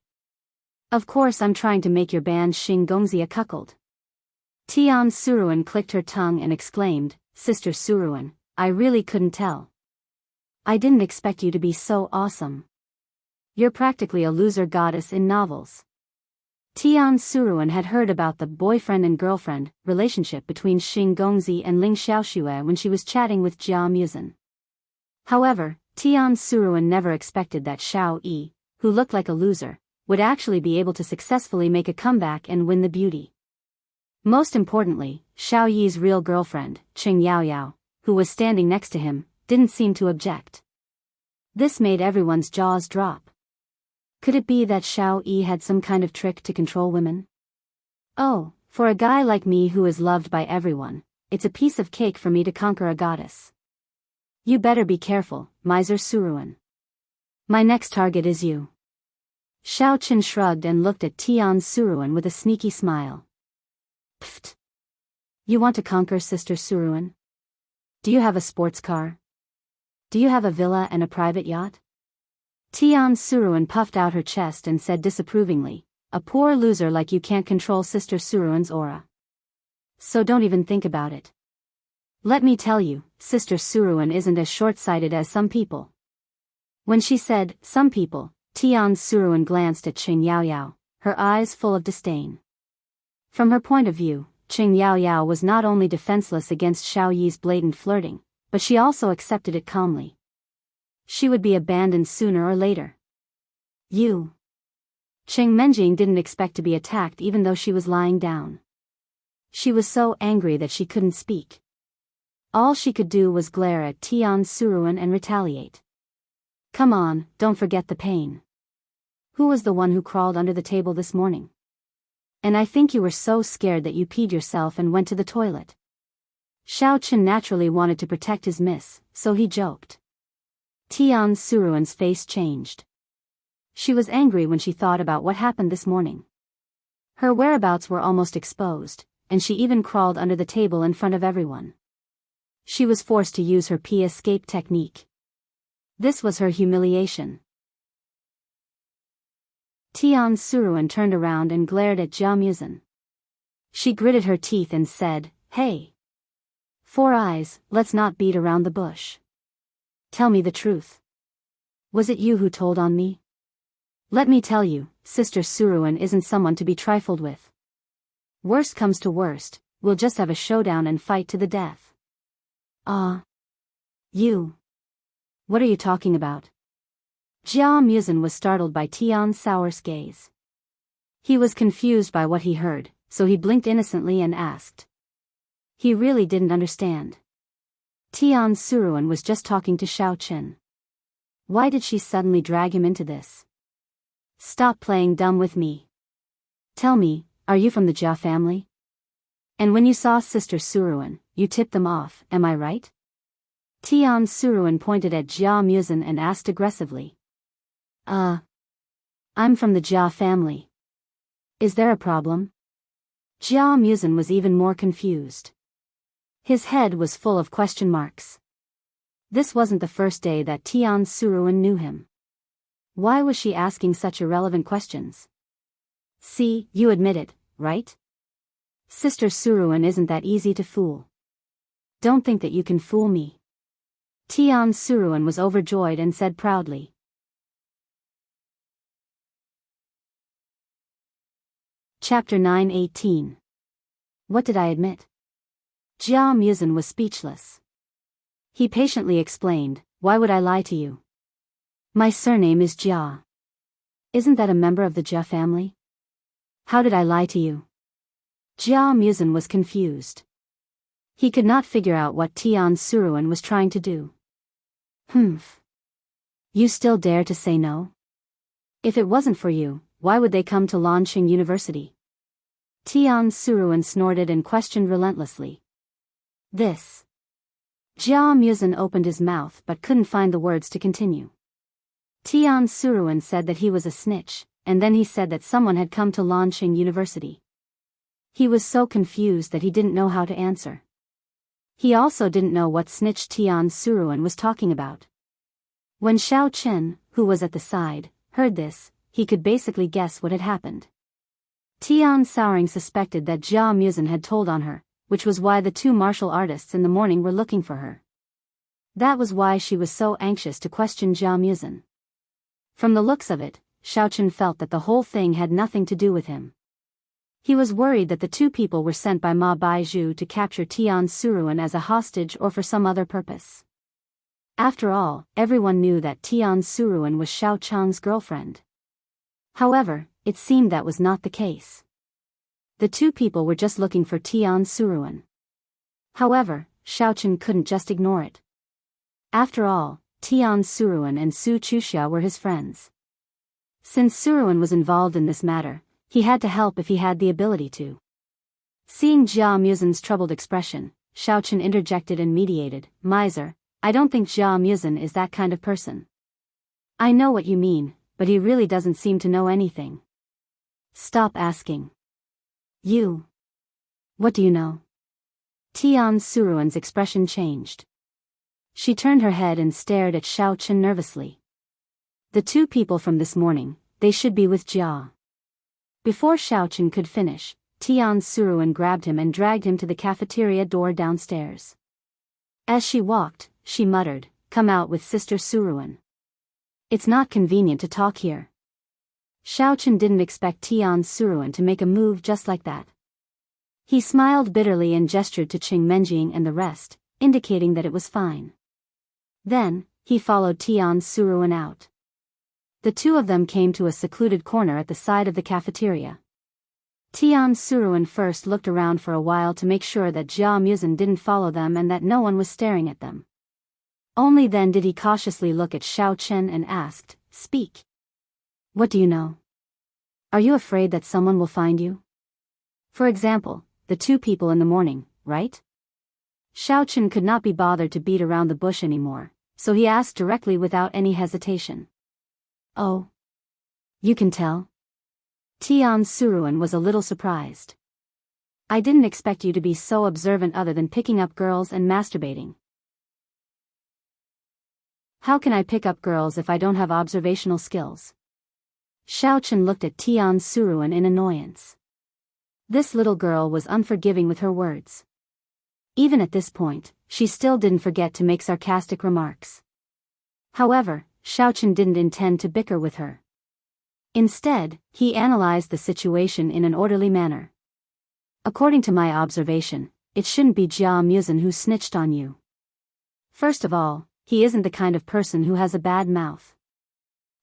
Of course I'm trying to make your band Xing Gongzi a cuckold. Tian Suruan clicked her tongue and exclaimed, Sister Suruan, I really couldn't tell. I didn't expect you to be so awesome. You're practically a loser goddess in novels. Tian Suruan had heard about the boyfriend and girlfriend relationship between Xing Gongzi and Ling Xiaoxue when she was chatting with Jia Muzhen. However, Tian Suruan never expected that Xiao Yi, who looked like a loser, would actually be able to successfully make a comeback and win the beauty. Most importantly, Xiao Yi's real girlfriend, Qing Yaoyao, who was standing next to him, didn't seem to object. This made everyone's jaws drop. Could it be that Xiao Yi had some kind of trick to control women? Oh, for a guy like me who is loved by everyone, it's a piece of cake for me to conquer a goddess. You better be careful, miser Suruan. My next target is you. Xiao Chen shrugged and looked at Tian Suruan with a sneaky smile. Pfft. You want to conquer Sister Suruan? Do you have a sports car? Do you have a villa and a private yacht? Tian Suruan puffed out her chest and said disapprovingly, a poor loser like you can't control Sister Suruan's aura. So don't even think about it. Let me tell you, Sister Suruan isn't as short-sighted as some people. When she said, some people, Tian Suruan glanced at Qing Yaoyao, her eyes full of disdain. From her point of view, Qing Yaoyao was not only defenseless against Xiao Yi's blatant flirting, but she also accepted it calmly. She would be abandoned sooner or later. You. Qing Menjing didn't expect to be attacked even though she was lying down. She was so angry that she couldn't speak. All she could do was glare at Tian Suruan and retaliate. Come on, don't forget the pain. Who was the one who crawled under the table this morning? And I think you were so scared that you peed yourself and went to the toilet. Xiao Chen naturally wanted to protect his miss, so he joked. Tian Suruan's face changed. She was angry when she thought about what happened this morning. Her whereabouts were almost exposed, and she even crawled under the table in front of everyone. She was forced to use her pee escape technique. This was her humiliation. Tian Suruan turned around and glared at Jia Muzin. She gritted her teeth and said, "Hey. Four Eyes, let's not beat around the bush. Tell me the truth. Was it you who told on me? Let me tell you, Sister Suruan isn't someone to be trifled with. Worst comes to worst, we'll just have a showdown and fight to the death." You. What are you talking about? Jia Muzin was startled by Tian Sour's gaze. He was confused by what he heard, so he blinked innocently and asked. He really didn't understand. Tian Suruan was just talking to Xiao Chen. Why did she suddenly drag him into this? Stop playing dumb with me. Tell me, are you from the Jia family? And when you saw Sister Suruan, you tipped them off, am I right? Tian Suruan pointed at Jia Muzin and asked aggressively. I'm from the Jia family. Is there a problem? Jia Muzin was even more confused. His head was full of question marks. This wasn't the first day that Tian Suruan knew him. Why was she asking such irrelevant questions? See, you admit it, right? Sister Suruan isn't that easy to fool. Don't think that you can fool me. Tian Suruan was overjoyed and said proudly. Chapter 9:18. What did I admit? Jia Muzin was speechless. He patiently explained, why would I lie to you? My surname is Jia. Isn't that a member of the Jia family? How did I lie to you? Jia Muzin was confused. He could not figure out what Tian Suruan was trying to do. You still dare to say no? If it wasn't for you, why would they come to Lanqing University? Tian Suruan snorted and questioned relentlessly. This. Jia Muzin opened his mouth but couldn't find the words to continue. Tian Suruan said that he was a snitch, and then he said that someone had come to Lanqing University. He was so confused that he didn't know how to answer. He also didn't know what snitch Tian Suruan was talking about. When Xiao Chen, who was at the side, heard this, he could basically guess what had happened. Tian Souring suspected that Jia Muzin had told on her, which was why the two martial artists in the morning were looking for her. That was why she was so anxious to question Jia Muzin. From the looks of it, Xiao Chen felt that the whole thing had nothing to do with him. He was worried that the two people were sent by Ma Baizhu to capture Tian Suruan as a hostage or for some other purpose. After all, everyone knew that Tian Suruan was Xiao Chang's girlfriend. However, it seemed that was not the case. The two people were just looking for Tian Suruan. However, Xiao Chen couldn't just ignore it. After all, Tian Suruan and Su Chuxia were his friends. Since Suruan was involved in this matter, he had to help if he had the ability to. Seeing Jia Muzin's troubled expression, Xiao Chen interjected and mediated, Miser, I don't think Jia Muzin is that kind of person. I know what you mean, but he really doesn't seem to know anything. Stop asking. You. What do you know? Tian Suruan's expression changed. She turned her head and stared at Xiao Chen nervously. The two people from this morning, they should be with Jia. Before Xiao Chen could finish, Tian Suruan grabbed him and dragged him to the cafeteria door downstairs. As she walked, she muttered, Come out with Sister Suruan. It's not convenient to talk here. Xiao Chen didn't expect Tian Suruan to make a move just like that. He smiled bitterly and gestured to Qing Menjing and the rest, indicating that it was fine. Then, he followed Tian Suruan out. The two of them came to a secluded corner at the side of the cafeteria. Tian Suruan first looked around for a while to make sure that Jia Muzin didn't follow them and that no one was staring at them. Only then did he cautiously look at Xiao Chen and asked, Speak. What do you know? Are you afraid that someone will find you? For example, the two people in the morning, right? Xiaochen could not be bothered to beat around the bush anymore, so he asked directly without any hesitation. Oh. You can tell? Tian Suruan was a little surprised. I didn't expect you to be so observant other than picking up girls and masturbating. How can I pick up girls if I don't have observational skills? Xiaochen looked at Tian Suruan in annoyance. This little girl was unforgiving with her words. Even at this point, she still didn't forget to make sarcastic remarks. However, Xiaochen didn't intend to bicker with her. Instead, he analyzed the situation in an orderly manner. According to my observation, it shouldn't be Jia Muzin who snitched on you. First of all, he isn't the kind of person who has a bad mouth.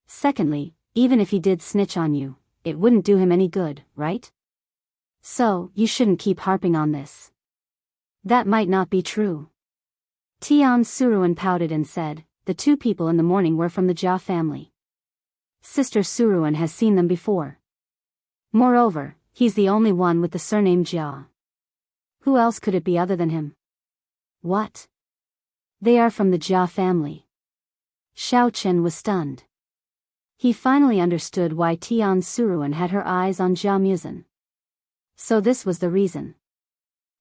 Secondly, even if he did snitch on you, it wouldn't do him any good, right? So, you shouldn't keep harping on this. That might not be true. Tian Suruan pouted and said, the two people in the morning were from the Jia family. Sister Suruan has seen them before. Moreover, he's the only one with the surname Jia. Who else could it be other than him? What? They are from the Jia family. Xiaochen was stunned. He finally understood why Tian Suruan had her eyes on Jia Muzin. So this was the reason.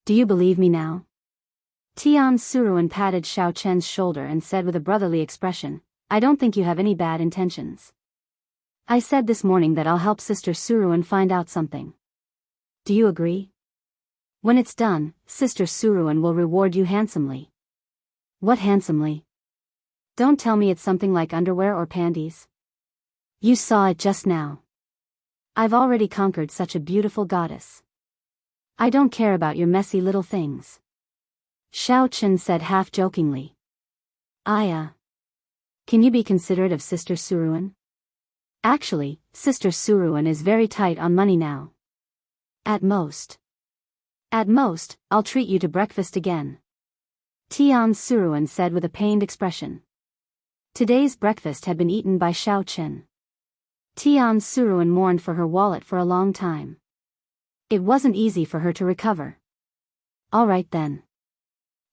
Do you believe me now? Tian Suruan patted Xiaochen's shoulder and said with a brotherly expression, I don't think you have any bad intentions. I said this morning that I'll help Sister Suruan find out something. Do you agree? When it's done, Sister Suruan will reward you handsomely. What handsomely? Don't tell me it's something like underwear or panties. You saw it just now. I've already conquered such a beautiful goddess. I don't care about your messy little things. Xiaochen said half-jokingly. Aya. Can you be considerate of Sister Suruan? Actually, Sister Suruan is very tight on money now. At most, I'll treat you to breakfast again. Tian Suruan said with a pained expression. Today's breakfast had been eaten by Xiaochen. Tian Suruan mourned for her wallet for a long time. It wasn't easy for her to recover. All right then.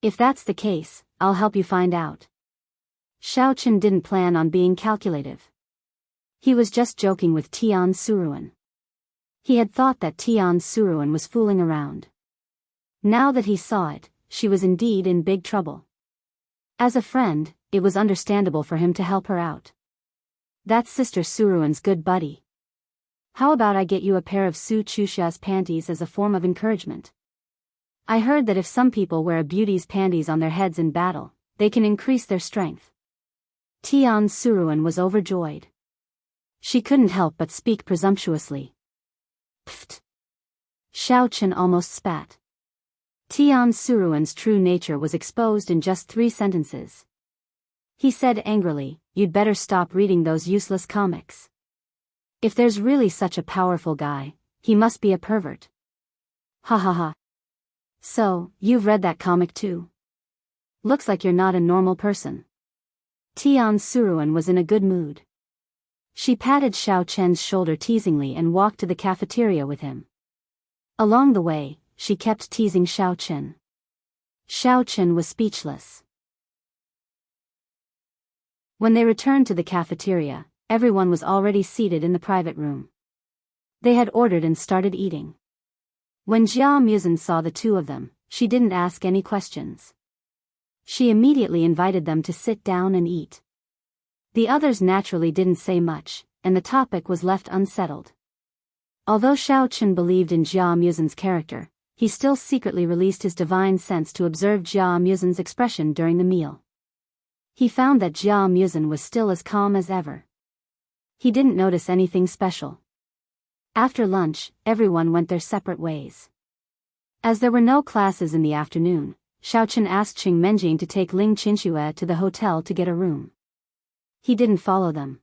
If that's the case, I'll help you find out. Xiaochen didn't plan on being calculative. He was just joking with Tian Suruan. He had thought that Tian Suruan was fooling around. Now that he saw it, she was indeed in big trouble. As a friend, it was understandable for him to help her out. That's Sister Suruan's good buddy. How about I get you a pair of Su Chusha's panties as a form of encouragement? I heard that if some people wear a beauty's panties on their heads in battle, they can increase their strength. Tian Suruan was overjoyed. She couldn't help but speak presumptuously. Pfft. Xiaochen almost spat. Tian Suruan's true nature was exposed in just 3 sentences. He said angrily, you'd better stop reading those useless comics. If there's really such a powerful guy, he must be a pervert. Ha ha ha. So, you've read that comic too? Looks like you're not a normal person. Tian Suruan was in a good mood. She patted Xiaochen's shoulder teasingly and walked to the cafeteria with him. Along the way, she kept teasing Xiaochen. Xiaochen was speechless. When they returned to the cafeteria, everyone was already seated in the private room. They had ordered and started eating. When Jia Muzin saw the two of them, she didn't ask any questions. She immediately invited them to sit down and eat. The others naturally didn't say much, and the topic was left unsettled. Although Xiaochen believed in Jia Muzin's character, he still secretly released his divine sense to observe Jia Muzin's expression during the meal. He found that Jia Muzin was still as calm as ever. He didn't notice anything special. After lunch, everyone went their separate ways. As there were no classes in the afternoon, Xiaochen asked Qing Menjing to take Ling Qinxue to the hotel to get a room. He didn't follow them.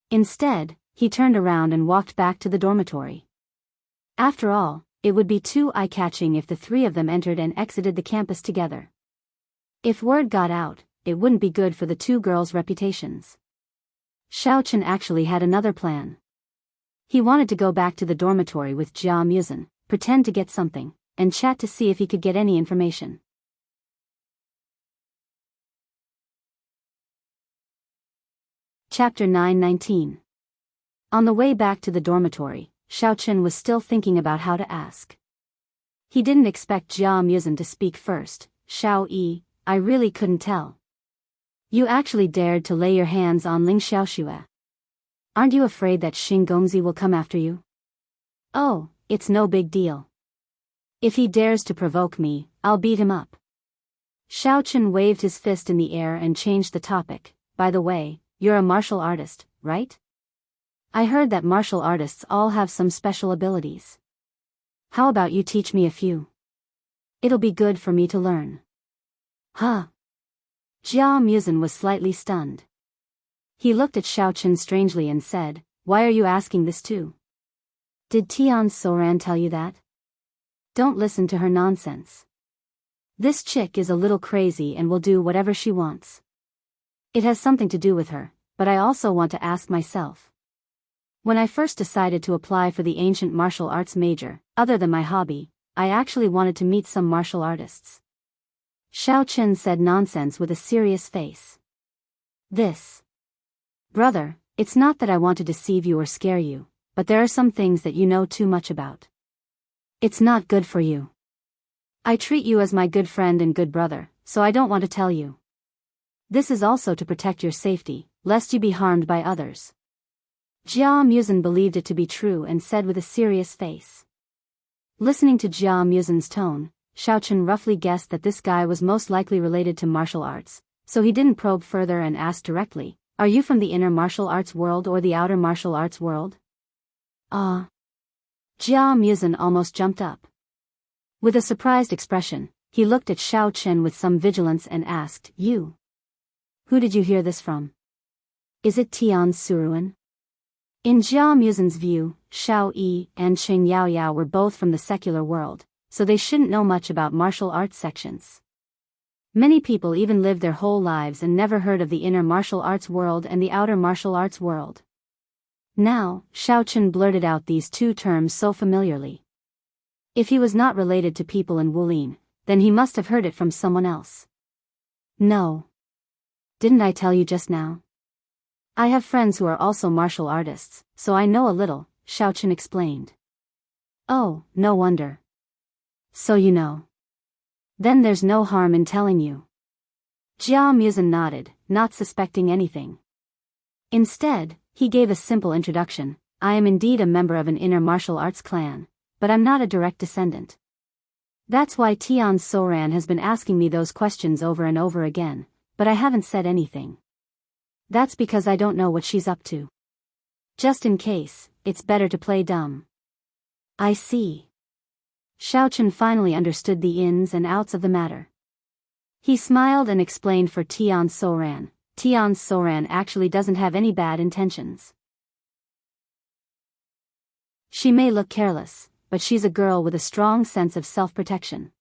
Instead, he turned around and walked back to the dormitory. After all, it would be too eye-catching if the 3 of them entered and exited the campus together. If word got out, it wouldn't be good for the 2 girls' reputations. Xiaochen actually had another plan. He wanted to go back to the dormitory with Jia Muzin, pretend to get something, and chat to see if he could get any information. Chapter 9:19. On the way back to the dormitory, Xiaochen was still thinking about how to ask. He didn't expect Jia Muzhen to speak first. Xiao Yi, I really couldn't tell. You actually dared to lay your hands on Ling Xiaoxue. Aren't you afraid that Xing Gongzi will come after you? Oh, it's no big deal. If he dares to provoke me, I'll beat him up. Xiaochen waved his fist in the air and changed the topic. By the way, you're a martial artist, right? I heard that martial artists all have some special abilities. How about you teach me a few? It'll be good for me to learn. Huh? Jia Muzhen was slightly stunned. He looked at Xiaochen strangely and said, Why are you asking this too? Did Tian Soran tell you that? Don't listen to her nonsense. This chick is a little crazy and will do whatever she wants. It has something to do with her, but I also want to ask myself. When I first decided to apply for the ancient martial arts major, other than my hobby, I actually wanted to meet some martial artists. Xiaochen said nonsense with a serious face. Brother, it's not that I want to deceive you or scare you, but there are some things that you know too much about. It's not good for you. I treat you as my good friend and good brother, so I don't want to tell you. This is also to protect your safety, lest you be harmed by others. Jia Muzhen believed it to be true and said with a serious face. Listening to Jia Muzhen's tone, Xiaochen roughly guessed that this guy was most likely related to martial arts, so he didn't probe further and asked directly, Are you from the inner martial arts world or the outer martial arts world? Jia Muzhen almost jumped up. With a surprised expression, he looked at Xiaochen with some vigilance and asked, You? Who did you hear this from? Is it Tian Suruan? In Jia Muzhen's view, Xiao Yi and Qing Yaoyao were both from the secular world, so they shouldn't know much about martial arts sections. Many people even lived their whole lives and never heard of the inner martial arts world and the outer martial arts world. Now, Xiaochen blurted out these two terms so familiarly. If he was not related to people in Wulin, then he must have heard it from someone else. No. Didn't I tell you just now? I have friends who are also martial artists, so I know a little, Xiaochen explained. Oh, no wonder. So you know. Then there's no harm in telling you. Jia Muzhen nodded, not suspecting anything. Instead, he gave a simple introduction. I am indeed a member of an inner martial arts clan, but I'm not a direct descendant. That's why Tian Soran has been asking me those questions over and over again, but I haven't said anything. That's because I don't know what she's up to. Just in case, it's better to play dumb. I see. Xiaochen finally understood the ins and outs of the matter. He smiled and explained for Tian Soran. Tian Soran actually doesn't have any bad intentions. She may look careless, but she's a girl with a strong sense of self-protection.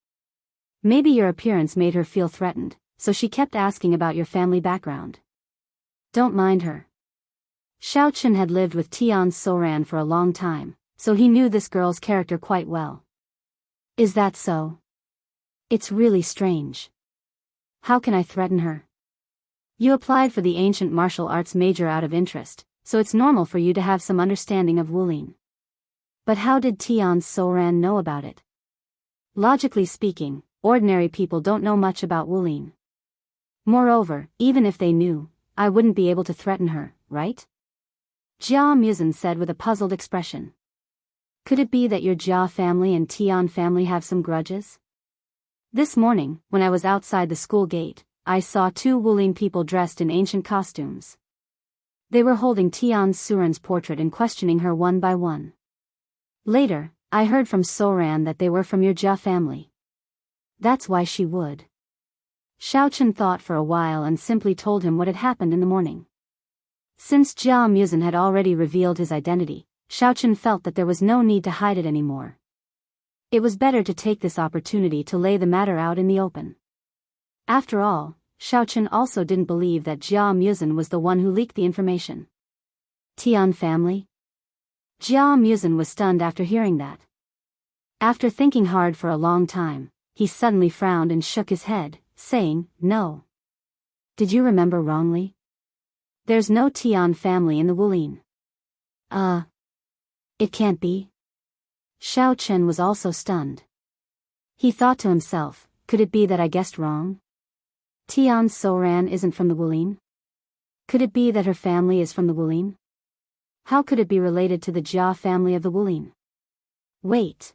Maybe your appearance made her feel threatened, so she kept asking about your family background. Don't mind her. Xiaochen had lived with Tian Soran for a long time, so he knew this girl's character quite well. Is that so? It's really strange. How can I threaten her? You applied for the ancient martial arts major out of interest, so it's normal for you to have some understanding of Wulin. But how did Tian Soran know about it? Logically speaking, ordinary people don't know much about Wulin. Moreover, even if they knew, I wouldn't be able to threaten her, right? Jia Muzhen said with a puzzled expression. Could it be that your Jia family and Tian family have some grudges? This morning, when I was outside the school gate, I saw two Wulin people dressed in ancient costumes. They were holding Tian Suran's portrait and questioning her one by one. Later, I heard from Soran that they were from your Jia family. That's why she would. Xiaochen thought for a while and simply told him what had happened in the morning. Since Jia Muzhen had already revealed his identity, Xiaochen felt that there was no need to hide it anymore. It was better to take this opportunity to lay the matter out in the open. After all, Xiaochen also didn't believe that Jia Muzhen was the one who leaked the information. Tian family? Jia Muzhen was stunned after hearing that. After thinking hard for a long time, he suddenly frowned and shook his head, saying, "No. Did you remember wrongly? There's no Tian family in the Wulin." It can't be." Xiao Chen was also stunned. He thought to himself, could it be that I guessed wrong? Tian Soran isn't from the Wulin? Could it be that her family is from the Wulin? How could it be related to the Jia family of the Wulin? Wait.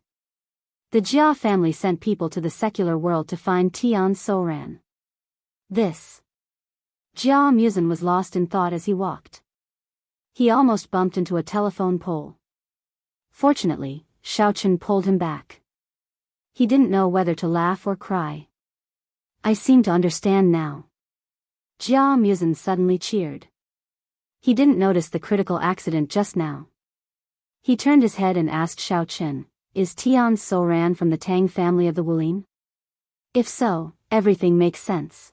The Jia family sent people to the secular world to find Tian Soran. This. Jia Musen was lost in thought as he walked. He almost bumped into a telephone pole. Fortunately, Xiao Chen pulled him back. He didn't know whether to laugh or cry. "I seem to understand now." Jia Musen suddenly cheered. He didn't notice the critical accident just now. He turned his head and asked Xiao Chen, "Is Tian Soran from the Tang family of the Wulin? If so, everything makes sense."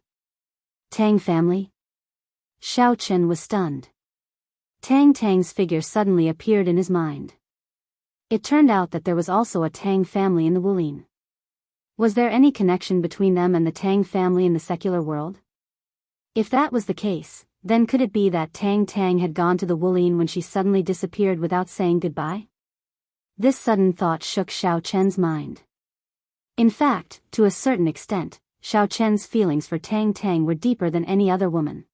Tang family? Xiao Chen was stunned. Tang's figure suddenly appeared in his mind. It turned out that there was also a Tang family in the Wulin. Was there any connection between them and the Tang family in the secular world? If that was the case, then could it be that Tang had gone to the Wulin when she suddenly disappeared without saying goodbye? This sudden thought shook Xiao Chen's mind. In fact, to a certain extent, Xiao Chen's feelings for Tang were deeper than any other woman.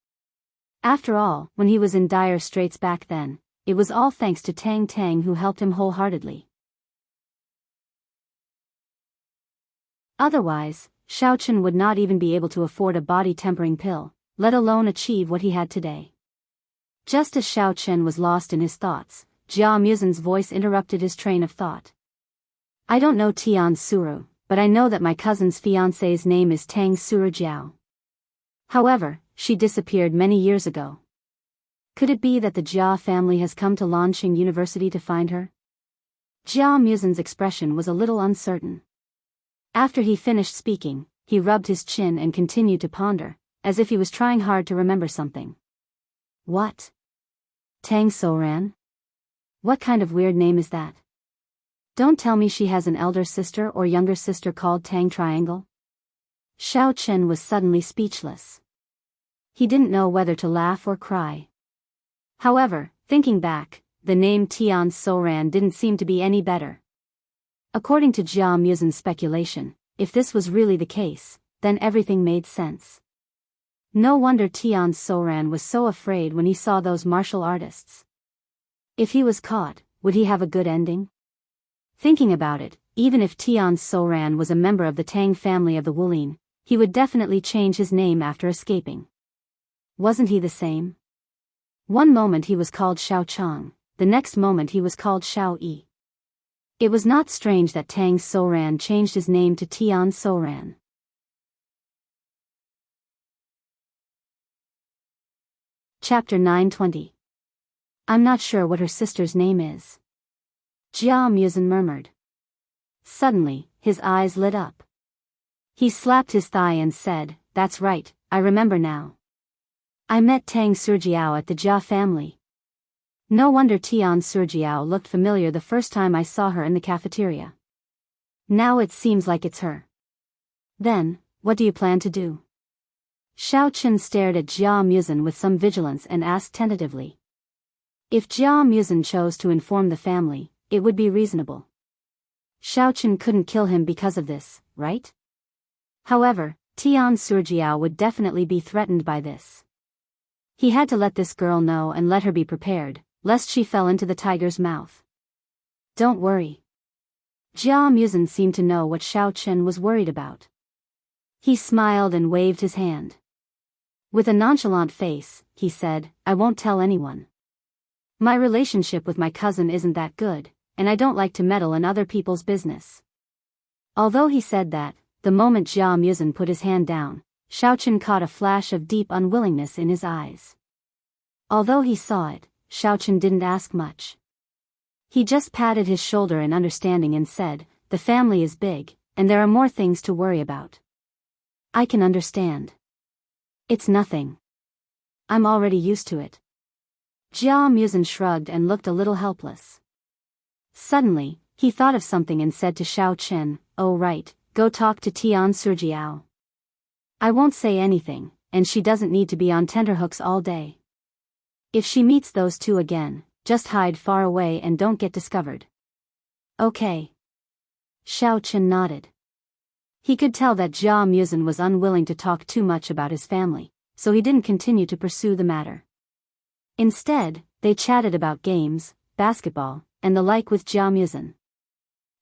After all, when he was in dire straits back then, it was all thanks to Tang who helped him wholeheartedly. Otherwise, Xiao Chen would not even be able to afford a body-tempering pill, let alone achieve what he had today. Just as Xiao Chen was lost in his thoughts, Jia Musen's voice interrupted his train of thought. "I don't know Tian Suru, but I know that my cousin's fiancé's name is Tang Surujiao. However, she disappeared many years ago. Could it be that the Jia family has come to Lanxing University to find her?" Jia Musen's expression was a little uncertain. After he finished speaking, he rubbed his chin and continued to ponder, as if he was trying hard to remember something. "What? Tang Soran? What kind of weird name is that? Don't tell me she has an elder sister or younger sister called Tang Triangle?" Xiao Chen was suddenly speechless. He didn't know whether to laugh or cry. However, thinking back, the name Tian Soran didn't seem to be any better. According to Jia Musen's speculation, if this was really the case, then everything made sense. No wonder Tian Soran was so afraid when he saw those martial artists. If he was caught, would he have a good ending? Thinking about it, even if Tian Soran was a member of the Tang family of the Wulin, he would definitely change his name after escaping. Wasn't he the same? One moment he was called Xiao Chang, the next moment he was called Xiao Yi. It was not strange that Tang Soran changed his name to Tian Soran. Chapter 920. "I'm not sure what her sister's name is," Jia Musen murmured. Suddenly, his eyes lit up. He slapped his thigh and said, "That's right, I remember now. I met Tang Surjiao at the Jia family. No wonder Tian Surjiao looked familiar the first time I saw her in the cafeteria. Now it seems like it's her. Then, what do you plan to do?" Xiao Chen stared at Jia Musen with some vigilance and asked tentatively. If Jia Musen chose to inform the family, it would be reasonable. Xiao Chen couldn't kill him because of this, right? However, Tian Surjiao would definitely be threatened by this. He had to let this girl know and let her be prepared, lest she fell into the tiger's mouth. "Don't worry." Jia Musen seemed to know what Xiao Chen was worried about. He smiled and waved his hand. With a nonchalant face, he said, "I won't tell anyone. My relationship with my cousin isn't that good, and I don't like to meddle in other people's business." Although he said that, the moment Jia Musen put his hand down, Xiao Chen caught a flash of deep unwillingness in his eyes. Although he saw it, Xiao Chen didn't ask much. He just patted his shoulder in understanding and said, "The family is big, and there are more things to worry about. I can understand. It's nothing. I'm already used to it." Jia Musen shrugged and looked a little helpless. Suddenly, He thought of something and said to Xiao Chen, "Oh right, go talk to Tian Surjiao. I won't say anything, and she doesn't need to be on tenterhooks all day. If she meets those two again, just hide far away and don't get discovered." "Okay." Xiao Chen nodded. He could tell that Jia Muzhen was unwilling to talk too much about his family, so he didn't continue to pursue the matter. Instead, they chatted about games, basketball, and the like with Jia Muzhen.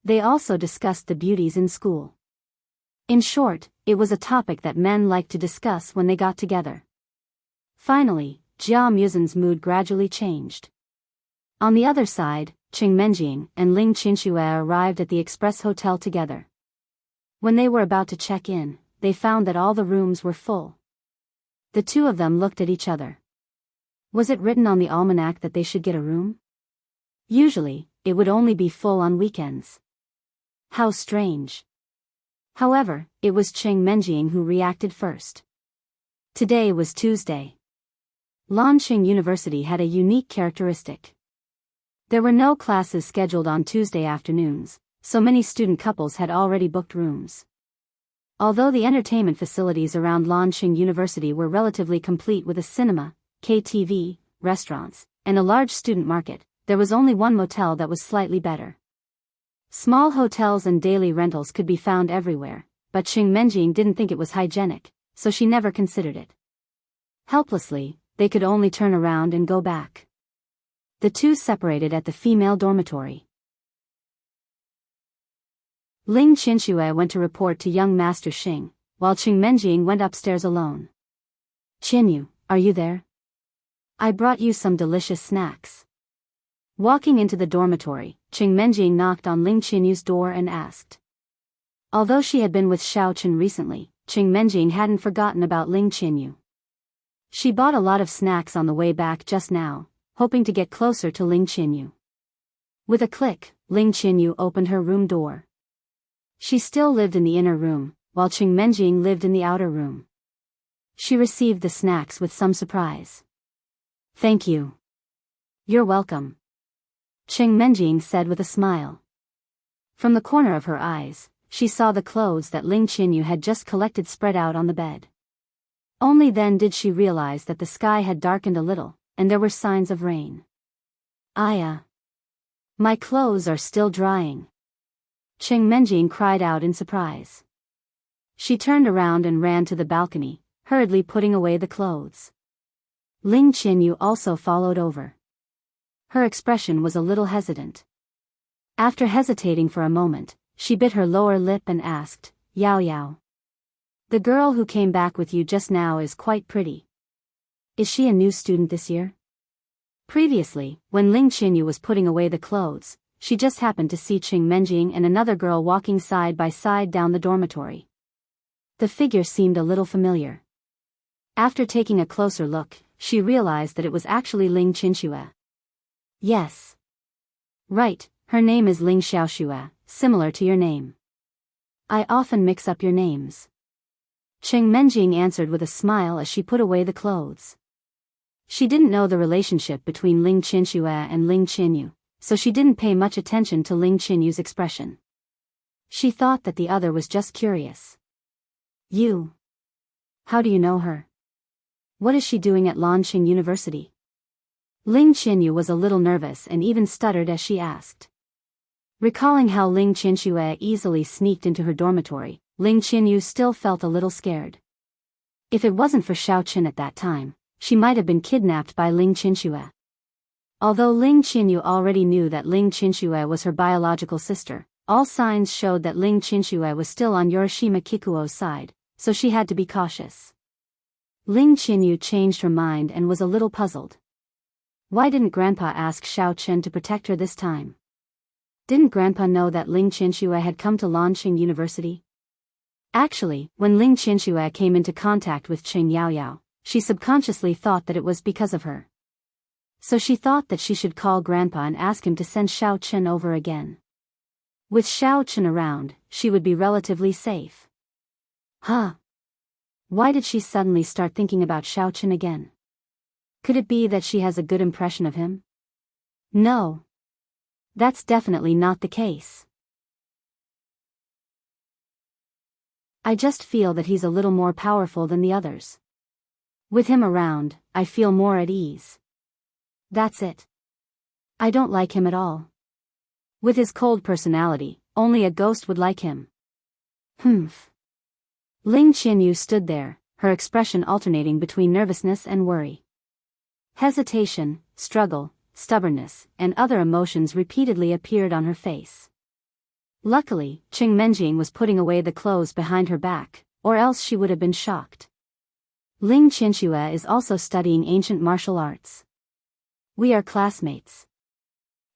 They also discussed the beauties in school. In short, it was a topic that men liked to discuss when they got together. Finally, Jia Muzhen's mood gradually changed. On the other side, Qing Menjing and Ling Qinxue arrived at the Express Hotel together. When they were about to check in, they found that all the rooms were full. The two of them looked at each other. Was it written on the almanac that they should get a room? Usually, it would only be full on weekends. How strange. However, it was Qing Menjing who reacted first. Today was Tuesday. Lanqing University had a unique characteristic. There were no classes scheduled on Tuesday afternoons, so many student couples had already booked rooms. Although the entertainment facilities around Lanqing University were relatively complete with a cinema, KTV, restaurants, and a large student market, there was only one motel that was slightly better. Small hotels and daily rentals could be found everywhere, but Qing Menjing didn't think it was hygienic, so she never considered it. Helplessly, they could only turn around and go back. The two separated at the female dormitory. Ling Qinxue went to report to young Master Xing, while Qing Menjing went upstairs alone. "Qinyu, are you there? I brought you some delicious snacks." Walking into the dormitory, Qing Menjing knocked on Ling Qinyu's door and asked. Although she had been with Xiao Chen recently, Qing Menjing hadn't forgotten about Ling Qinyu. She bought a lot of snacks on the way back just now, hoping to get closer to Ling Qinyu. With a click, Ling Qinyu opened her room door. She still lived in the inner room, while Qing Menjing lived in the outer room. She received the snacks with some surprise. "Thank you." "You're welcome," Qing Menjing said with a smile. From the corner of her eyes, she saw the clothes that Ling Qinyu had just collected spread out on the bed. Only then did she realize that the sky had darkened a little, and there were signs of rain. My clothes are still drying." Qing Menjing cried out in surprise. She turned around and ran to the balcony, hurriedly putting away the clothes. Ling Qinyu also followed over. Her expression was a little hesitant. After hesitating for a moment, she bit her lower lip and asked, "Yao Yao. The girl who came back with you just now is quite pretty. Is she a new student this year?" Previously, when Ling Qinyu was putting away the clothes, she just happened to see Qing Menjing and another girl walking side by side down the dormitory. The figure seemed a little familiar. After taking a closer look, she realized that it was actually Ling Qinxue. "Yes. Right, her name is Ling Xiaoxue, similar to your name. I often mix up your names." Qing Menjing answered with a smile as she put away the clothes. She didn't know the relationship between Ling Qinxue and Ling Qinyu, so she didn't pay much attention to Ling Qinyu's expression. She thought that the other was just curious. "You? How do you know her? What is she doing at Lanqing University?" Ling Qinyu was a little nervous and even stuttered as she asked. Recalling how Ling Qinxue easily sneaked into her dormitory, Ling Qinyu still felt a little scared. If it wasn't for Xiao Chen at that time, she might have been kidnapped by Ling Qinxue. Although Ling Qinyu already knew that Ling Qinxue was her biological sister, all signs showed that Ling Qinxue was still on Yorishima Kikuo's side, so she had to be cautious. Ling Qinyu changed her mind and was a little puzzled. Why didn't Grandpa ask Xiao Chen to protect her this time? Didn't Grandpa know that Ling Qinxue had come to Lanqing University? Actually, when Ling Qinxue came into contact with Qing Yaoyao, she subconsciously thought that it was because of her. So she thought that she should call Grandpa and ask him to send Xiao Chen over again. With Xiao Chen around, she would be relatively safe. Why did she suddenly start thinking about Xiao Chen again? Could it be that she has a good impression of him? No. That's definitely not the case. I just feel that he's a little more powerful than the others. With him around, I feel more at ease. That's it. I don't like him at all. With his cold personality, only a ghost would like him. Humph. Ling Qianyu stood there, her expression alternating between nervousness and worry. Hesitation, struggle, stubbornness, and other emotions repeatedly appeared on her face. Luckily, Qing Menjing was putting away the clothes behind her back, or else she would have been shocked. Ling Qianxue is also studying ancient martial arts. We are classmates.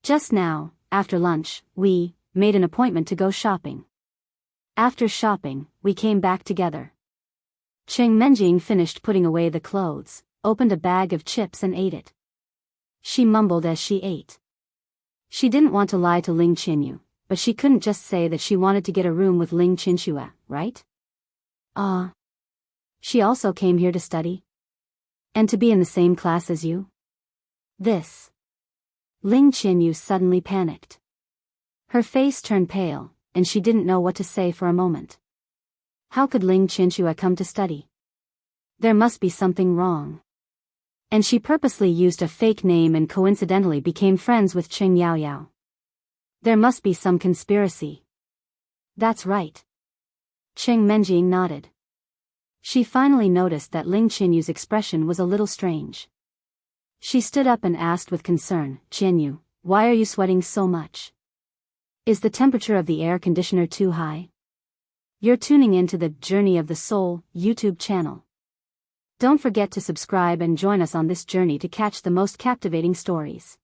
Just now, after lunch, we made an appointment to go shopping. After shopping, we came back together. Qing Menjing finished putting away the clothes, opened a bag of chips and ate it. She mumbled as she ate. She didn't want to lie to Ling Qianyu, but she couldn't just say that she wanted to get a room with Ling Qianxue, right? She also came here to study? And to be in the same class as you? This. Ling Qianyu suddenly panicked. Her face turned pale, and she didn't know what to say for a moment. How could Ling Qianxue come to study? There must be something wrong. And she purposely used a fake name and coincidentally became friends with Qing Yaoyao. There must be some conspiracy. That's right. Qing Menjing nodded. She finally noticed that Ling Qianyu's expression was a little strange. She stood up and asked with concern, Qianyu, why are you sweating so much? Is the temperature of the air conditioner too high? You're tuning in to the Journey of the Soul YouTube channel. Don't forget to subscribe and join us on this journey to catch the most captivating stories.